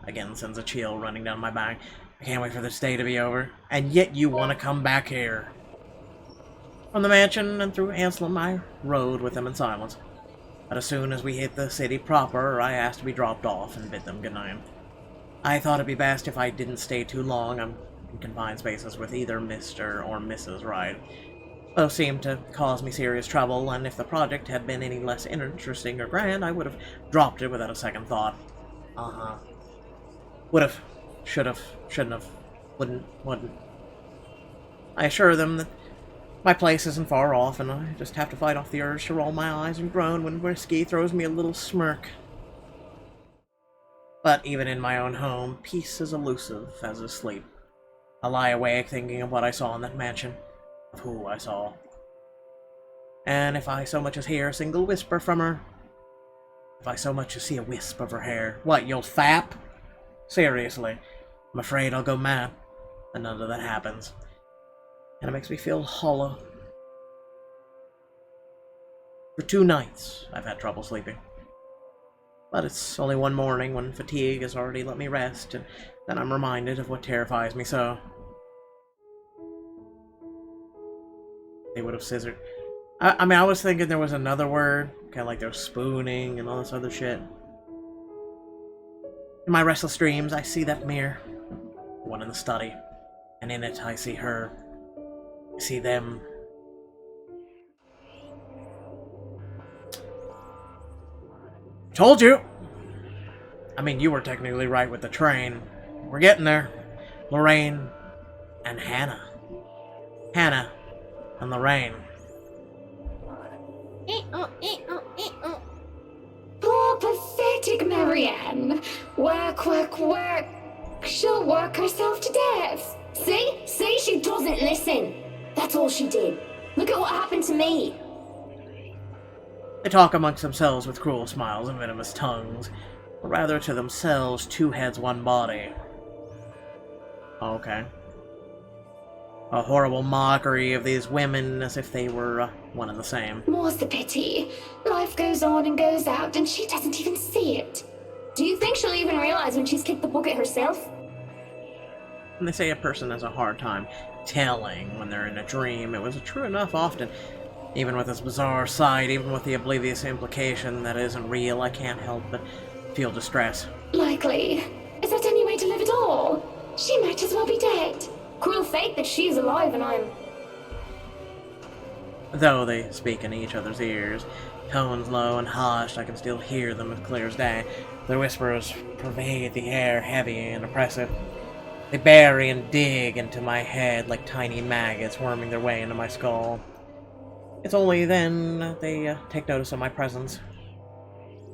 again sends a chill running down my back. I can't wait for this day to be over. And yet you want to come back here. From the mansion and through Anselm, I rode with them in silence. But as soon as we hit the city proper, I asked to be dropped off and bid them goodnight. I thought it'd be best if I didn't stay too long. I'm in confined spaces with either Mr. or Mrs. Wright. Both seemed to cause me serious trouble, and if the project had been any less interesting or grand, I would have dropped it without a second thought. Would've, should've, shouldn't have, wouldn't. I assure them that my place isn't far off, and I just have to fight off the urge to roll my eyes and groan when Whiskey throws me a little smirk. But even in my own home, peace is elusive as is sleep. I lie awake thinking of what I saw in that mansion, of who I saw. And if I so much as hear a single whisper from her, if I so much as see a wisp of her hair, what, you'll fap? Seriously, I'm afraid I'll go mad, and none of that happens. And it makes me feel hollow. For 2 nights, I've had trouble sleeping. But it's only one morning when fatigue has already let me rest, and then I'm reminded of what terrifies me so. They would have scissored. I mean, I was thinking there was another word, kind of like there was spooning and all this other shit. In my restless dreams, I see that mirror, the one in the study, and in it I see her. I see them. Told you! I mean, you were technically right with the train. We're getting there. Lorraine and Hannah. Hannah and Lorraine.
Poor pathetic Marianne. Work, work, work. She'll work herself to death.
See? She doesn't listen. That's all she did. Look at what happened to me.
They talk amongst themselves with cruel smiles and venomous tongues, or rather to themselves, 2 heads, 1 body. Okay. A horrible mockery of these women as if they were one and the same.
More's the pity. Life goes on and goes out, and she doesn't even see it.
Do you think she'll even realize when she's kicked the bucket herself?
And they say a person has a hard time telling when they're in a dream. It was true enough often. Even with this bizarre side, even with the oblivious implication that it isn't real, I can't help but feel distress.
Likely. Is that any way to live at all? She might as well be dead.
Cruel fate that she's alive and I'm...
Though they speak in each other's ears, tones low and hushed, I can still hear them as clear as day. Their whispers pervade the air, heavy and oppressive. They bury and dig into my head like tiny maggots worming their way into my skull. It's only then they take notice of my presence.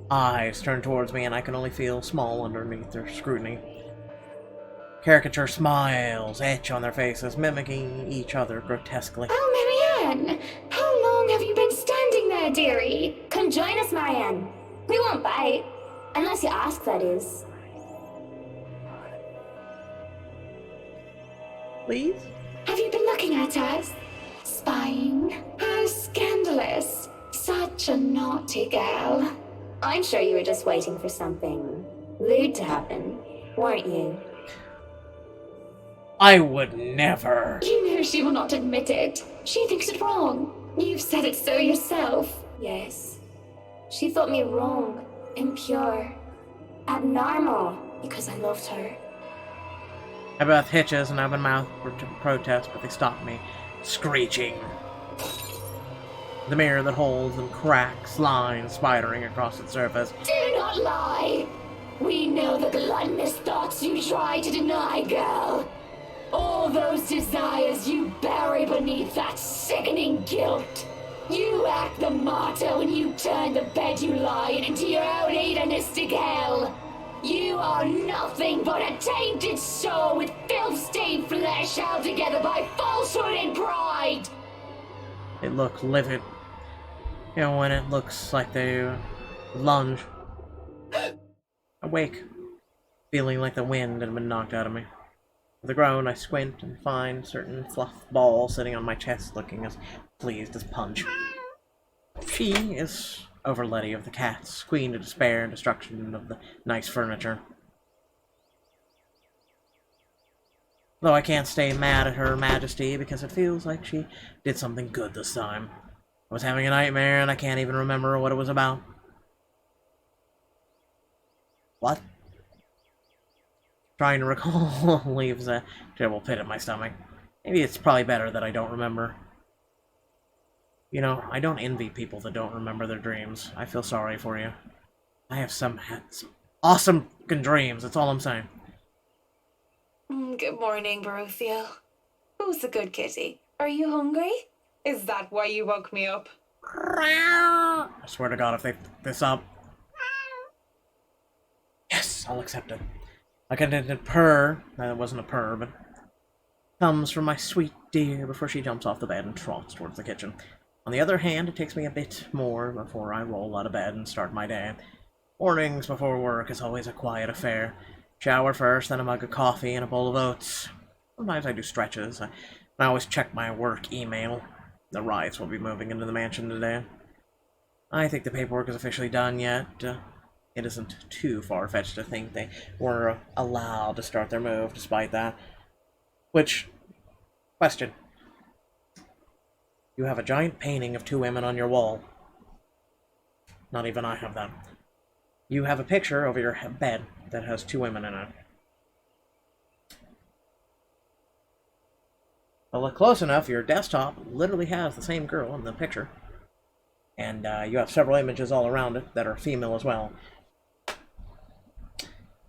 Eyes turn towards me and I can only feel small underneath their scrutiny. Caricature smiles etch on their faces, mimicking each other grotesquely.
Oh, Marianne! How long have you been standing there, dearie?
Come join us, Marianne. We won't bite. Unless you ask, that is.
Please?
Have you been looking at us? Spying? How scandalous. Such a naughty girl.
I'm sure you were just waiting for something lewd to happen, weren't you?
I would never.
You know she will not admit it. She thinks it wrong. You've said it so yourself.
Yes. She thought me wrong, impure, abnormal, because I loved her.
I both hitches and open mouth to protest, but they stop me, screeching. The mirror that holds them cracks, lines spidering across its surface.
Do not lie. We know the gluttonous thoughts you try to deny, girl. All those desires you bury beneath that sickening guilt. You act the martyr when you turn the bed you lie in into your own hedonistic hell. You are nothing but a tainted soul with filth-stained flesh held together by falsehood and pride!
They look livid. You know, when it looks like they lunge. Awake, feeling like the wind had been knocked out of me. With a groan, I squint and find certain fluff ball sitting on my chest, looking as pleased as Punch. She is Overletty of the Cats, queen of despair and destruction of the nice furniture. Though I can't stay mad at Her Majesty because it feels like she did something good this time. I was having a nightmare and I can't even remember what it was about. What? Trying to recall leaves a terrible pit in my stomach. Maybe it's probably better that I don't remember. You know, I don't envy people that don't remember their dreams. I feel sorry for you. I have some awesome dreams, that's all I'm saying.
Good morning, Baruthiel. Who's the good kitty? Are you hungry? Is that why you woke me up?
I swear to God, if they fuck this up. Yes, I'll accept it. Like I did purr. That wasn't a purr, but comes from my sweet dear before she jumps off the bed and trots towards the kitchen. On the other hand, it takes me a bit more before I roll out of bed and start my day. Mornings before work is always a quiet affair. Shower first, then a mug of coffee and a bowl of oats. Sometimes I do stretches. I always check my work email. The Wrights will be moving into the mansion today. I think the paperwork is officially done yet. It isn't too far-fetched to think they were allowed to start their move despite that. Which, question. You have a giant painting of two women on your wall. Not even I have that. You have a picture over your bed that has two women in it. Well, look close enough, your desktop literally has the same girl in the picture. And you have several images all around it that are female as well.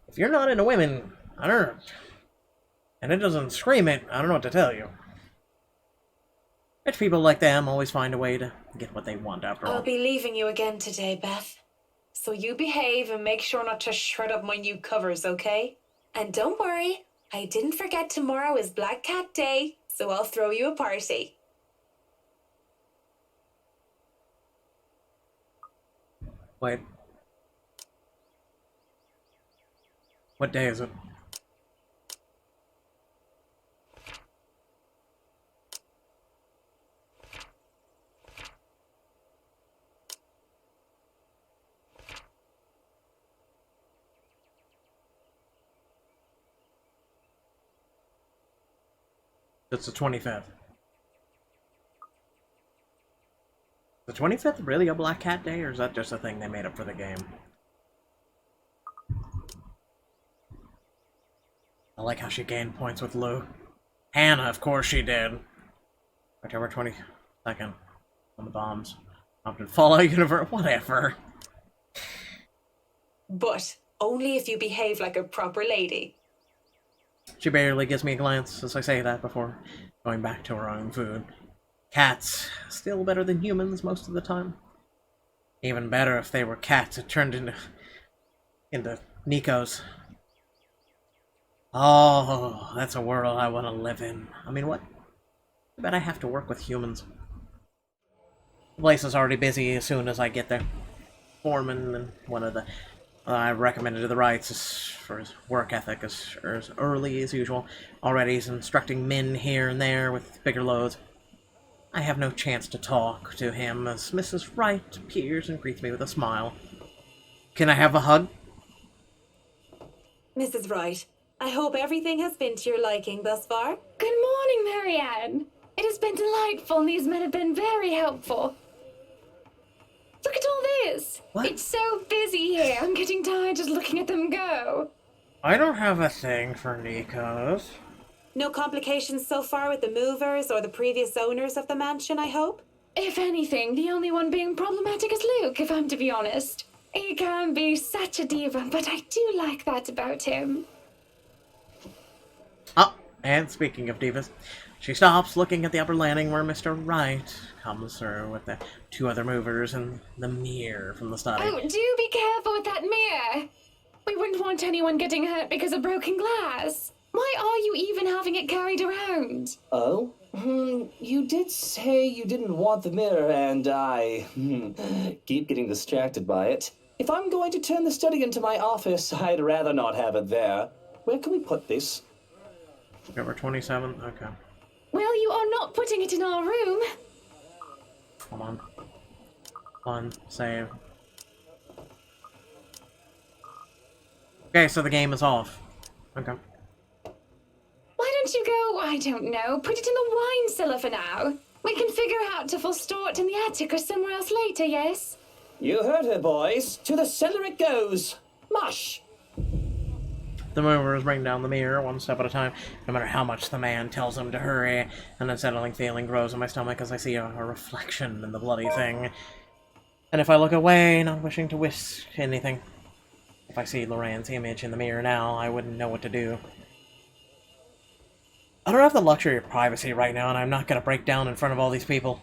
If you're not into women, I don't know. And it doesn't scream it, I don't know what to tell you. Rich people like them always find a way to get what they want after all.
I'll be leaving you again today, Beth. So you behave and make sure not to shred up my new covers, okay? And don't worry, I didn't forget tomorrow is Black Cat Day, so I'll throw you a party.
Wait. What day is it? It's the 25th. The 25th really a Black Cat Day, or is that just a thing they made up for the game? I like how she gained points with Lou. Hannah, of course she did. October 22nd. On the bombs. Up in Fallout Universe, whatever.
But only if you behave like a proper lady.
She barely gives me a glance as I say that before going back to her own food. Cats, still better than humans most of the time. Even better if they were cats that turned into Nikos. Oh, that's a world I want to live in. I mean, what? I bet I have to work with humans. The place is already busy as soon as I get there. Foreman and one of the I recommended to the Wrights for his work ethic as early as usual. Already he's instructing men here and there with bigger loads. I have no chance to talk to him as Mrs. Wright appears and greets me with a smile. Can I have a hug?
Mrs. Wright, I hope everything has been to your liking thus far.
Good morning, Marianne. It has been delightful, and these men have been very helpful. Look at all this.
What?
It's so busy here. I'm getting tired just looking at them go.
I don't have a thing for Nikos.
No complications so far with the movers or the previous owners of the mansion, I hope?
If anything, the only one being problematic is Luke, if I'm to be honest. He can be such a diva, but I do like that about him.
Oh, and speaking of divas, she stops looking at the upper landing where Mr. Wright comes through with the two other movers and the mirror from the study.
Oh, do be careful with that mirror. We wouldn't want anyone getting hurt because of broken glass. Why are you even having it carried around?
Oh? You did say you didn't want the mirror, and I keep getting distracted by it. If I'm going to turn the study into my office, I'd rather not have it there. Where can we put this?
Number 27? Okay.
Well, you are not putting it in our room.
Hold on. One, save. Okay, so the game is off. Okay.
Why don't you go, I don't know, put it in the wine cellar for now? We can figure out if we'll store it in the attic or somewhere else later, yes?
You heard her, boys. To the cellar it goes. Mush!
The movers bring down the mirror one step at a time, no matter how much the man tells them to hurry. An unsettling feeling grows in my stomach as I see a reflection in the bloody thing. And if I look away, not wishing to whisk anything, if I see Lorraine's image in the mirror now, I wouldn't know what to do. I don't have the luxury of privacy right now, and I'm not going to break down in front of all these people.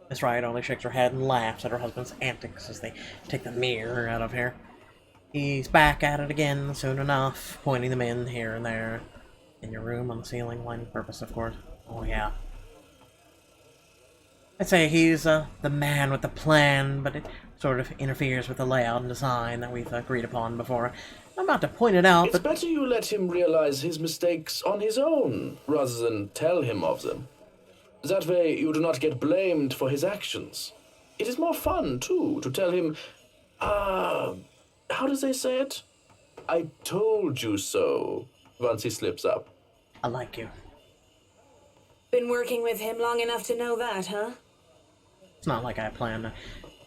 Miss Wright only shakes her head and laughs at her husband's antics as they take the mirror out of here. He's back at it again soon enough, pointing them in here and there. In your room, on the ceiling, lining purpose, of course. Oh, yeah. I'd say he's the man with the plan, but it sort of interferes with the layout and design that we've agreed upon before. I'm about to point it out,
It's better you let him realize his mistakes on his own, rather than tell him of them. That way you do not get blamed for his actions. It is more fun, too, to tell him, how do they say it? I told you so, once he slips up.
I like you.
Been working with him long enough to know that, huh?
It's not like I plan to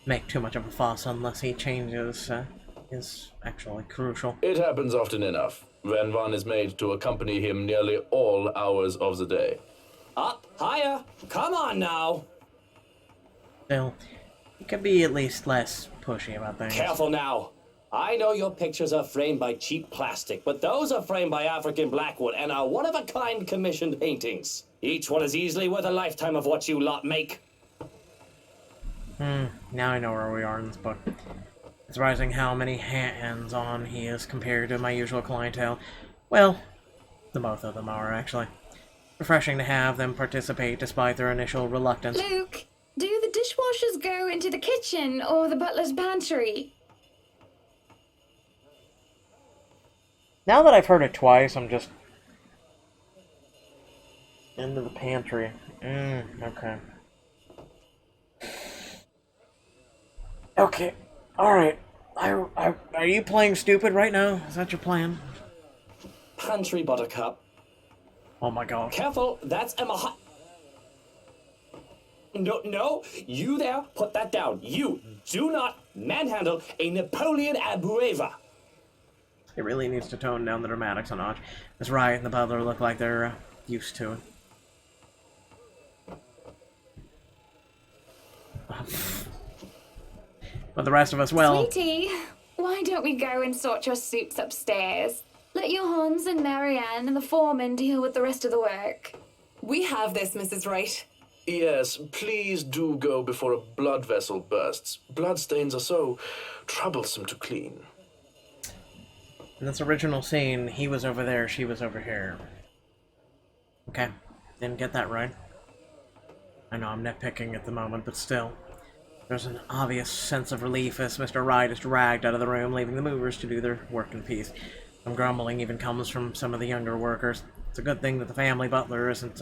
make too much of a fuss unless he changes is actually crucial.
It happens often enough, when one is made to accompany him nearly all hours of the day.
Up, higher, come on now.
Still, he could be at least less pushy about things.
Careful now. I know your pictures are framed by cheap plastic, but those are framed by African Blackwood and are one-of-a-kind commissioned paintings. Each one is easily worth a lifetime of what you lot make.
Now I know where we are in this book. It's surprising how many hands-on he is compared to my usual clientele. Well, the both of them are, actually. Refreshing to have them participate despite their initial reluctance.
Luke, do the dishwashers go into the kitchen or the butler's pantry?
Now that I've heard it twice, I'm just... into the pantry. Okay. Okay, alright. Are you playing stupid right now? Is that your plan?
Pantry, Buttercup.
Oh my god.
Careful, that's Emma. No, you there, put that down. You do not manhandle a Napoleon Abueva.
It really needs to tone down the dramatics a notch. Miss Wright and the butler look like they're used to it. But the rest of us, well...
Sweetie, why don't we go and sort your suits upstairs? Let your Hans and Marianne and the foreman deal with the rest of the work.
We have this, Mrs. Wright.
Yes, please do go before a blood vessel bursts. Bloodstains are so troublesome to clean.
In this original scene, he was over there, she was over here. Okay, didn't get that right. I know I'm nitpicking at the moment, but still. There's an obvious sense of relief as Mr. Wright is dragged out of the room, leaving the movers to do their work in peace. Some grumbling even comes from some of the younger workers. It's a good thing that the family butler isn't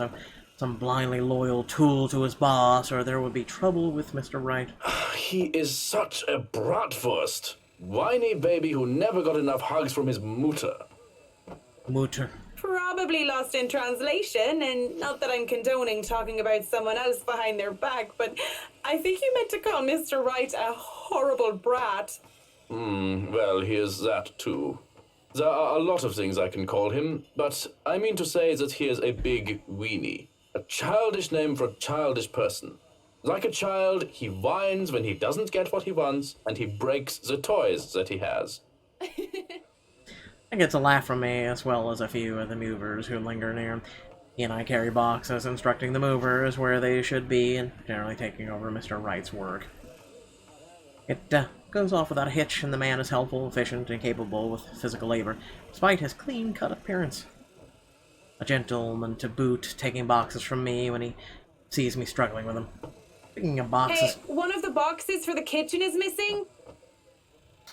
some blindly loyal tool to his boss, or there would be trouble with Mr. Wright.
He is such a bratwurst. Whiny baby who never got enough hugs from his mutter.
Mutter.
Probably lost in translation, and not that I'm condoning talking about someone else behind their back, but I think you meant to call Mr. Wright a horrible brat.
Well, here's that too. There are a lot of things I can call him, but I mean to say that he is a big weenie. A childish name for a childish person. Like a child, he whines when he doesn't get what he wants, and he breaks the toys that he has.
It gets a laugh from me, as well as a few of the movers who linger near. He and I carry boxes instructing the movers where they should be, and generally taking over Mr. Wright's work. It goes off without a hitch, and the man is helpful, efficient, and capable with physical labor, despite his clean-cut appearance. A gentleman to boot, taking boxes from me when he sees me struggling with them. Speaking of boxes...
Hey, one of the boxes for the kitchen is missing.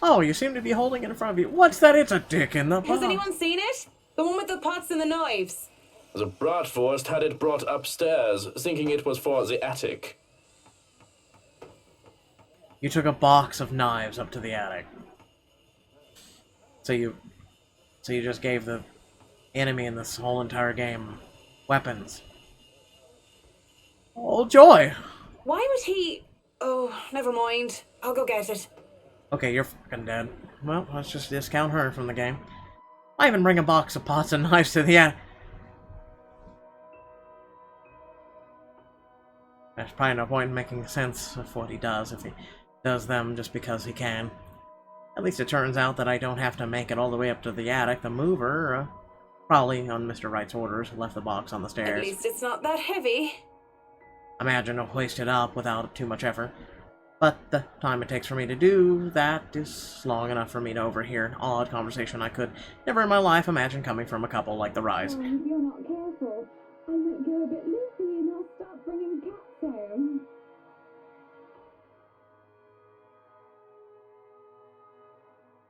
Oh, you seem to be holding it in front of you. What's that? It's a dick in the box.
Has anyone seen it? The one with the pots and the knives.
The Bratwurst had it brought upstairs, thinking it was for the attic.
You took a box of knives up to the attic. So you just gave the enemy in this whole entire game weapons. Oh, joy!
Why would he... Oh, never mind. I'll go get it.
Okay, you're fucking dead. Well, let's just discount her from the game. I even bring a box of pots and knives to the attic. There's probably no point in making sense of what he does if he does them just because he can. At least it turns out that I don't have to make it all the way up to the attic. The mover, probably on Mr. Wright's orders, left the box on the stairs.
At least it's not that heavy.
Imagine I'll hoist it up without too much effort. But the time it takes for me to do that is long enough for me to overhear an odd conversation I could never in my life imagine coming from a couple like the Rise.
Oh, if you're not careful, I might go a bit loopy and I'll start bringing cats home.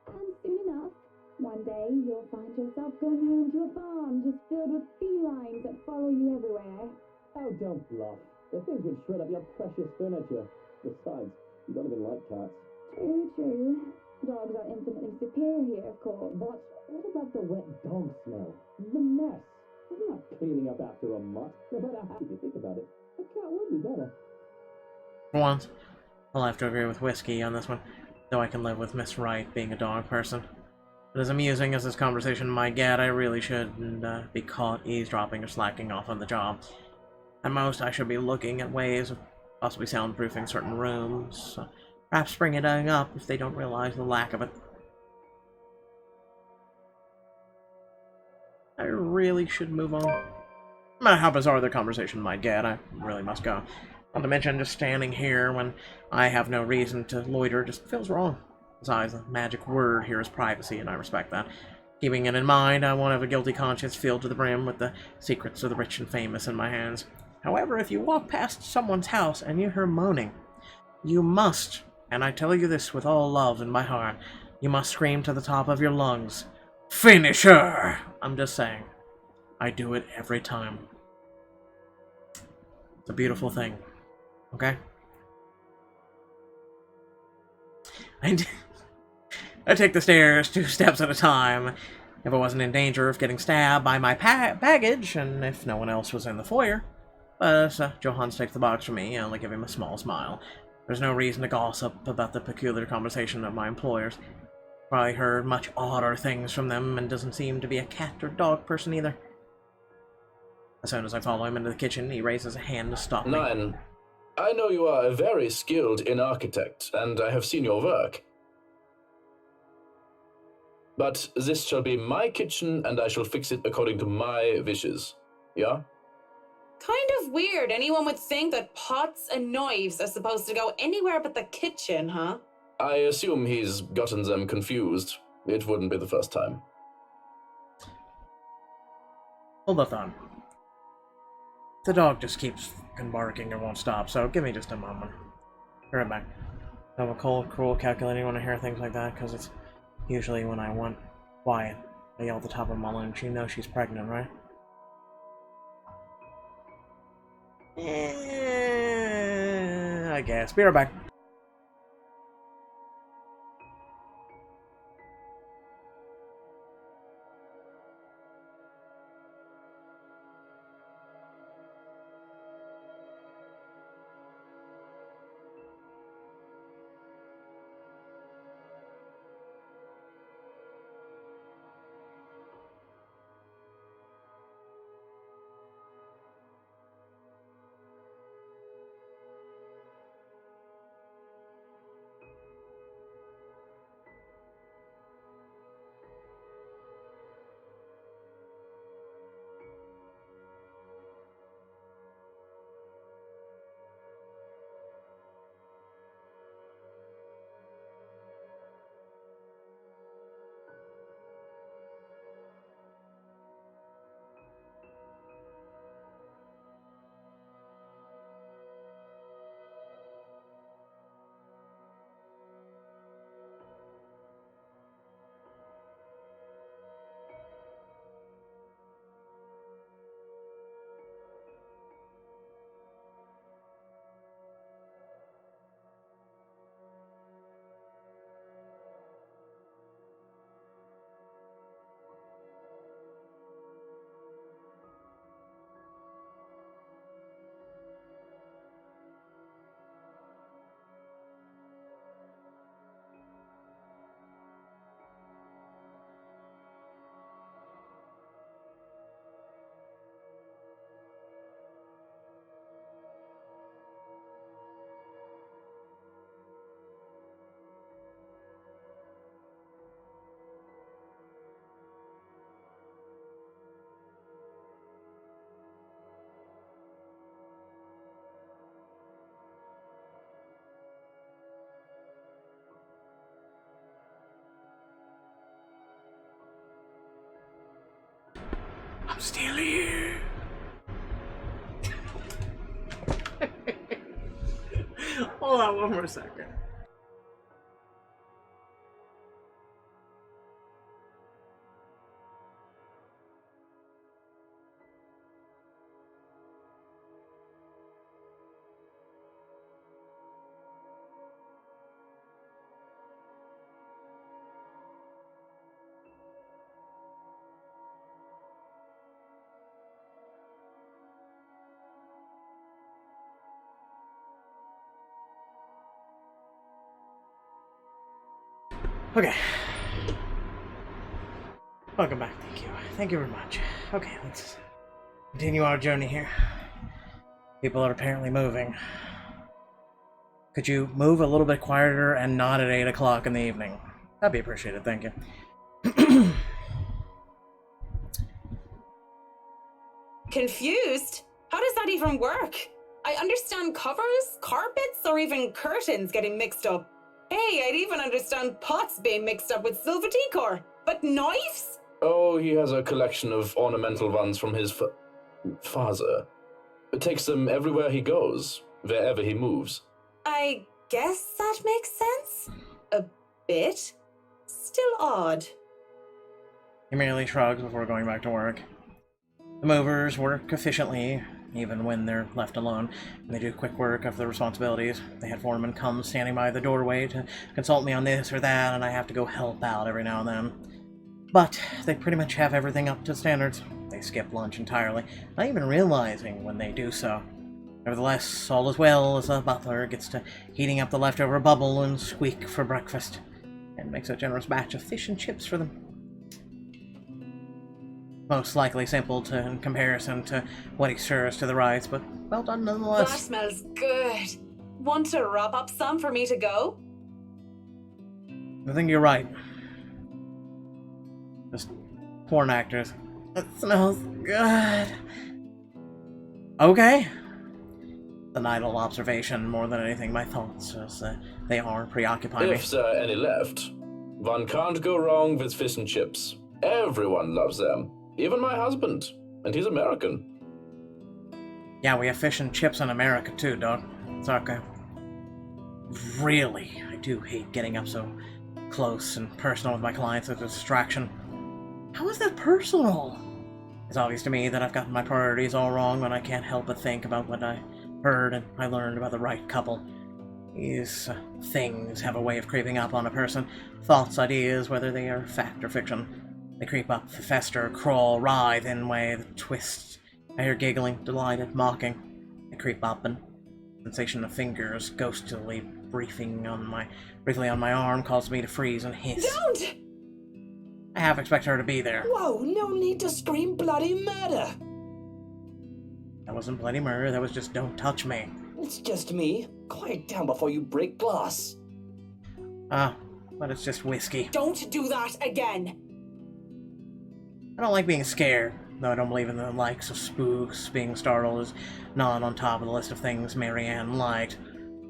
And soon enough, one day you'll find yourself going home to a barn just filled with felines that follow you everywhere.
Oh, don't bluff. The things would shred up your precious furniture. Besides, you don't even like cats.
True, true. Dogs are infinitely superior here, of course.
But what about the wet dog smell? The mess. I'm not cleaning up after a mutt. No matter how you think about it, a cat would be better.
For once, I'll have to agree with Whiskey on this one, though I can live with Miss Wright being a dog person. But as amusing as this conversation might get, I really shouldn't be caught eavesdropping or slacking off on the job. At most, I should be looking at ways of possibly soundproofing certain rooms, perhaps bringing it up if they don't realize the lack of it. I really should move on. No matter how bizarre the conversation might get, I really must go. Not to mention, just standing here when I have no reason to loiter just feels wrong. Besides, the magic word here is privacy, and I respect that. Keeping it in mind, I won't have a guilty conscience filled to the brim with the secrets of the rich and famous in my hands. However, if you walk past someone's house and you hear moaning, you must, and I tell you this with all love in my heart, you must scream to the top of your lungs, "Finish her!" I'm just saying. I do it every time. It's a beautiful thing. Okay? I take the stairs 2 steps at a time. If I wasn't in danger of getting stabbed by my baggage, and if no one else was in the foyer. But Johannes takes the box from me, I only give him a small smile. There's no reason to gossip about the peculiar conversation of my employers. Probably heard much odder things from them, and doesn't seem to be a cat or dog person either. As soon as I follow him into the kitchen, he raises a hand to stop me.
Nine, I know you are very skilled in architect, and I have seen your work. But this shall be my kitchen, and I shall fix it according to my wishes. Yeah?
Kind of weird. Anyone would think that pots and knives are supposed to go anywhere but the kitchen, huh?
I assume he's gotten them confused. It wouldn't be the first time.
Hold the thought. The dog just keeps fucking barking and won't stop, so give me just a moment. Be right back. I have a cold, cruel, calculating when I hear things like that, because it's usually when I want quiet. I yell at the top of my lungs. You know she's pregnant, right? I guess. Be right back. Still here. Hold on one more second. Okay. Welcome back, thank you. Thank you very much. Okay, let's continue our journey here. People are apparently moving. Could you move a little bit quieter and not at 8 o'clock in the evening? That'd be appreciated, thank you.
Confused? How does that even work? I understand covers, carpets, or even curtains getting mixed up. Hey, I'd even understand pots being mixed up with silver decor. But knives?
Oh, he has a collection of ornamental ones from his father. It takes them everywhere he goes, wherever he moves.
I guess that makes sense. A bit. Still odd.
He merely shrugs before going back to work. The movers work efficiently, even when they're left alone, and they do quick work of the responsibilities. The head foreman comes standing by the doorway to consult me on this or that, and I have to go help out every now and then. But they pretty much have everything up to standards. They skip lunch entirely, not even realizing when they do so. Nevertheless, all is well as the butler gets to heating up the leftover bubble and squeak for breakfast, and makes a generous batch of fish and chips for them. Most likely simple in comparison to what he serves to the rides, but well done
That
nonetheless.
smells good. Want to wrap up some for me to go?
I think you're right. Just porn actors. It smells good. Okay. An idle observation more than anything. My thoughts, as they are, preoccupy me.
If there are any left, one can't go wrong with fish and chips. Everyone loves them. Even my husband. And he's American.
Yeah, we have fish and chips in America too, dog. It's okay. Really, I do hate getting up so close and personal with my clients as a distraction. How is that personal? It's obvious to me that I've gotten my priorities all wrong when I can't help but think about what I heard and I learned about the right couple. These things have a way of creeping up on a person. Thoughts, ideas, whether they are fact or fiction. They creep up, fester, crawl, writhe in way that twists. I hear giggling, delighted, mocking. They creep up, and sensation of fingers ghostily briefly on my arm causes me to freeze and hiss.
Don't!
I half expect her to be there.
Whoa, no need to scream bloody murder!
That wasn't bloody murder, that was just don't touch me.
It's just me. Quiet down before you break glass.
But it's just whiskey.
Don't do that again.
I don't like being scared, though I don't believe in the likes of spooks. Being startled is not on top of the list of things Marianne liked.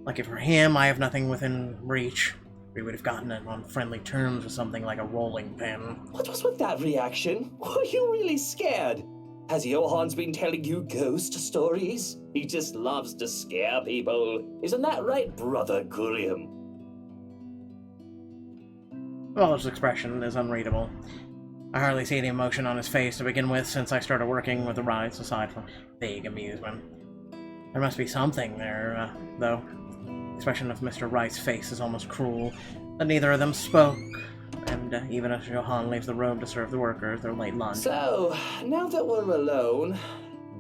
Lucky for him, I have nothing within reach. We would have gotten it on friendly terms with something like a rolling pin.
What was with that reaction? Were you really scared? Has Johan's been telling you ghost stories? He just loves to scare people. Isn't that right, Brother Graham?
Well, his expression is unreadable. I hardly see any emotion on his face to begin with since I started working with the rides, aside from vague amusement. There must be something there, though. The expression of Mr. Wright's face is almost cruel, but neither of them spoke, and even as Johan leaves the room to serve the workers their late lunch.
So, now that we're alone,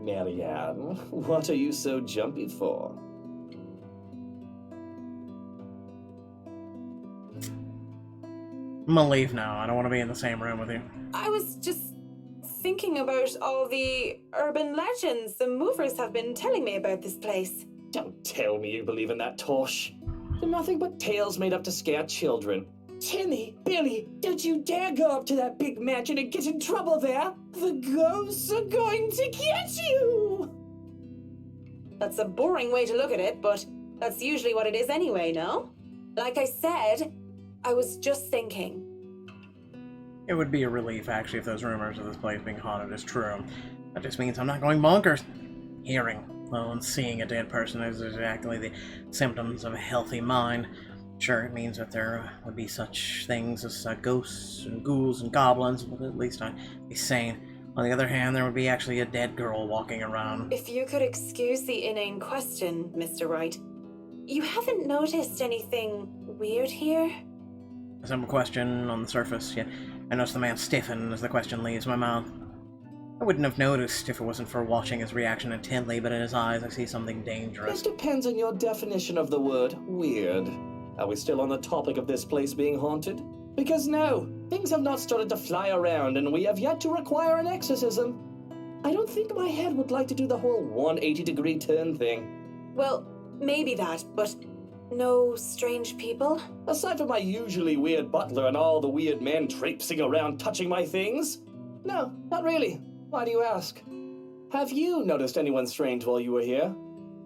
Marianne, what are you so jumpy for?
I'm gonna leave now. I don't want to be in the same room with you.
I was just thinking about all the urban legends the movers have been telling me about this place.
Don't tell me you believe in that tosh. They're nothing but tales made up to scare children. Timmy, Billy, don't you dare go up to that big mansion and get in trouble there. The ghosts are going to get you.
That's a boring way to look at it, but that's usually what it is anyway, no? Like I said, I was just thinking.
It would be a relief, actually, if those rumors of this place being haunted is true. That just means I'm not going bonkers. Hearing, well, and seeing a dead person is exactly the symptoms of a healthy mind. Sure, it means that there would be such things as ghosts and ghouls and goblins, but at least I'd be sane. On the other hand, there would be actually a dead girl walking around.
If you could excuse the inane question, Mr. Wright, you haven't noticed anything weird here?
A simple question on the surface, yet I notice the man stiffen as the question leaves my mouth. I wouldn't have noticed if it wasn't for watching his reaction intently, but in his eyes I see something dangerous.
It depends on your definition of the word weird. Are we still on the topic of this place being haunted? Because no, things have not started to fly around and we have yet to require an exorcism. I don't think my head would like to do the whole 180-degree turn thing.
Well, maybe that, but no strange people?
Aside from my usually weird butler and all the weird men traipsing around touching my things? No, not really. Why do you ask? Have you noticed anyone strange while you were here?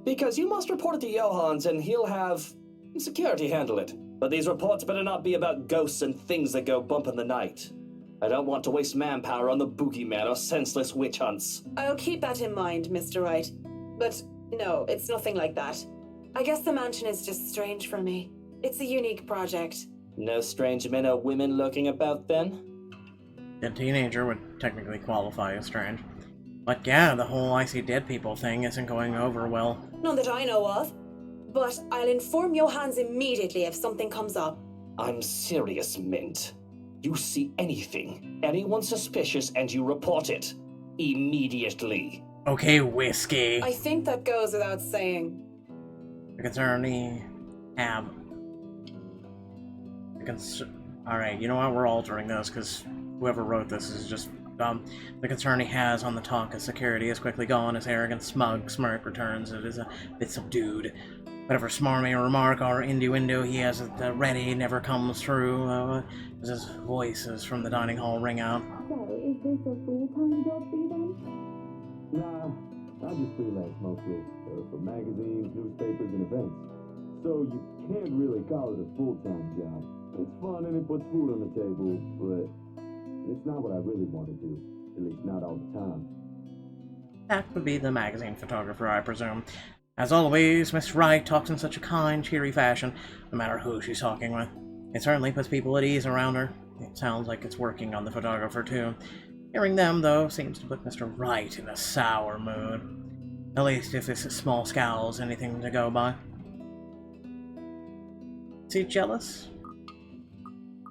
Because you must report it to Johans and he'll have security handle it. But these reports better not be about ghosts and things that go bump in the night. I don't want to waste manpower on the boogeyman or senseless witch hunts.
I'll keep that in mind, Mr. Wright. But no, it's nothing like that. I guess the mansion is just strange for me. It's a unique project.
No strange men or women lurking about then?
A teenager would technically qualify as strange. But yeah, the whole I see dead people thing isn't going over well.
None that I know of. But I'll inform Johans immediately if something comes up.
I'm serious, Mint. You see anything, anyone suspicious, and you report it. Immediately.
Okay, Whiskey.
I think that goes without saying.
The concernee have... Alright, you know what? We're altering this, because whoever wrote this is just dumb. The concern he has on the talk of security is quickly gone. His arrogant, smug smirk returns. It is a bit subdued. Whatever smarmy remark or innuendo he has at the ready never comes through, as his voices from the dining hall ring out.
So, is this a full-time job for you then?
Nah, I just freelance mostly, for magazines, newspapers, and events. So you can't really call it a full-time job. It's fun and it puts food on the table, but it's not what I really want to do. At least not all the time.
That would be the magazine photographer, I presume. As always, Miss Wright talks in such a kind, cheery fashion, no matter who she's talking with. It certainly puts people at ease around her. It sounds like it's working on the photographer, too. Hearing them, though, seems to put Mr. Wright in a sour mood. At least if this small scowl's anything to go by. Is he jealous?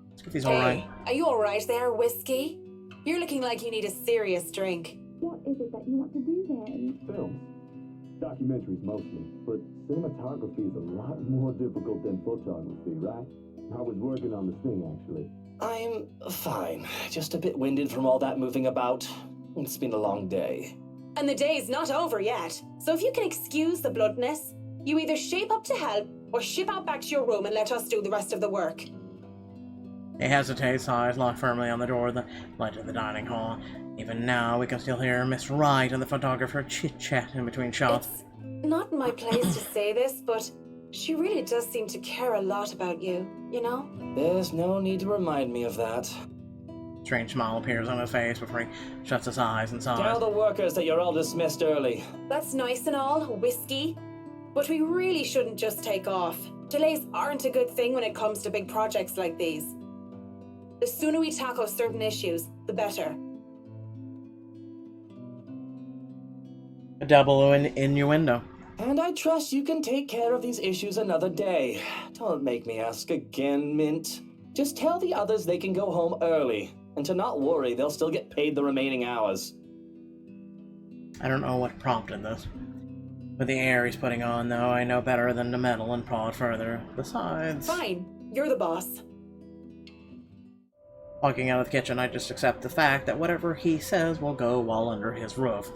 Let's if he's alright.
Are you alright there, Whiskey? You're looking like you need a serious drink.
What is it that you want to do then?
Films. Documentaries mostly, but cinematography is a lot more difficult than photography, right? I was working on this thing, actually.
I'm fine. Just a bit winded from all that moving about. It's been a long day.
And the day's not over yet. So if you can excuse the bloodness, you either shape up to help or ship out back to your room and let us do the rest of the work.
He hesitates, eyes locked firmly on the door that led to the dining hall. Even now, we can still hear Miss Wright and the photographer chit-chat in between shots.
It's not my place to say this, but she really does seem to care a lot about you, you know?
There's no need to remind me of that.
Strange smile appears on his face before he shuts his eyes and sighs.
Tell the workers that you're all dismissed early.
That's nice and all, Whiskey, but we really shouldn't just take off. Delays aren't a good thing when it comes to big projects like these. The sooner we tackle certain issues, the better.
A double innuendo.
And I trust you can take care of these issues another day. Don't make me ask again, Mint. Just tell the others they can go home early, and to not worry, they'll still get paid the remaining hours.
I don't know what prompted this. With the air he's putting on, though, I know better than to meddle and prod further. Besides...
Fine, you're the boss.
Walking out of the kitchen, I just accept the fact that whatever he says will go well under his roof.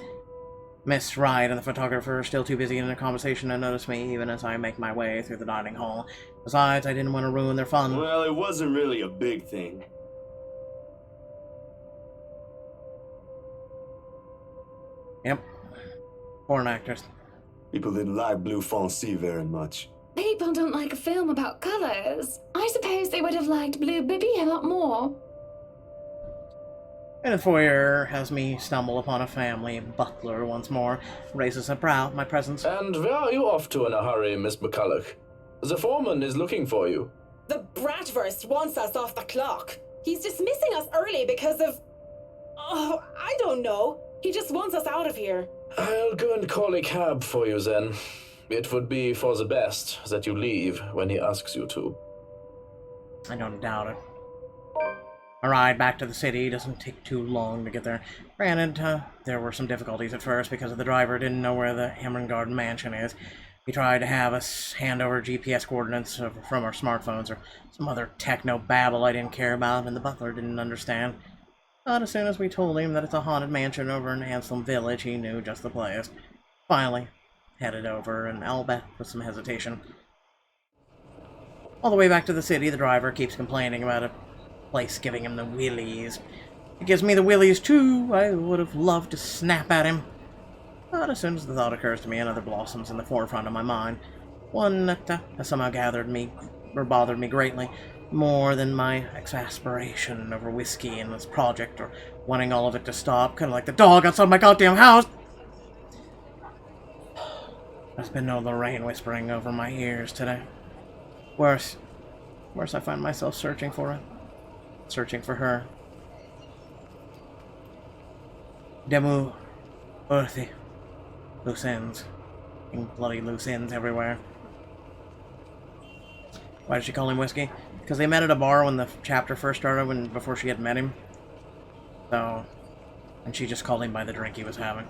Miss Wright and the photographer are still too busy in a conversation to notice me, even as I make my way through the dining hall. Besides, I didn't want to ruin their fun.
Well, it wasn't really a big thing.
Yep. Foreign actors.
People didn't like Blue Fonzie very much.
People don't like a film about colours. I suppose they would have liked Blue Bibby a lot more.
And the foyer has me stumble upon a family butler once more, raises a brow at my presence.
And where are you off to in a hurry, Miss McCulloch? The foreman is looking for you.
The Bratwurst wants us off the clock. He's dismissing us early because of... Oh, I don't know. He just wants us out of here.
I'll go and call a cab for you then. It would be for the best that you leave when he asks you to.
I don't doubt it. A ride back to the city doesn't take too long to get there. Granted, there were some difficulties at first because the driver didn't know where the Ermengarde Mansion is. He tried to have us hand over GPS coordinates from our smartphones or some other techno-babble I didn't care about, and the butler didn't understand. But as soon as we told him that it's a haunted mansion over in Ansel Village, he knew just the place. Finally, headed over, and albeit with some hesitation. All the way back to the city, the driver keeps complaining about a place giving him the willies. It gives me the willies too. I would have loved to snap at him. But as soon as the thought occurs to me, another blossoms in the forefront of my mind. One that has somehow bothered me greatly, more than my exasperation over whiskey and this project, or wanting all of it to stop, kind of like the dog outside my goddamn house. There's been no Lorraine whispering over my ears today. Worse, I find myself searching for it. Searching for her. Demu, earthy, loose ends. Bloody loose ends everywhere. Why did she call him Whiskey? Because they met at a bar when the chapter first started, before she had met him. So, and she just called him by the drink he was having.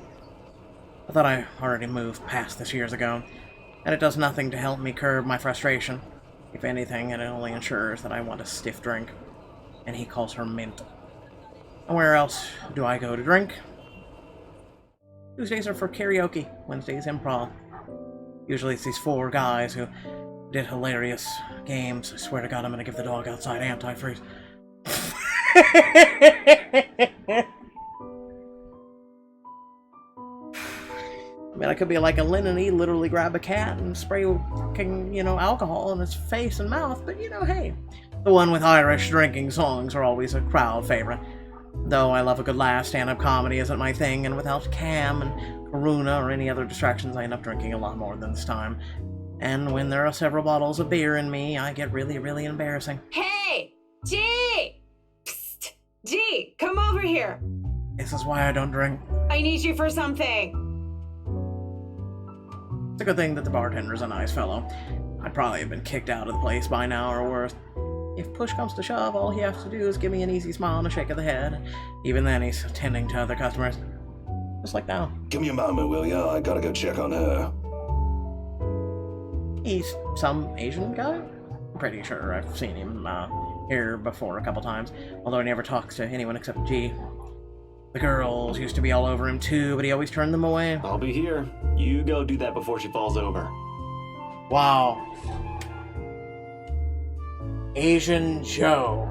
I thought I already moved past this years ago, and it does nothing to help me curb my frustration. If anything, it only ensures that I want a stiff drink. And he calls her Mint. And where else do I go to drink? Tuesdays are for karaoke, Wednesdays improv. Usually it's these four guys who did hilarious games. I swear to God, I'm gonna give the dog outside antifreeze. I mean, I could be like a Lennon-y, literally grab a cat and spray, alcohol in its face and mouth, but hey. The one with Irish drinking songs are always a crowd favorite. Though I love a good laugh, stand-up comedy isn't my thing, and without Cam and Karuna or any other distractions, I end up drinking a lot more than this time. And when there are several bottles of beer in me, I get really, really embarrassing.
Hey! G! Psst! G, come over here!
This is why I don't drink.
I need you for something!
It's a good thing that the bartender's a nice fellow. I'd probably have been kicked out of the place by now or worse. If push comes to shove, all he has to do is give me an easy smile and a shake of the head. Even then, he's attending to other customers. Just like now.
Give me a moment, will ya? I gotta go check on her.
He's some Asian guy? I'm pretty sure I've seen him here before a couple times, although he never talks to anyone except G. The girls used to be all over him too, but he always turned them away.
I'll be here. You go do that before she falls over.
Wow. Asian Joe.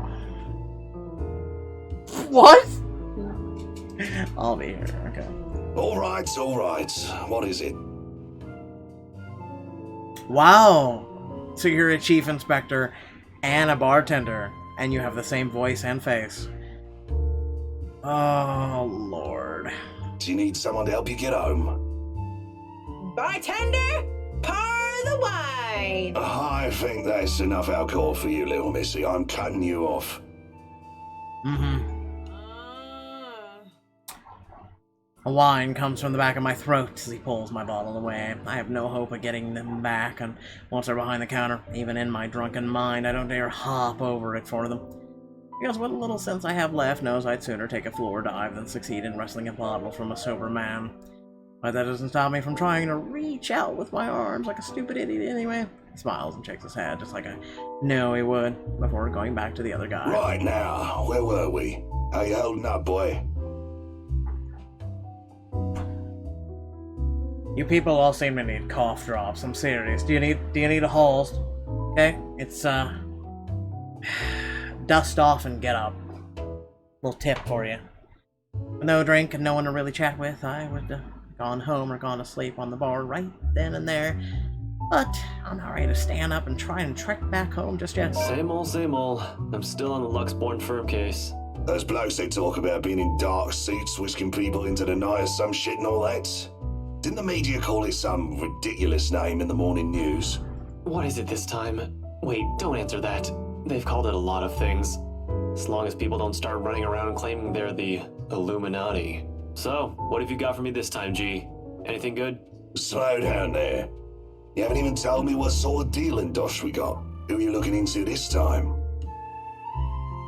What? I'll be here, okay.
All right. What is it?
Wow. So you're a chief inspector and a bartender, and you have the same voice and face. Oh, Lord.
Do you need someone to help you get home?
Bartender, pour the wine!
I think that's enough alcohol for you, little missy. I'm cutting you off.
Mm-hmm. A whine comes from the back of my throat as he pulls my bottle away. I have no hope of getting them back, and once they're behind the counter, even in my drunken mind, I don't dare hop over it for them. Because what little sense I have left knows I'd sooner take a floor dive than succeed in wresting a bottle from a sober man. But that doesn't stop me from trying to reach out with my arms like a stupid idiot anyway. He smiles and shakes his head just like I know he would, before going back to the other guy.
Right now, where were we? How you holding up, boy?
You people all seem to need cough drops. I'm serious. Do you need a Halls? Okay, it's dust off and get up. Little tip for you. With no drink and no one to really chat with, I would have gone home or gone to sleep on the bar right then and there. But I'm not ready to stand up and try and trek back home just yet.
Same old, same old. I'm still on the Luxborn firm case.
Those blokes they talk about being in dark suits, whisking people into the night or some shit and all that. Didn't the media call it some ridiculous name in the morning news?
What is it this time? Wait, don't answer that. They've called it a lot of things. As long as people don't start running around claiming they're the Illuminati. So, what have you got for me this time, G? Anything good?
Slow down there. You haven't even told me what sort of deal in Dosh we got. Who are you looking into this time?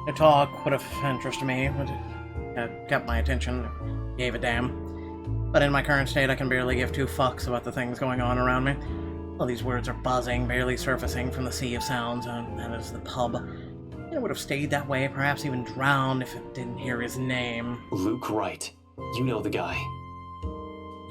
The talk would have interested me, would have kept my attention, gave a damn. But in my current state, I can barely give two fucks about the things going on around me. All these words are buzzing, barely surfacing from the sea of sounds, and that is the pub. And it would have stayed that way, perhaps even drowned, if it didn't hear his name.
Luke Wright. You know the guy.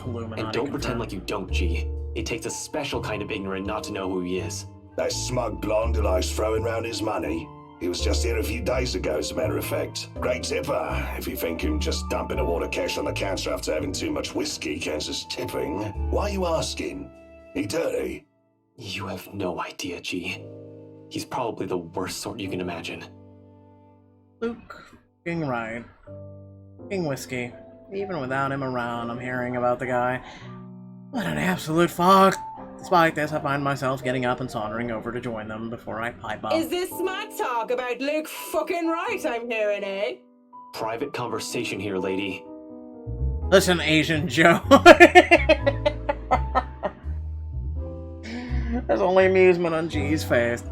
Illuminati
And don't pretend like you don't, G. It takes a special kind of ignorant not to know who he is.
That smug blonde who likes throwing round his money. He was just here a few days ago, as a matter of fact. Great tipper, if you think him just dumping a wad of cash on the counter after having too much whiskey counts as tipping. Why are you asking? He dirty?
You have no idea, G. He's probably the worst sort you can imagine.
Luke, King Ride, King Whiskey. Even without him around, I'm hearing about the guy. What an absolute fuck! Despite this, I find myself getting up and sauntering over to join them before I pipe up.
Is this smart talk about Luke fucking Wright I'm hearing, eh?
Private conversation here, lady.
Listen, Asian Joe. There's only amusement on G's face.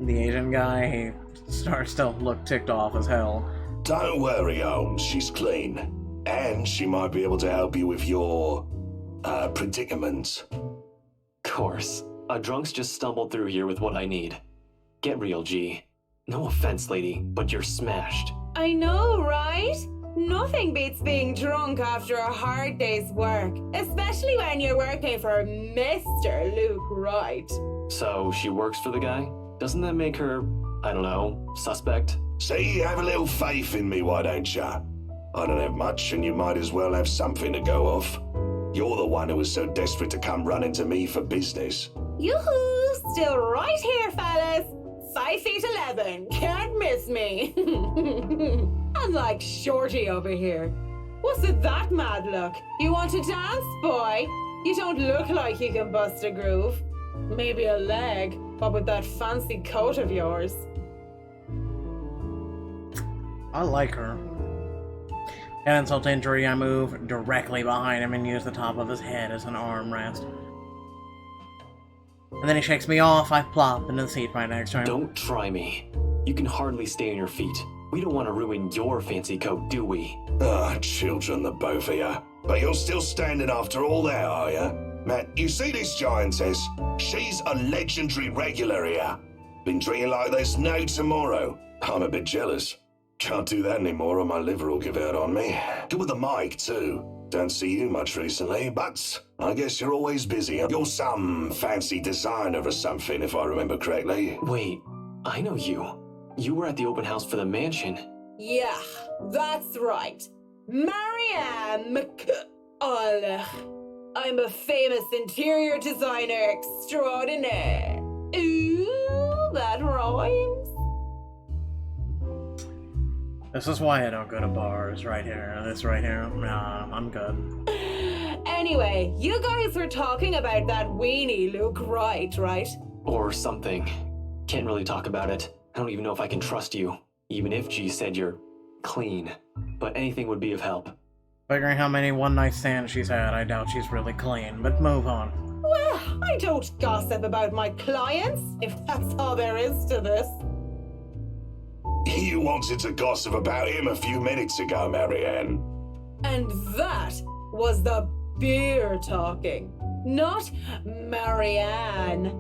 The Asian guy, he starts to look ticked off as hell.
Don't worry, Holmes, she's clean. And she might be able to help you with your, predicament.
Course. A drunk's just stumbled through here with what I need. Get real, G. No offense, lady, but you're smashed.
I know, right? Nothing beats being drunk after a hard day's work, especially when you're working for Mr. Luke Wright.
So, she works for the guy? Doesn't that make her, I don't know, suspect?
See, have a little faith in me, why don't ya? I don't have much, and you might as well have something to go off. You're the one who was so desperate to come running to me for business.
Yoo-hoo! Still right here, fellas. 5'11", can't miss me. Unlike Shorty over here. What's with that mad look? You want to dance, boy? You don't look like you can bust a groove. Maybe a leg, what with that fancy coat of yours?
I like her. At insult to injury, I move directly behind him and use the top of his head as an armrest. And then he shakes me off, I plop into the seat right next to him.
Don't try me. You can hardly stay on your feet. We don't want to ruin your fancy coat, do we?
Ah, children, the both of you. But you're still standing after all that, are you? Man, you see this giantess? She's a legendary regular here. Been drinking like there's no tomorrow. I'm a bit jealous. Can't do that anymore or my liver will give out on me. Good with the mic, too. Don't see you much recently, but I guess you're always busy. You're some fancy designer or something, if I remember correctly.
Wait, I know you. You were at the open house for the mansion.
Yeah, that's right. Marianne I'm a famous interior designer extraordinaire. Ooh, that rhymes.
This is why I don't go to bars, right here. This right here. Nah, I'm good.
Anyway, you guys were talking about that weenie Luke Wright, right?
Or something. Can't really talk about it. I don't even know if I can trust you. Even if G said you're clean. But anything would be of help.
Figuring how many one-night stands she's had, I doubt she's really clean, but move on.
Well, I don't gossip about my clients, if that's all there is to this.
You wanted to gossip about him a few minutes ago, Marianne.
And that was the beer talking, not Marianne.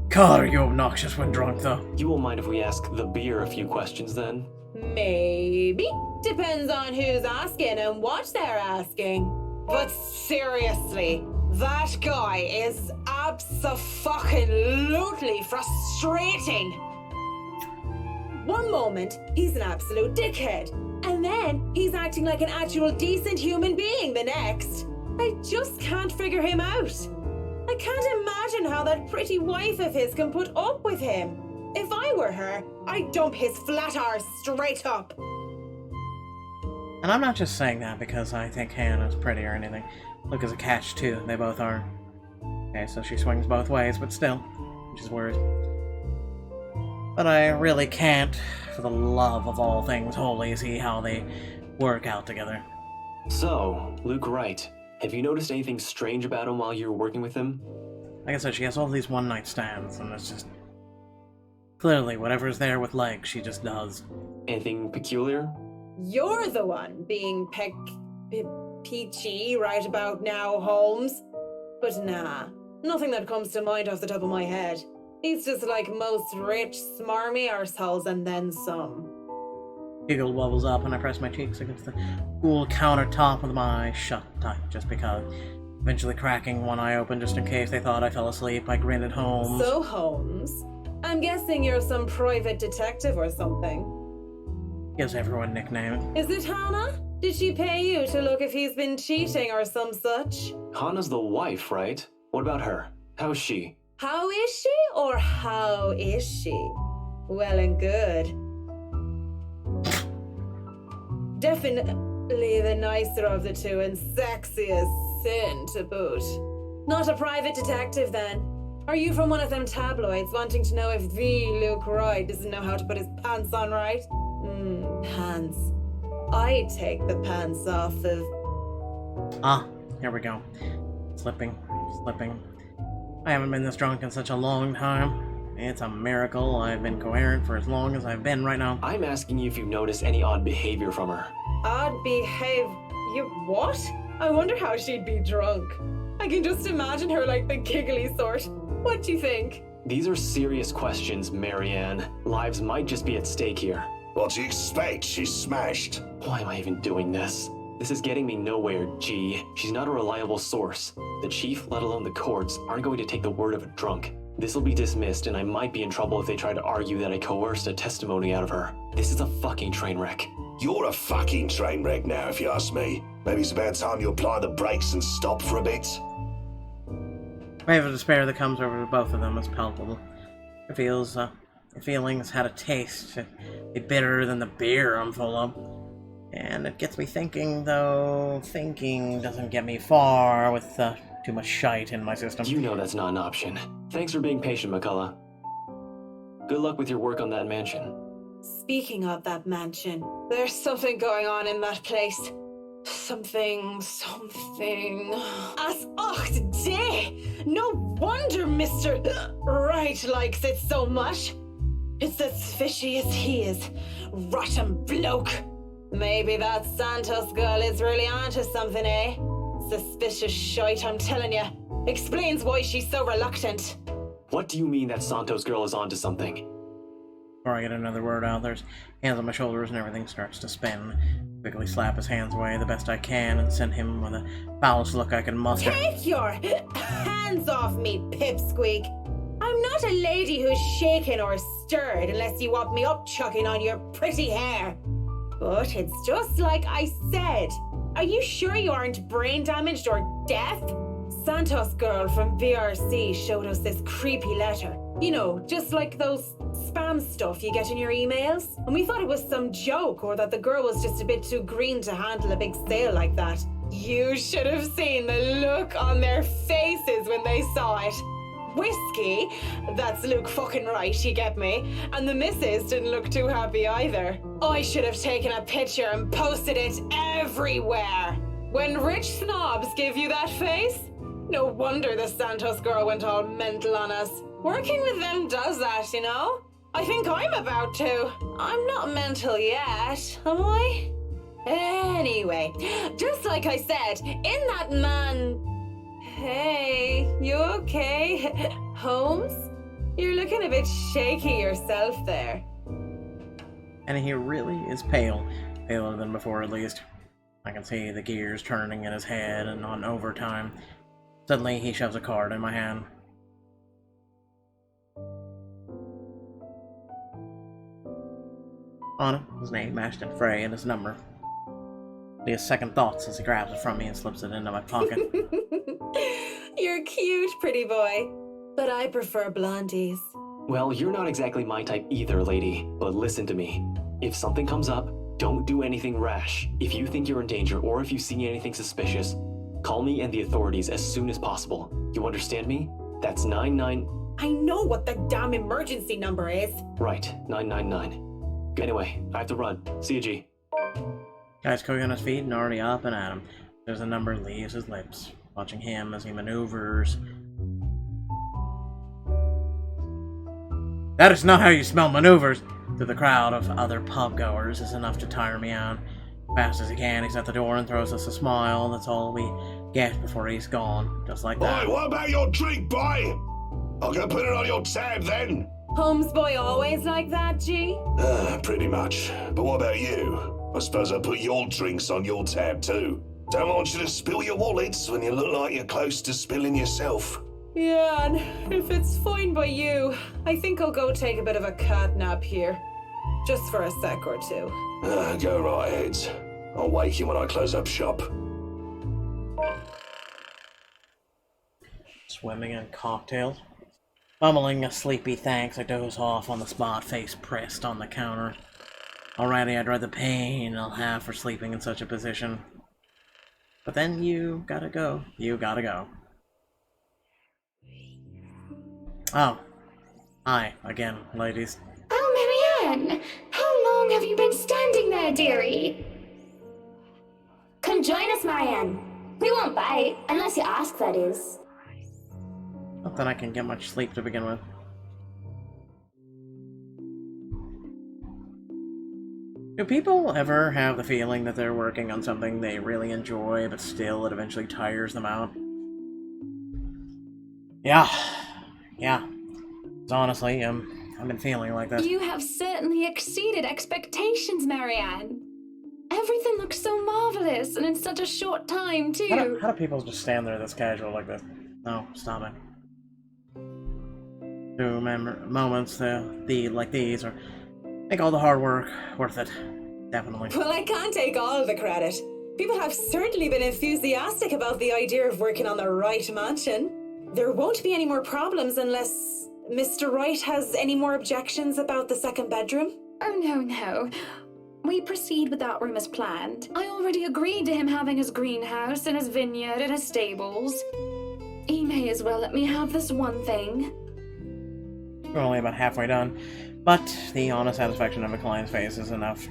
God, are you obnoxious when drunk, though?
You won't mind if we ask the beer a few questions, then?
Maybe. Depends on who's asking and what they're asking. But seriously, that guy is abso-fucking-lutely frustrating. One moment, he's an absolute dickhead. And then, he's acting like an actual decent human being the next. I just can't figure him out. I can't imagine how that pretty wife of his can put up with him. If I were her, I'd dump his flat arse straight up.
And I'm not just saying that because I think Hannah's pretty or anything. Luke is a catch, too. They both are. Okay, so she swings both ways, but still. Which is weird. But I really can't, for the love of all things holy, see how they work out together.
So, Luke Wright, have you noticed anything strange about him while you were working with him?
Like I said, she has all these one-night stands, and it's just... Clearly, whatever's there with legs, she just does.
Anything peculiar?
You're the one being peachy right about now, Holmes. But nah, nothing that comes to mind off the top of my head. He's just like most rich, smarmy arseholes and then some.
Giggle wobbles up and I press my cheeks against the cool countertop with my eye shut tight, just because. Eventually cracking one eye open just in case they thought I fell asleep. I grinned at Holmes.
So, Holmes, I'm guessing you're some private detective or something.
Gives everyone a nickname.
Is it Hannah? Did she pay you to look if he's been cheating or some such?
Hannah's the wife, right? What about her? How's she?
How is she or how is she? Well and good. Definitely the nicer of the two and sexiest sin to boot. Not a private detective then. Are you from one of them tabloids wanting to know if the Luke Wright doesn't know how to put his pants on right? Pants. I take the pants off of...
Ah, here we go. Slipping. I haven't been this drunk in such a long time. It's a miracle I've been coherent for as long as I've been right now.
I'm asking you if you've noticed any odd behavior from her.
Odd behavior? What? I wonder how she'd be drunk. I can just imagine her like the giggly sort. What do you think?
These are serious questions, Marianne. Lives might just be at stake here.
What do you expect? She's smashed.
Why am I even doing this? This is getting me nowhere, G. She's not a reliable source. The chief, let alone the courts, aren't going to take the word of a drunk. This will be dismissed, and I might be in trouble if they try to argue that I coerced a testimony out of her. This is a fucking train wreck.
You're a fucking train wreck now, if you ask me. Maybe it's about time you apply the brakes and stop for a bit.
The wave of despair that comes over both of them is palpable. It feels, the feelings had a taste. It'd be bitterer than the beer I'm full of. And it gets me thinking, though. Thinking doesn't get me far with too much shite in my system.
You know that's not an option. Thanks for being patient, McCullough. Good luck with your work on that mansion.
Speaking of that mansion, there's something going on in that place. Something. As och day! No wonder Mr. Wright likes it so much. It's as fishy as he is. Rotten bloke. Maybe that Santos girl is really onto something, eh? Suspicious shite, I'm telling you. Explains why she's so reluctant.
What do you mean that Santos girl is onto something?
Before I get another word out, there's hands on my shoulders and everything starts to spin. Quickly slap his hands away the best I can and send him with the foulest look I can muster.
Take your hands off me, pipsqueak. I'm not a lady who's shaken or stirred unless you want me up-chucking on your pretty hair. But it's just like I said. Are you sure you aren't brain damaged or deaf? Santos girl from VRC showed us this creepy letter. You know, just like those spam stuff you get in your emails. And we thought it was some joke or that the girl was just a bit too green to handle a big sale like that. You should have seen the look on their faces when they saw it. Whiskey, that's Luke fucking Wright, you get me? And the missus didn't look too happy either. I should have taken a picture and posted it everywhere. When rich snobs give you that face, no wonder the Santos girl went all mental on us. Working with them does that, you know? I think I'm about to. I'm not mental yet, am I? Anyway, just like I said, in that man... Hey, you okay? Holmes? You're looking a bit shaky yourself there.
And he really is pale. Paler than before, at least. I can see the gears turning in his head and on overtime. Suddenly, he shoves a card in my hand. On it, his name matched in Frey and his number. He has second thoughts as he grabs it from me and slips it into my pocket.
You're cute, pretty boy. But I prefer blondies.
Well, you're not exactly my type either, lady. But listen to me. If something comes up, Don't do anything rash. If you think you're in danger or if you see anything suspicious, call me and the authorities as soon as possible. You understand me? That's 99...
I know what the damn emergency number is.
Right, 999. Anyway, I have to run. See you, G.
Guy's cooking on his feet and already up and at him. There's a number leaves his lips, watching him as he maneuvers. That is not how you smell maneuvers! Through the crowd of other pub-goers is enough to tire me out. Fast as he can, he's at the door and throws us a smile. That's all we get before he's gone. Just like that.
Oi, what about your drink, boy? I'm gonna put it on your tab then.
Holmes boy always like that, G?
Pretty much. But what about you? I suppose I put your drinks on your tab too. Don't want you to spill your wallets when you look like you're close to spilling yourself.
Yeah, and if it's fine by you, I think I'll go take a bit of a cat nap here. Just for a sec or two.
Go right ahead. I'll wake you when I close up shop.
Swimming in cocktails. Bumbling a sleepy thanks, I doze off on the spot, face pressed on the counter. Already I dread the pain I'll have for sleeping in such a position. But then you gotta go. You gotta go. Oh. Hi, again, ladies.
Oh, Marianne! How long have you been standing there, dearie?
Come join us, Marianne. We won't bite, unless you ask, that is.
Not that I can get much sleep to begin with. Do people ever have the feeling that they're working on something they really enjoy, but still it eventually tires them out? Yeah. 'Cause honestly, I've been feeling like that.
You have certainly exceeded expectations, Marianne. Everything looks so marvelous, and in such a short time, too.
How do people just stand there this casual like this? No, stop it. To remember moments like these, or make all the hard work worth it. Definitely.
Well, I can't take all the credit. People have certainly been enthusiastic about the idea of working on the Wright mansion. There won't be any more problems unless Mr. Wright has any more objections about the second bedroom.
Oh, no. We proceed with that room as planned. I already agreed to him having his greenhouse and his vineyard and his stables. He may as well let me have this one thing.
We're only about halfway done, but the honest satisfaction of a client's face is enough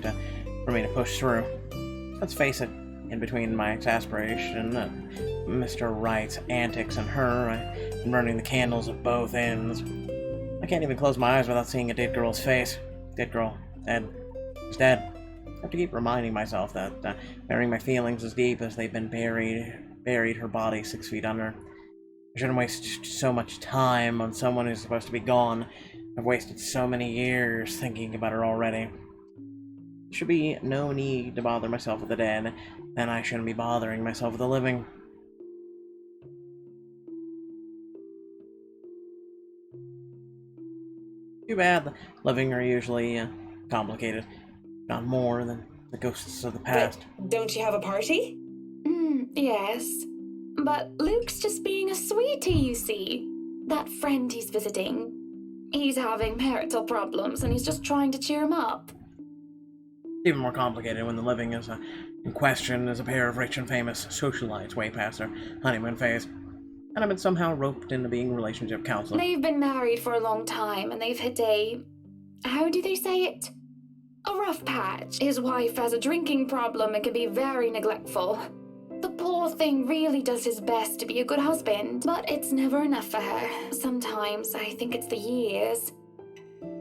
for me to push through. Let's face it, in between my exasperation and Mr. Wright's antics and her, I've been burning the candles at both ends. I can't even close my eyes without seeing a dead girl's face. Dead girl. Dead. She's dead. I have to keep reminding myself that burying my feelings as deep as they've been buried her body 6 feet under. I shouldn't waste so much time on someone who's supposed to be gone. I've wasted so many years thinking about her already. There should be no need to bother myself with the dead, then I shouldn't be bothering myself with the living. Too bad. The living are usually complicated. Not more than the ghosts of the past.
But don't you have a party?
Yes. But Luke's just being a sweetie, you see. That friend he's visiting. He's having marital problems and he's just trying to cheer him up.
It's even more complicated when the living is in question is a pair of rich and famous socialites way past their honeymoon phase. And I've been somehow roped into being relationship counselor.
They've been married for a long time and they've hit how do they say it? A rough patch. His wife has a drinking problem and can be very neglectful. The poor thing really does his best to be a good husband, but it's never enough for her. Sometimes I think it's the years.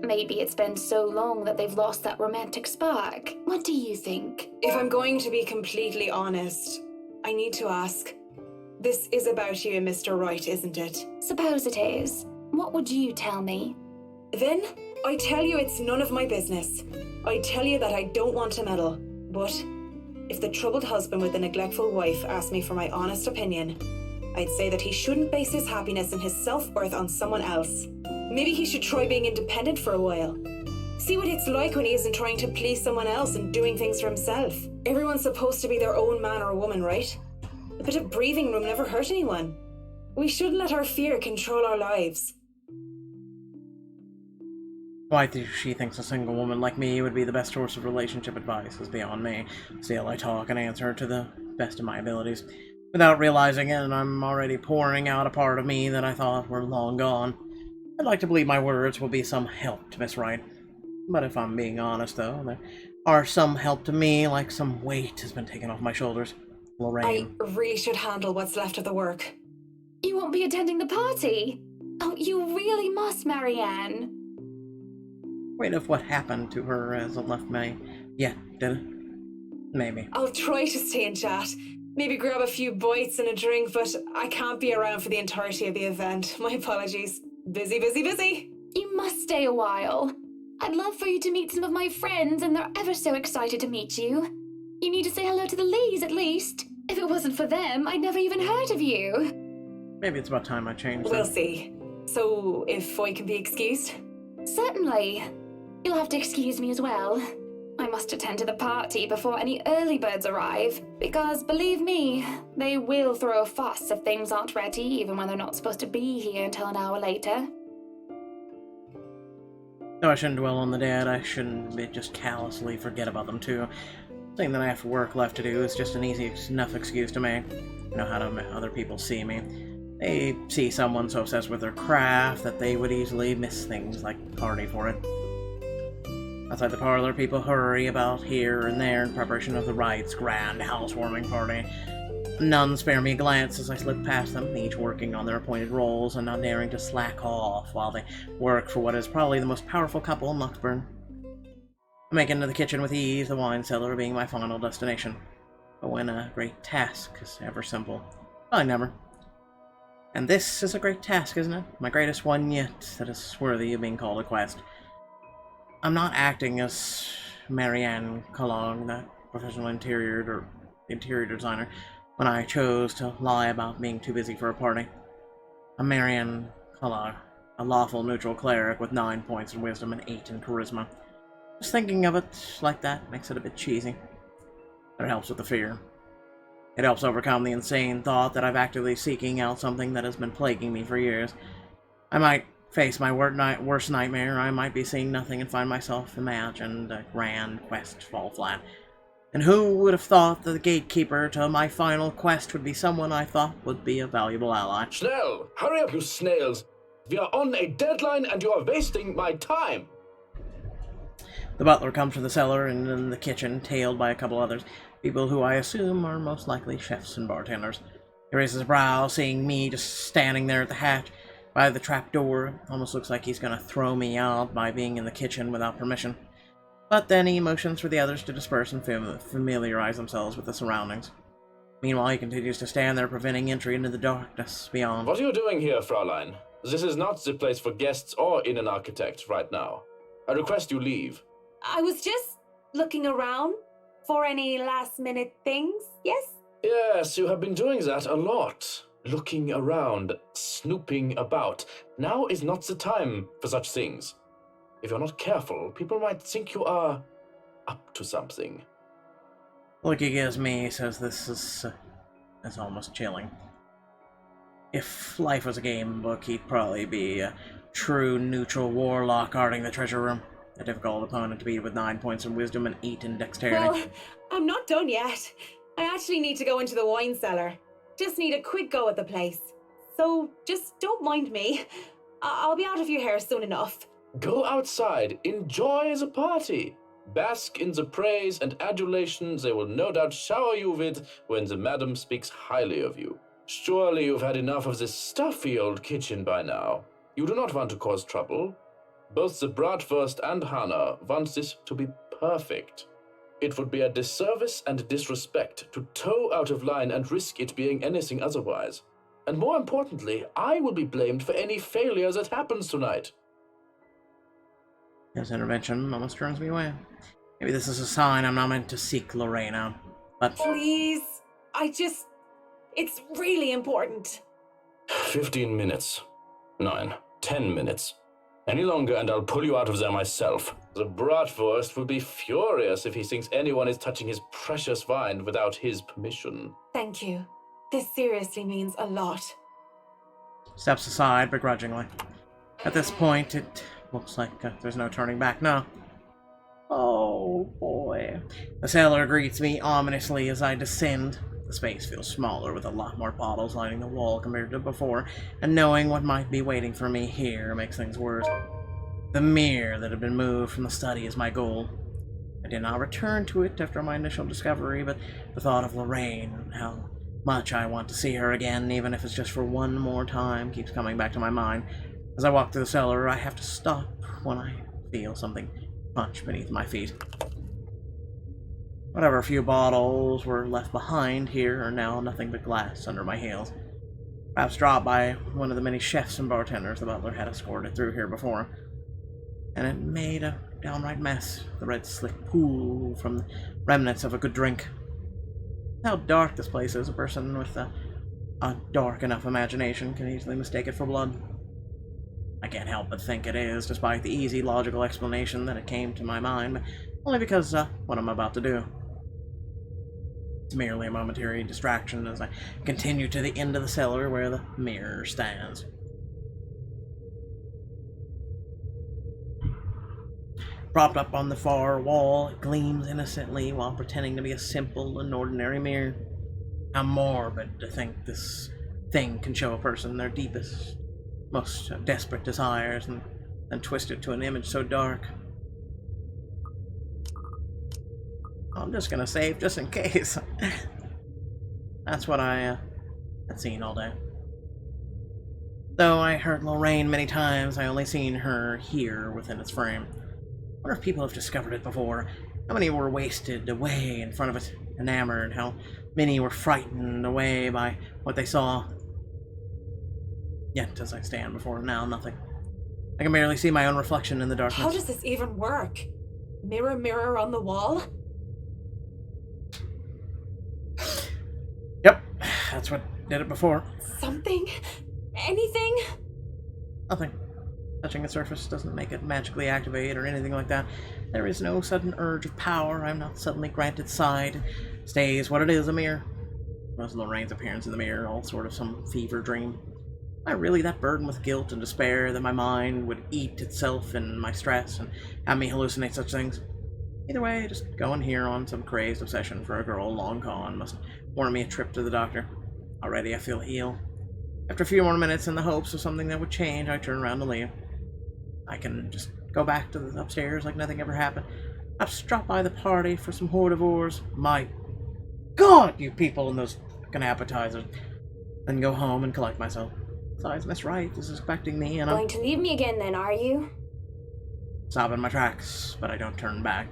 Maybe it's been so long that they've lost that romantic spark. What do you think?
If I'm going to be completely honest, I need to ask. This is about you and Mr. Wright, isn't it?
Suppose it is. What would you tell me?
Then, I tell you it's none of my business. I tell you that I don't want to meddle, but if the troubled husband with the neglectful wife asked me for my honest opinion, I'd say that he shouldn't base his happiness and his self-worth on someone else. Maybe he should try being independent for a while. See what it's like when he isn't trying to please someone else and doing things for himself. Everyone's supposed to be their own man or woman, right? A bit of breathing room never hurt anyone. We shouldn't let our fear control our lives.
Why she thinks a single woman like me would be the best source of relationship advice is beyond me. Still, I talk and answer to the best of my abilities. Without realizing it, I'm already pouring out a part of me that I thought were long gone. I'd like to believe my words will be some help to Miss Wright. But if I'm being honest, though, there are some help to me, like some weight has been taken off my shoulders. Lorraine.
I really should handle what's left of the work.
You won't be attending the party? Oh, you really must, Marianne.
Wait, if what happened to her hasn't left me yet, did it? Maybe.
I'll try to stay in chat. Maybe grab a few bites and a drink, but I can't be around for the entirety of the event. My apologies. Busy, busy, busy.
You must stay a while. I'd love for you to meet some of my friends, and they're ever so excited to meet you. You need to say hello to the Lees, at least. If it wasn't for them, I'd never even heard of you.
Maybe it's about time I changed.
We'll see. So, if I can be excused?
Certainly. You'll have to excuse me as well. I must attend to the party before any early birds arrive, because, believe me, they will throw a fuss if things aren't ready, even when they're not supposed to be here until an hour later.
Though I shouldn't dwell on the dead, I shouldn't just callously forget about them too. Saying that I have work left to do is just an easy enough excuse to make. I know how other people see me. They see someone so obsessed with their craft that they would easily miss things like party for it. Outside the parlor, people hurry about here and there in preparation of the Wright's grand housewarming party. None spare me a glance as I slip past them, each working on their appointed roles and not daring to slack off while they work for what is probably the most powerful couple in Luxburn. I make it into the kitchen with ease, the wine cellar being my final destination. But when a great task is ever simple, I never. And this is a great task, isn't it? My greatest one yet that is worthy of being called a quest. I'm not acting as Marianne Collong, that professional interior designer, when I chose to lie about being too busy for a party. I'm Marianne Collong, a lawful neutral cleric with 9 points in wisdom and 8 in charisma. Just thinking of it like that makes it a bit cheesy. But it helps with the fear. It helps overcome the insane thought that I'm actively seeking out something that has been plaguing me for years. I might face my worst nightmare, I might be seeing nothing and find myself imagined a grand quest fall flat. And who would have thought that the gatekeeper to my final quest would be someone I thought would be a valuable ally?
Schnell! Hurry up, you snails! We are on a deadline and you are wasting my time!
The butler comes from the cellar and in the kitchen, tailed by a couple others, people who I assume are most likely chefs and bartenders. He raises his brow, seeing me just standing there at the hatch by the trap door. Almost looks like he's gonna throw me out by being in the kitchen without permission. But then he motions for the others to disperse and familiarize themselves with the surroundings. Meanwhile, he continues to stand there, preventing entry into the darkness beyond.
What are you doing here, Fraulein? This is not the place for guests or in an architect right now. I request you leave.
I was just looking around for any last-minute things, yes?
Yes, you have been doing that a lot. Looking around, snooping about. Now is not the time for such things. If you're not careful, people might think you are up to something.
Look he gives me says this is almost chilling. If life was a game book, he'd probably be a true neutral warlock guarding the treasure room. A difficult opponent to beat with 9 points in wisdom and 8 in dexterity.
Well, I'm not done yet. I actually need to go into the wine cellar. Just need a quick go at the place. So just don't mind me. I'll be out of your hair soon enough.
Go outside, enjoy the party. Bask in the praise and adulation they will no doubt shower you with when the madam speaks highly of you. Surely you've had enough of this stuffy old kitchen by now. You do not want to cause trouble. Both the Bratwurst and Hannah want this to be perfect. It would be a disservice and disrespect to toe out of line and risk it being anything otherwise. And more importantly, I will be blamed for any failure that happens tonight.
His intervention almost turns me away. Maybe this is a sign I'm not meant to seek Lorraine out. But
please, it's really important.
15 minutes. 9, 10 minutes. Any longer and I'll pull you out of there myself. The Bratwurst will be furious if he thinks anyone is touching his precious wine without his permission.
Thank you. This seriously means a lot.
Steps aside begrudgingly. At this point, it Looks like there's no turning back now. Oh boy. The cellar greets me ominously as I descend. The space feels smaller with a lot more bottles lining the wall compared to before, and knowing what might be waiting for me here makes things worse. The mirror that had been moved from the study is my goal. I did not return to it after my initial discovery, but the thought of Lorraine and how much I want to see her again, even if it's just for one more time, keeps coming back to my mind. As I walk through the cellar, I have to stop when I feel something punch beneath my feet. Whatever few bottles were left behind here are now nothing but glass under my heels. Perhaps dropped by one of the many chefs and bartenders the butler had escorted through here before. And it made a downright mess, the red slick pool from the remnants of a good drink. How dark this place is, a person with a dark enough imagination can easily mistake it for blood. I can't help but think it is, despite the easy logical explanation that it came to my mind, but only because what I'm about to do. It's merely a momentary distraction as I continue to the end of the cellar where the mirror stands. Propped up on the far wall, it gleams innocently while pretending to be a simple and ordinary mirror. How morbid to think this thing can show a person their deepest, most desperate desires and twist it to an image so dark. I'm just gonna save just in case. That's what I had seen all day. Though I heard Lorraine many times, I only seen her here within its frame. I wonder if people have discovered it before. How many were wasted away in front of it, enamored? How many were frightened away by what they saw? Yet, as I stand before it now, nothing. I can barely see my own reflection in the darkness.
How does this even work? Mirror, mirror on the wall?
Yep, that's what did it before.
Something? Anything?
Nothing. Touching the surface doesn't make it magically activate or anything like that. There is no sudden urge of power. I'm not suddenly granted sight. It stays what it is, a mirror. Was Lorraine's appearance in the mirror all sort of some fever dream? Am I really that burdened with guilt and despair that my mind would eat itself in my stress and have me hallucinate such things? Either way, just going here on some crazed obsession for a girl long gone must warrant me a trip to the doctor. Already I feel ill. After a few more minutes in the hopes of something that would change, I turn around to leave. I can just go back to the upstairs like nothing ever happened. I've stopped by the party for some hors d'oeuvres. My God, you people and those fucking appetizers. Then go home and collect myself. Besides, Miss Wright is expecting me and I'm
going to leave me again then, are you?
stop in my tracks, but I don't turn back.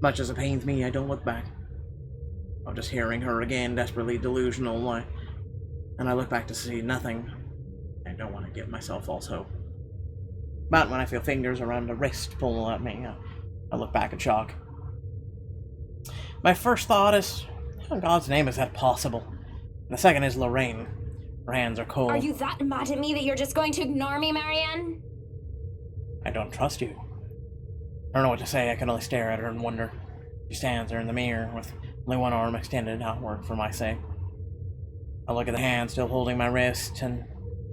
Much as it pains me, I don't look back. I'm just hearing her again, desperately delusional, and I look back to see nothing. I don't want to give myself false hope. But when I feel fingers around a wrist pull at me, I look back in shock. My first thought is, how in God's name is that possible? And the second is Lorraine. Her hands are cold.
Are you that mad at me that you're just going to ignore me, Marianne?
I don't trust you. I don't know what to say. I can only stare at her and wonder. She stands there in the mirror with only one arm extended outward for my sake. I look at the hand still holding my wrist, and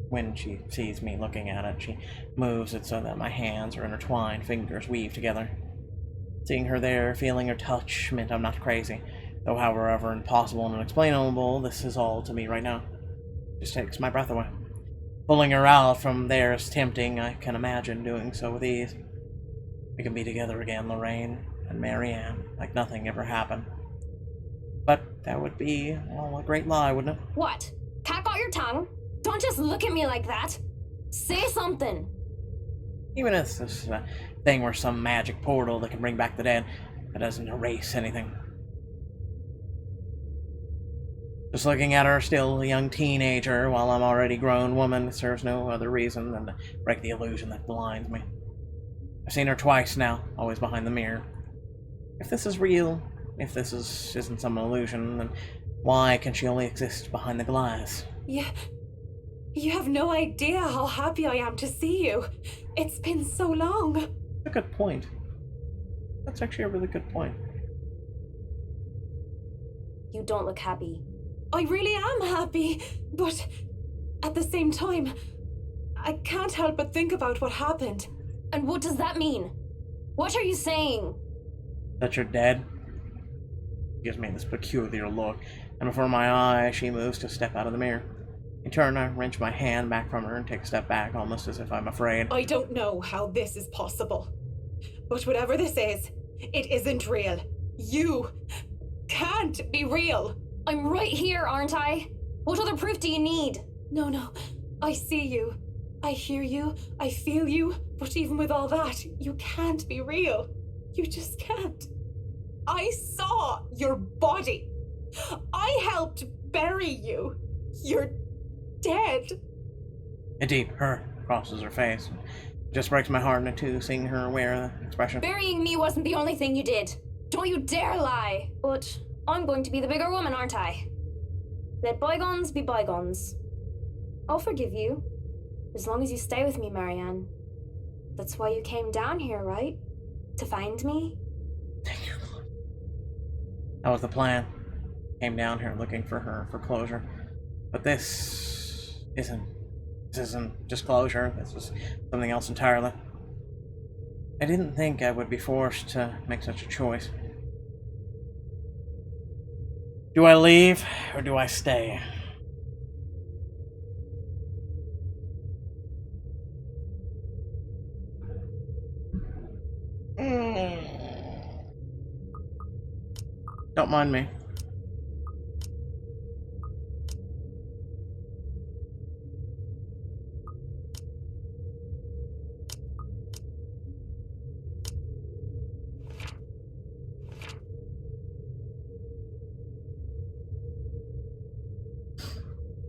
when she sees me looking at it, she moves it so that my hands are intertwined, fingers weave together. Seeing her there, feeling her touch, meant I'm not crazy, though however impossible and unexplainable this is all to me right now. It just takes my breath away. Pulling her out from there is tempting. I can imagine doing so with ease. We can be together again, Lorraine and Marianne, like nothing ever happened. But that would be, well, a great lie, wouldn't it?
What? Tack out your tongue? Don't just look at me like that. Say something.
Even if this is a thing where some magic portal that can bring back the dead, that doesn't erase anything. Just looking at her, still a young teenager, while I'm already a grown woman, serves no other reason than to break the illusion that blinds me. I've seen her twice now, always behind the mirror. If this is real, if this isn't some illusion, then why can she only exist behind the glass?
Yeah. You have no idea how happy I am to see you. It's been so long.
A good point. That's actually a really good point.
You don't look happy.
I really am happy, but at the same time, I can't help but think about what happened.
And what does that mean? What are you saying?
That you're dead? She gives me this peculiar look, and before my eyes, she moves to step out of the mirror. In turn, I wrench my hand back from her and take a step back, almost as if I'm afraid.
I don't know how this is possible. But whatever this is, it isn't real. You can't be real.
I'm right here, aren't I? What other proof do you need?
No. I see you. I hear you. I feel you. But even with all that, you can't be real. You just can't. I saw your body. I helped bury you. You're dead.
A deep hurt crosses her face. It just breaks my heart in two, seeing her wear the expression.
Burying me wasn't the only thing you did. Don't you dare lie. But I'm going to be the bigger woman, aren't I? Let bygones be bygones. I'll forgive you, as long as you stay with me, Marianne. That's why you came down here, right? To find me?
That was the plan. Came down here looking for her for closure. But this isn't just closure. This is something else entirely. I didn't think I would be forced to make such a choice. Do I leave or do I stay? Don't mind me.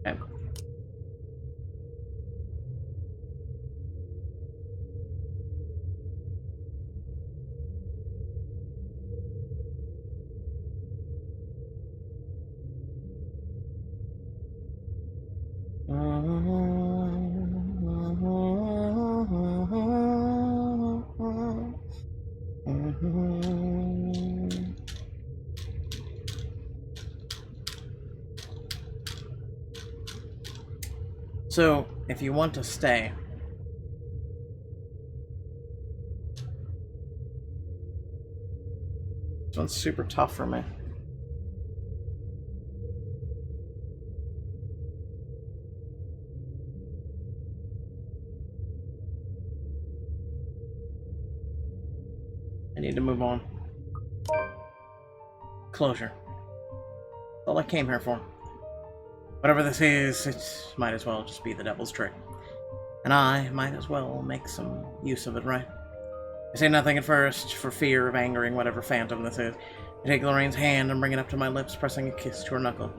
Okay. So, if you want to stay, this one's super tough for me. I need to move on. Closure. That's all I came here for. Whatever this is, it might as well just be the devil's trick. And I might as well make some use of it, right? I say nothing at first, for fear of angering whatever phantom this is. I take Lorraine's hand and bring it up to my lips, pressing a kiss to her knuckle.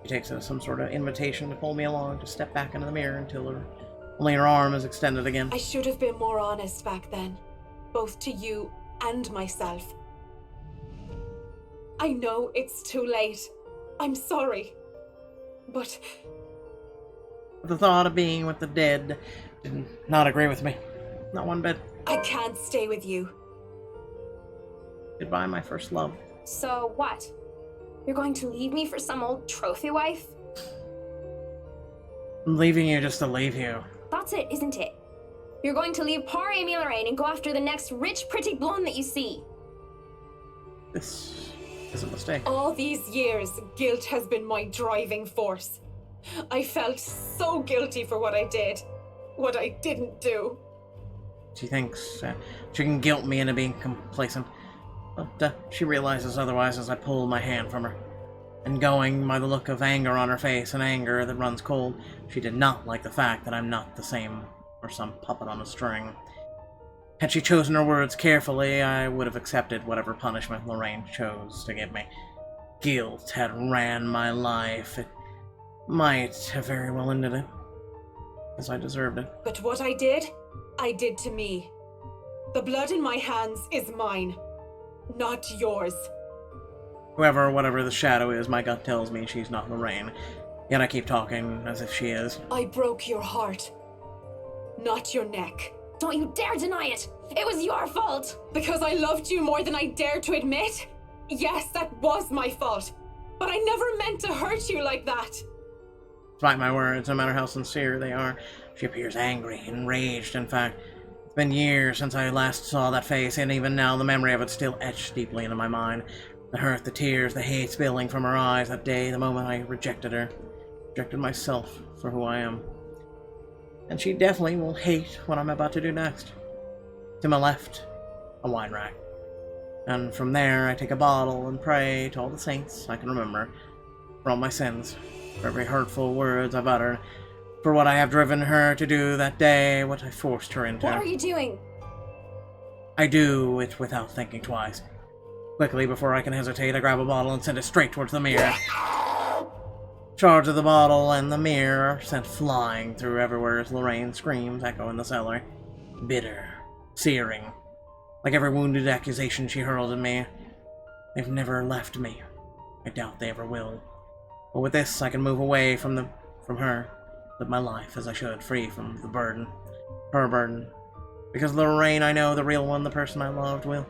She takes it as some sort of invitation to pull me along, to step back into the mirror until only her arm is extended again.
I should have been more honest back then, both to you and myself. I know it's too late. I'm sorry. But
the thought of being with the dead did not agree with me. Not one bit.
I can't stay with you.
Goodbye, my first love.
So what? You're going to leave me for some old trophy wife?
I'm leaving you just to leave you.
That's it, isn't it? You're going to leave poor Amy Lorraine and go after the next rich, pretty blonde that you see.
This is a mistake.
All these years, guilt has been my driving force. I felt so guilty for what I did, what I didn't do.
She thinks she can guilt me into being complacent, but she realizes otherwise as I pull my hand from her. And going by the look of anger on her face, and anger that runs cold, she did not like the fact that I'm not the same or some puppet on a string. Had she chosen her words carefully, I would have accepted whatever punishment Lorraine chose to give me. Guilt had ran my life. It might have very well ended it, as I deserved it.
But what I did to me. The blood in my hands is mine, not yours.
Whoever or whatever the shadow is, my gut tells me she's not Lorraine. Yet I keep talking as if she is.
I broke your heart, not your neck.
Don't you dare deny it! It was your fault!
Because I loved you more than I dared to admit? Yes, that was my fault. But I never meant to hurt you like that.
Despite my words, no matter how sincere they are, she appears angry, enraged, in fact. It's been years since I last saw that face, and even now the memory of it still etched deeply into my mind. The hurt, the tears, the hate spilling from her eyes that day, the moment I rejected her. Rejected myself for who I am. And she definitely will hate what I'm about to do next. To my left, a wine rack. And from there I take a bottle and pray to all the saints I can remember. For all my sins, for every hurtful words I've uttered, for what I have driven her to do that day, what I forced her into.
What are you doing?
I do it without thinking twice. Quickly, before I can hesitate, I grab a bottle and send it straight towards the mirror. Charge of the bottle and the mirror are sent flying through everywhere as Lorraine's screams echo in the cellar. Bitter, searing, like every wounded accusation she hurled at me. They've never left me. I doubt they ever will. But with this, I can move away from her, live my life as I should, free from the burden. Her burden. Because Lorraine, I know, the real one, the person I loved, will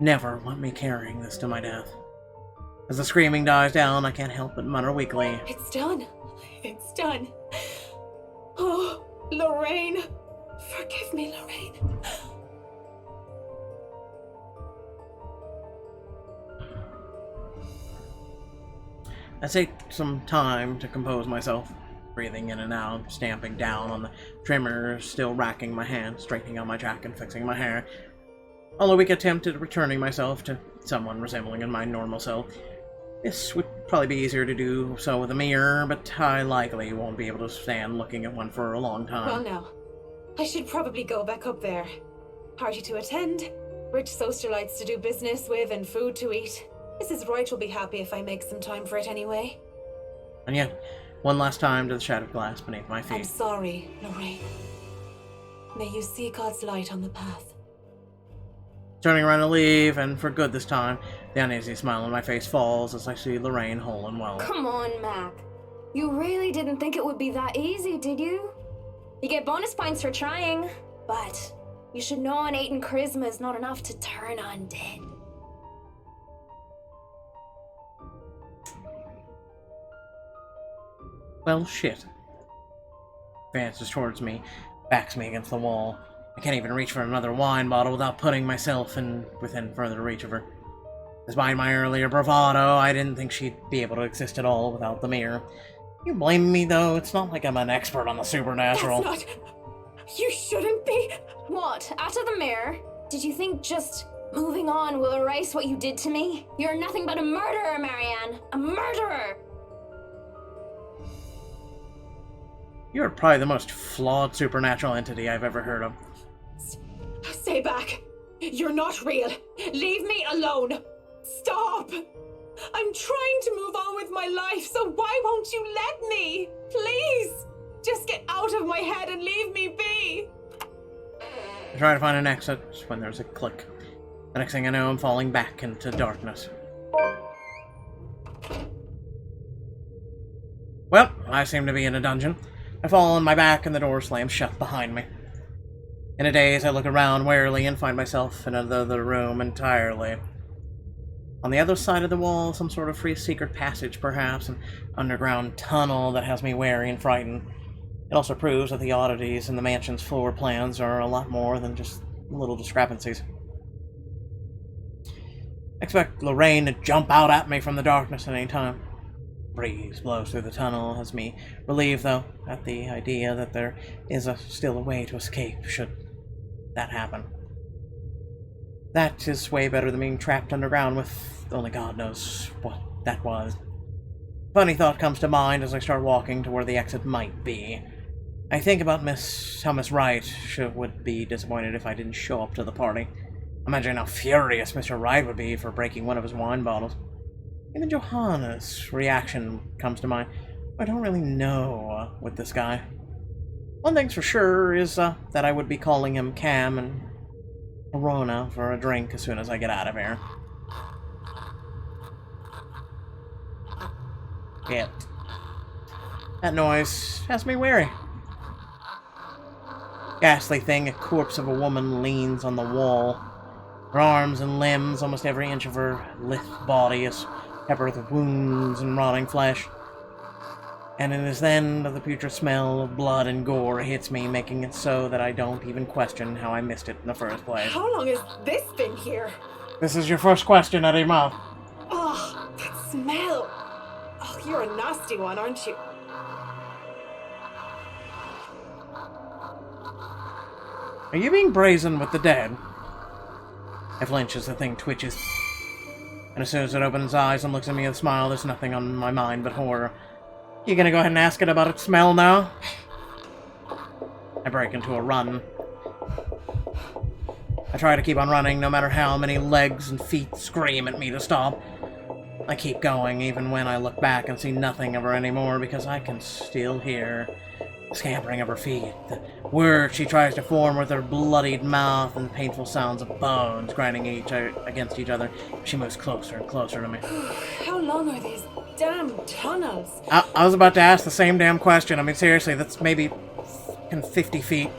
never want me carrying this to my death. As the screaming dies down, I can't help but mutter weakly.
It's done. It's done. Oh, Lorraine. Forgive me, Lorraine.
I take some time to compose myself, breathing in and out, stamping down on the trimmer, still racking my hand, straightening out my jacket, fixing my hair. All a weak attempt at returning myself to someone resembling in my normal self. This would probably be easier to do so with a mirror, but I likely won't be able to stand looking at one for a long time.
Well, now, I should probably go back up there. Party to attend, rich socialites to do business with, and food to eat. Mrs. Wright will be happy if I make some time for it anyway.
And yet, one last time to the shattered glass beneath my feet.
I'm sorry, Lorraine. May you see God's light on the path.
Turning around to leave, and for good this time, the uneasy smile on my face falls as I see Lorraine whole and well.
Come on, Mac. You really didn't think it would be that easy, did you? You get bonus points for trying, but you should know an 8 in charisma is not enough to turn undead.
Well, shit. Advances towards me, backs me against the wall. I can't even reach for another wine bottle without putting myself within further reach of her. Despite my earlier bravado, I didn't think she'd be able to exist at all without the mirror. You blame me, though? It's not like I'm an expert on the supernatural.
That's not... You shouldn't be...
What? After the mirror? Did you think just moving on will erase what you did to me? You're nothing but a murderer, Marianne. A murderer!
You're probably the most flawed supernatural entity I've ever heard of.
Stay back. You're not real. Leave me alone. Stop. I'm trying to move on with my life, so why won't you let me? Please. Just get out of my head and leave me be.
I try to find an exit when there's a click. The next thing I know, I'm falling back into darkness. Well, I seem to be in a dungeon. I fall on my back and the door slams shut behind me. In a daze, I look around warily and find myself in another room entirely. On the other side of the wall, some sort of free secret passage, perhaps, an underground tunnel that has me wary and frightened. It also proves that the oddities in the mansion's floor plans are a lot more than just little discrepancies. I expect Lorraine to jump out at me from the darkness at any time. Breeze blows through the tunnel, has me relieved, though, at the idea that there is still a way to escape should that happen. That is way better than being trapped underground with only God knows what that was. Funny thought comes to mind as I start walking to where the exit might be. I think about how Miss Wright would be disappointed if I didn't show up to the party. Imagine how furious Mr. Wright would be for breaking one of his wine bottles. Even Johanna's reaction comes to mind. I don't really know with this guy. One thing's for sure is that I would be calling him Cam and Corona for a drink as soon as I get out of here. Shit. That noise has me wary. Ghastly thing, a corpse of a woman leans on the wall. Her arms and limbs, almost every inch of her lithe body is peppered with wounds and rotting flesh. And it is then that the putrid smell of blood and gore hits me, making it so that I don't even question how I missed it in the first place.
How long has this been here?
This is your first question out of your mouth.
Oh, that smell. Oh, you're a nasty one, aren't you?
Are you being brazen with the dead? I flinch as the thing twitches. And as soon as it opens its eyes and looks at me with a smile, there's nothing on my mind but horror. You gonna go ahead and ask it about its smell now? I break into a run. I try to keep on running, no matter how many legs and feet scream at me to stop. I keep going, even when I look back and see nothing of her anymore, because I can still hear the scampering of her feet, the words she tries to form with her bloodied mouth, and the painful sounds of bones grinding against each other. She moves closer and closer to me.
How long are these damn tunnels?
I was about to ask the same damn question. I mean, seriously, that's maybe 50 feet.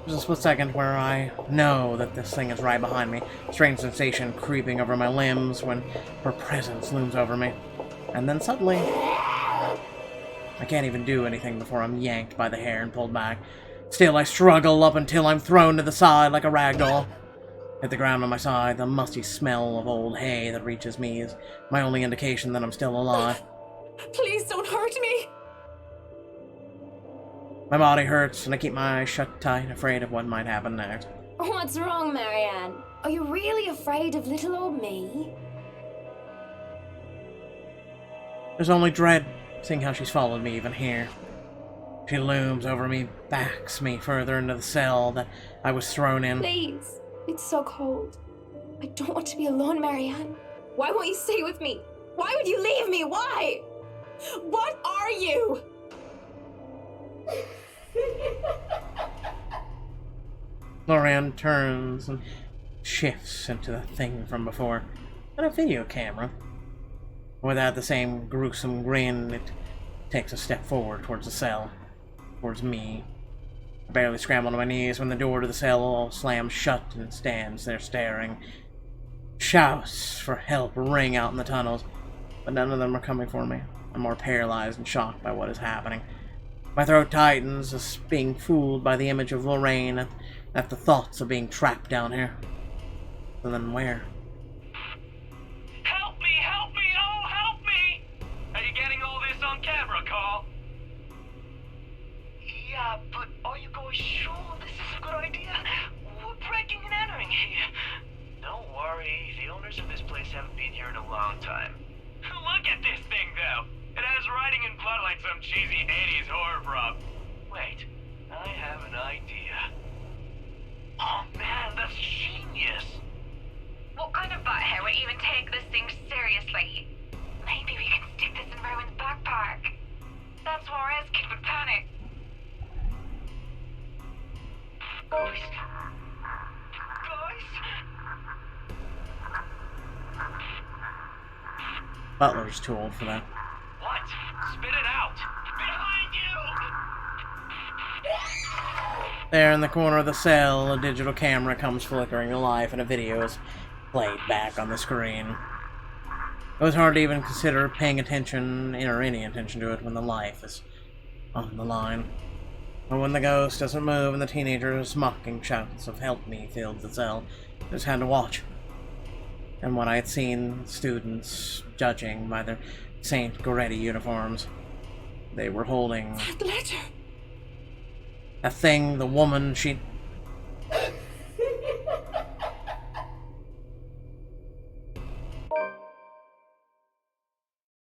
There's a split second where I know that this thing is right behind me. Strange sensation creeping over my limbs when her presence looms over me. And then suddenly, I can't even do anything before I'm yanked by the hair and pulled back. Still, I struggle up until I'm thrown to the side like a rag doll. Hit the ground on my side, the musty smell of old hay that reaches me is my only indication that I'm still alive.
Please don't hurt me!
My body hurts, and I keep my eyes shut tight, afraid of what might happen next.
What's wrong, Marianne? Are you really afraid of little old me?
There's only dread, seeing how she's followed me even here. She looms over me, backs me further into the cell that I was thrown in.
Please. It's so cold. I don't want to be alone, Marianne. Why won't you stay with me? Why would you leave me? Why?
What are you?
Lorian turns and shifts into the thing from before, and a video camera. Without the same gruesome grin, it takes a step forward towards the cell, towards me. I barely scramble to my knees when the door to the cell slams shut and it stands there staring. Shouts for help ring out in the tunnels, but none of them are coming for me. I'm more paralyzed and shocked by what is happening. My throat tightens as being fooled by the image of Lorraine at the thoughts of being trapped down here. So then where?
Help me! Help me! Oh, help me! Are you getting all this on camera, Carl?
Yeah, but are you guys sure this is a good idea? We're breaking and entering here.
Don't worry, the owners of this place haven't been here in a long time. Look at this thing, though! It has writing in blood like some cheesy 80s horror prop. Wait, I have an idea. Oh man, that's genius!
What kind of butthead would even take this thing seriously? Maybe we can stick this in Rowan's backpack. That's where his kid would panic. Guys?
Butler's too old for that.
What? Spit it out! Behind you!
There in the corner of the cell, a digital camera comes flickering to life and a video is played back on the screen. It was hard to even consider paying attention or any attention to it when the life is on the line. But when the ghost doesn't move and the teenagers' mocking shouts of help me filled the cell, I just had to watch. And when I had seen students judging by their St. Goretti uniforms, they were holding
That letter.
a thing the woman she'd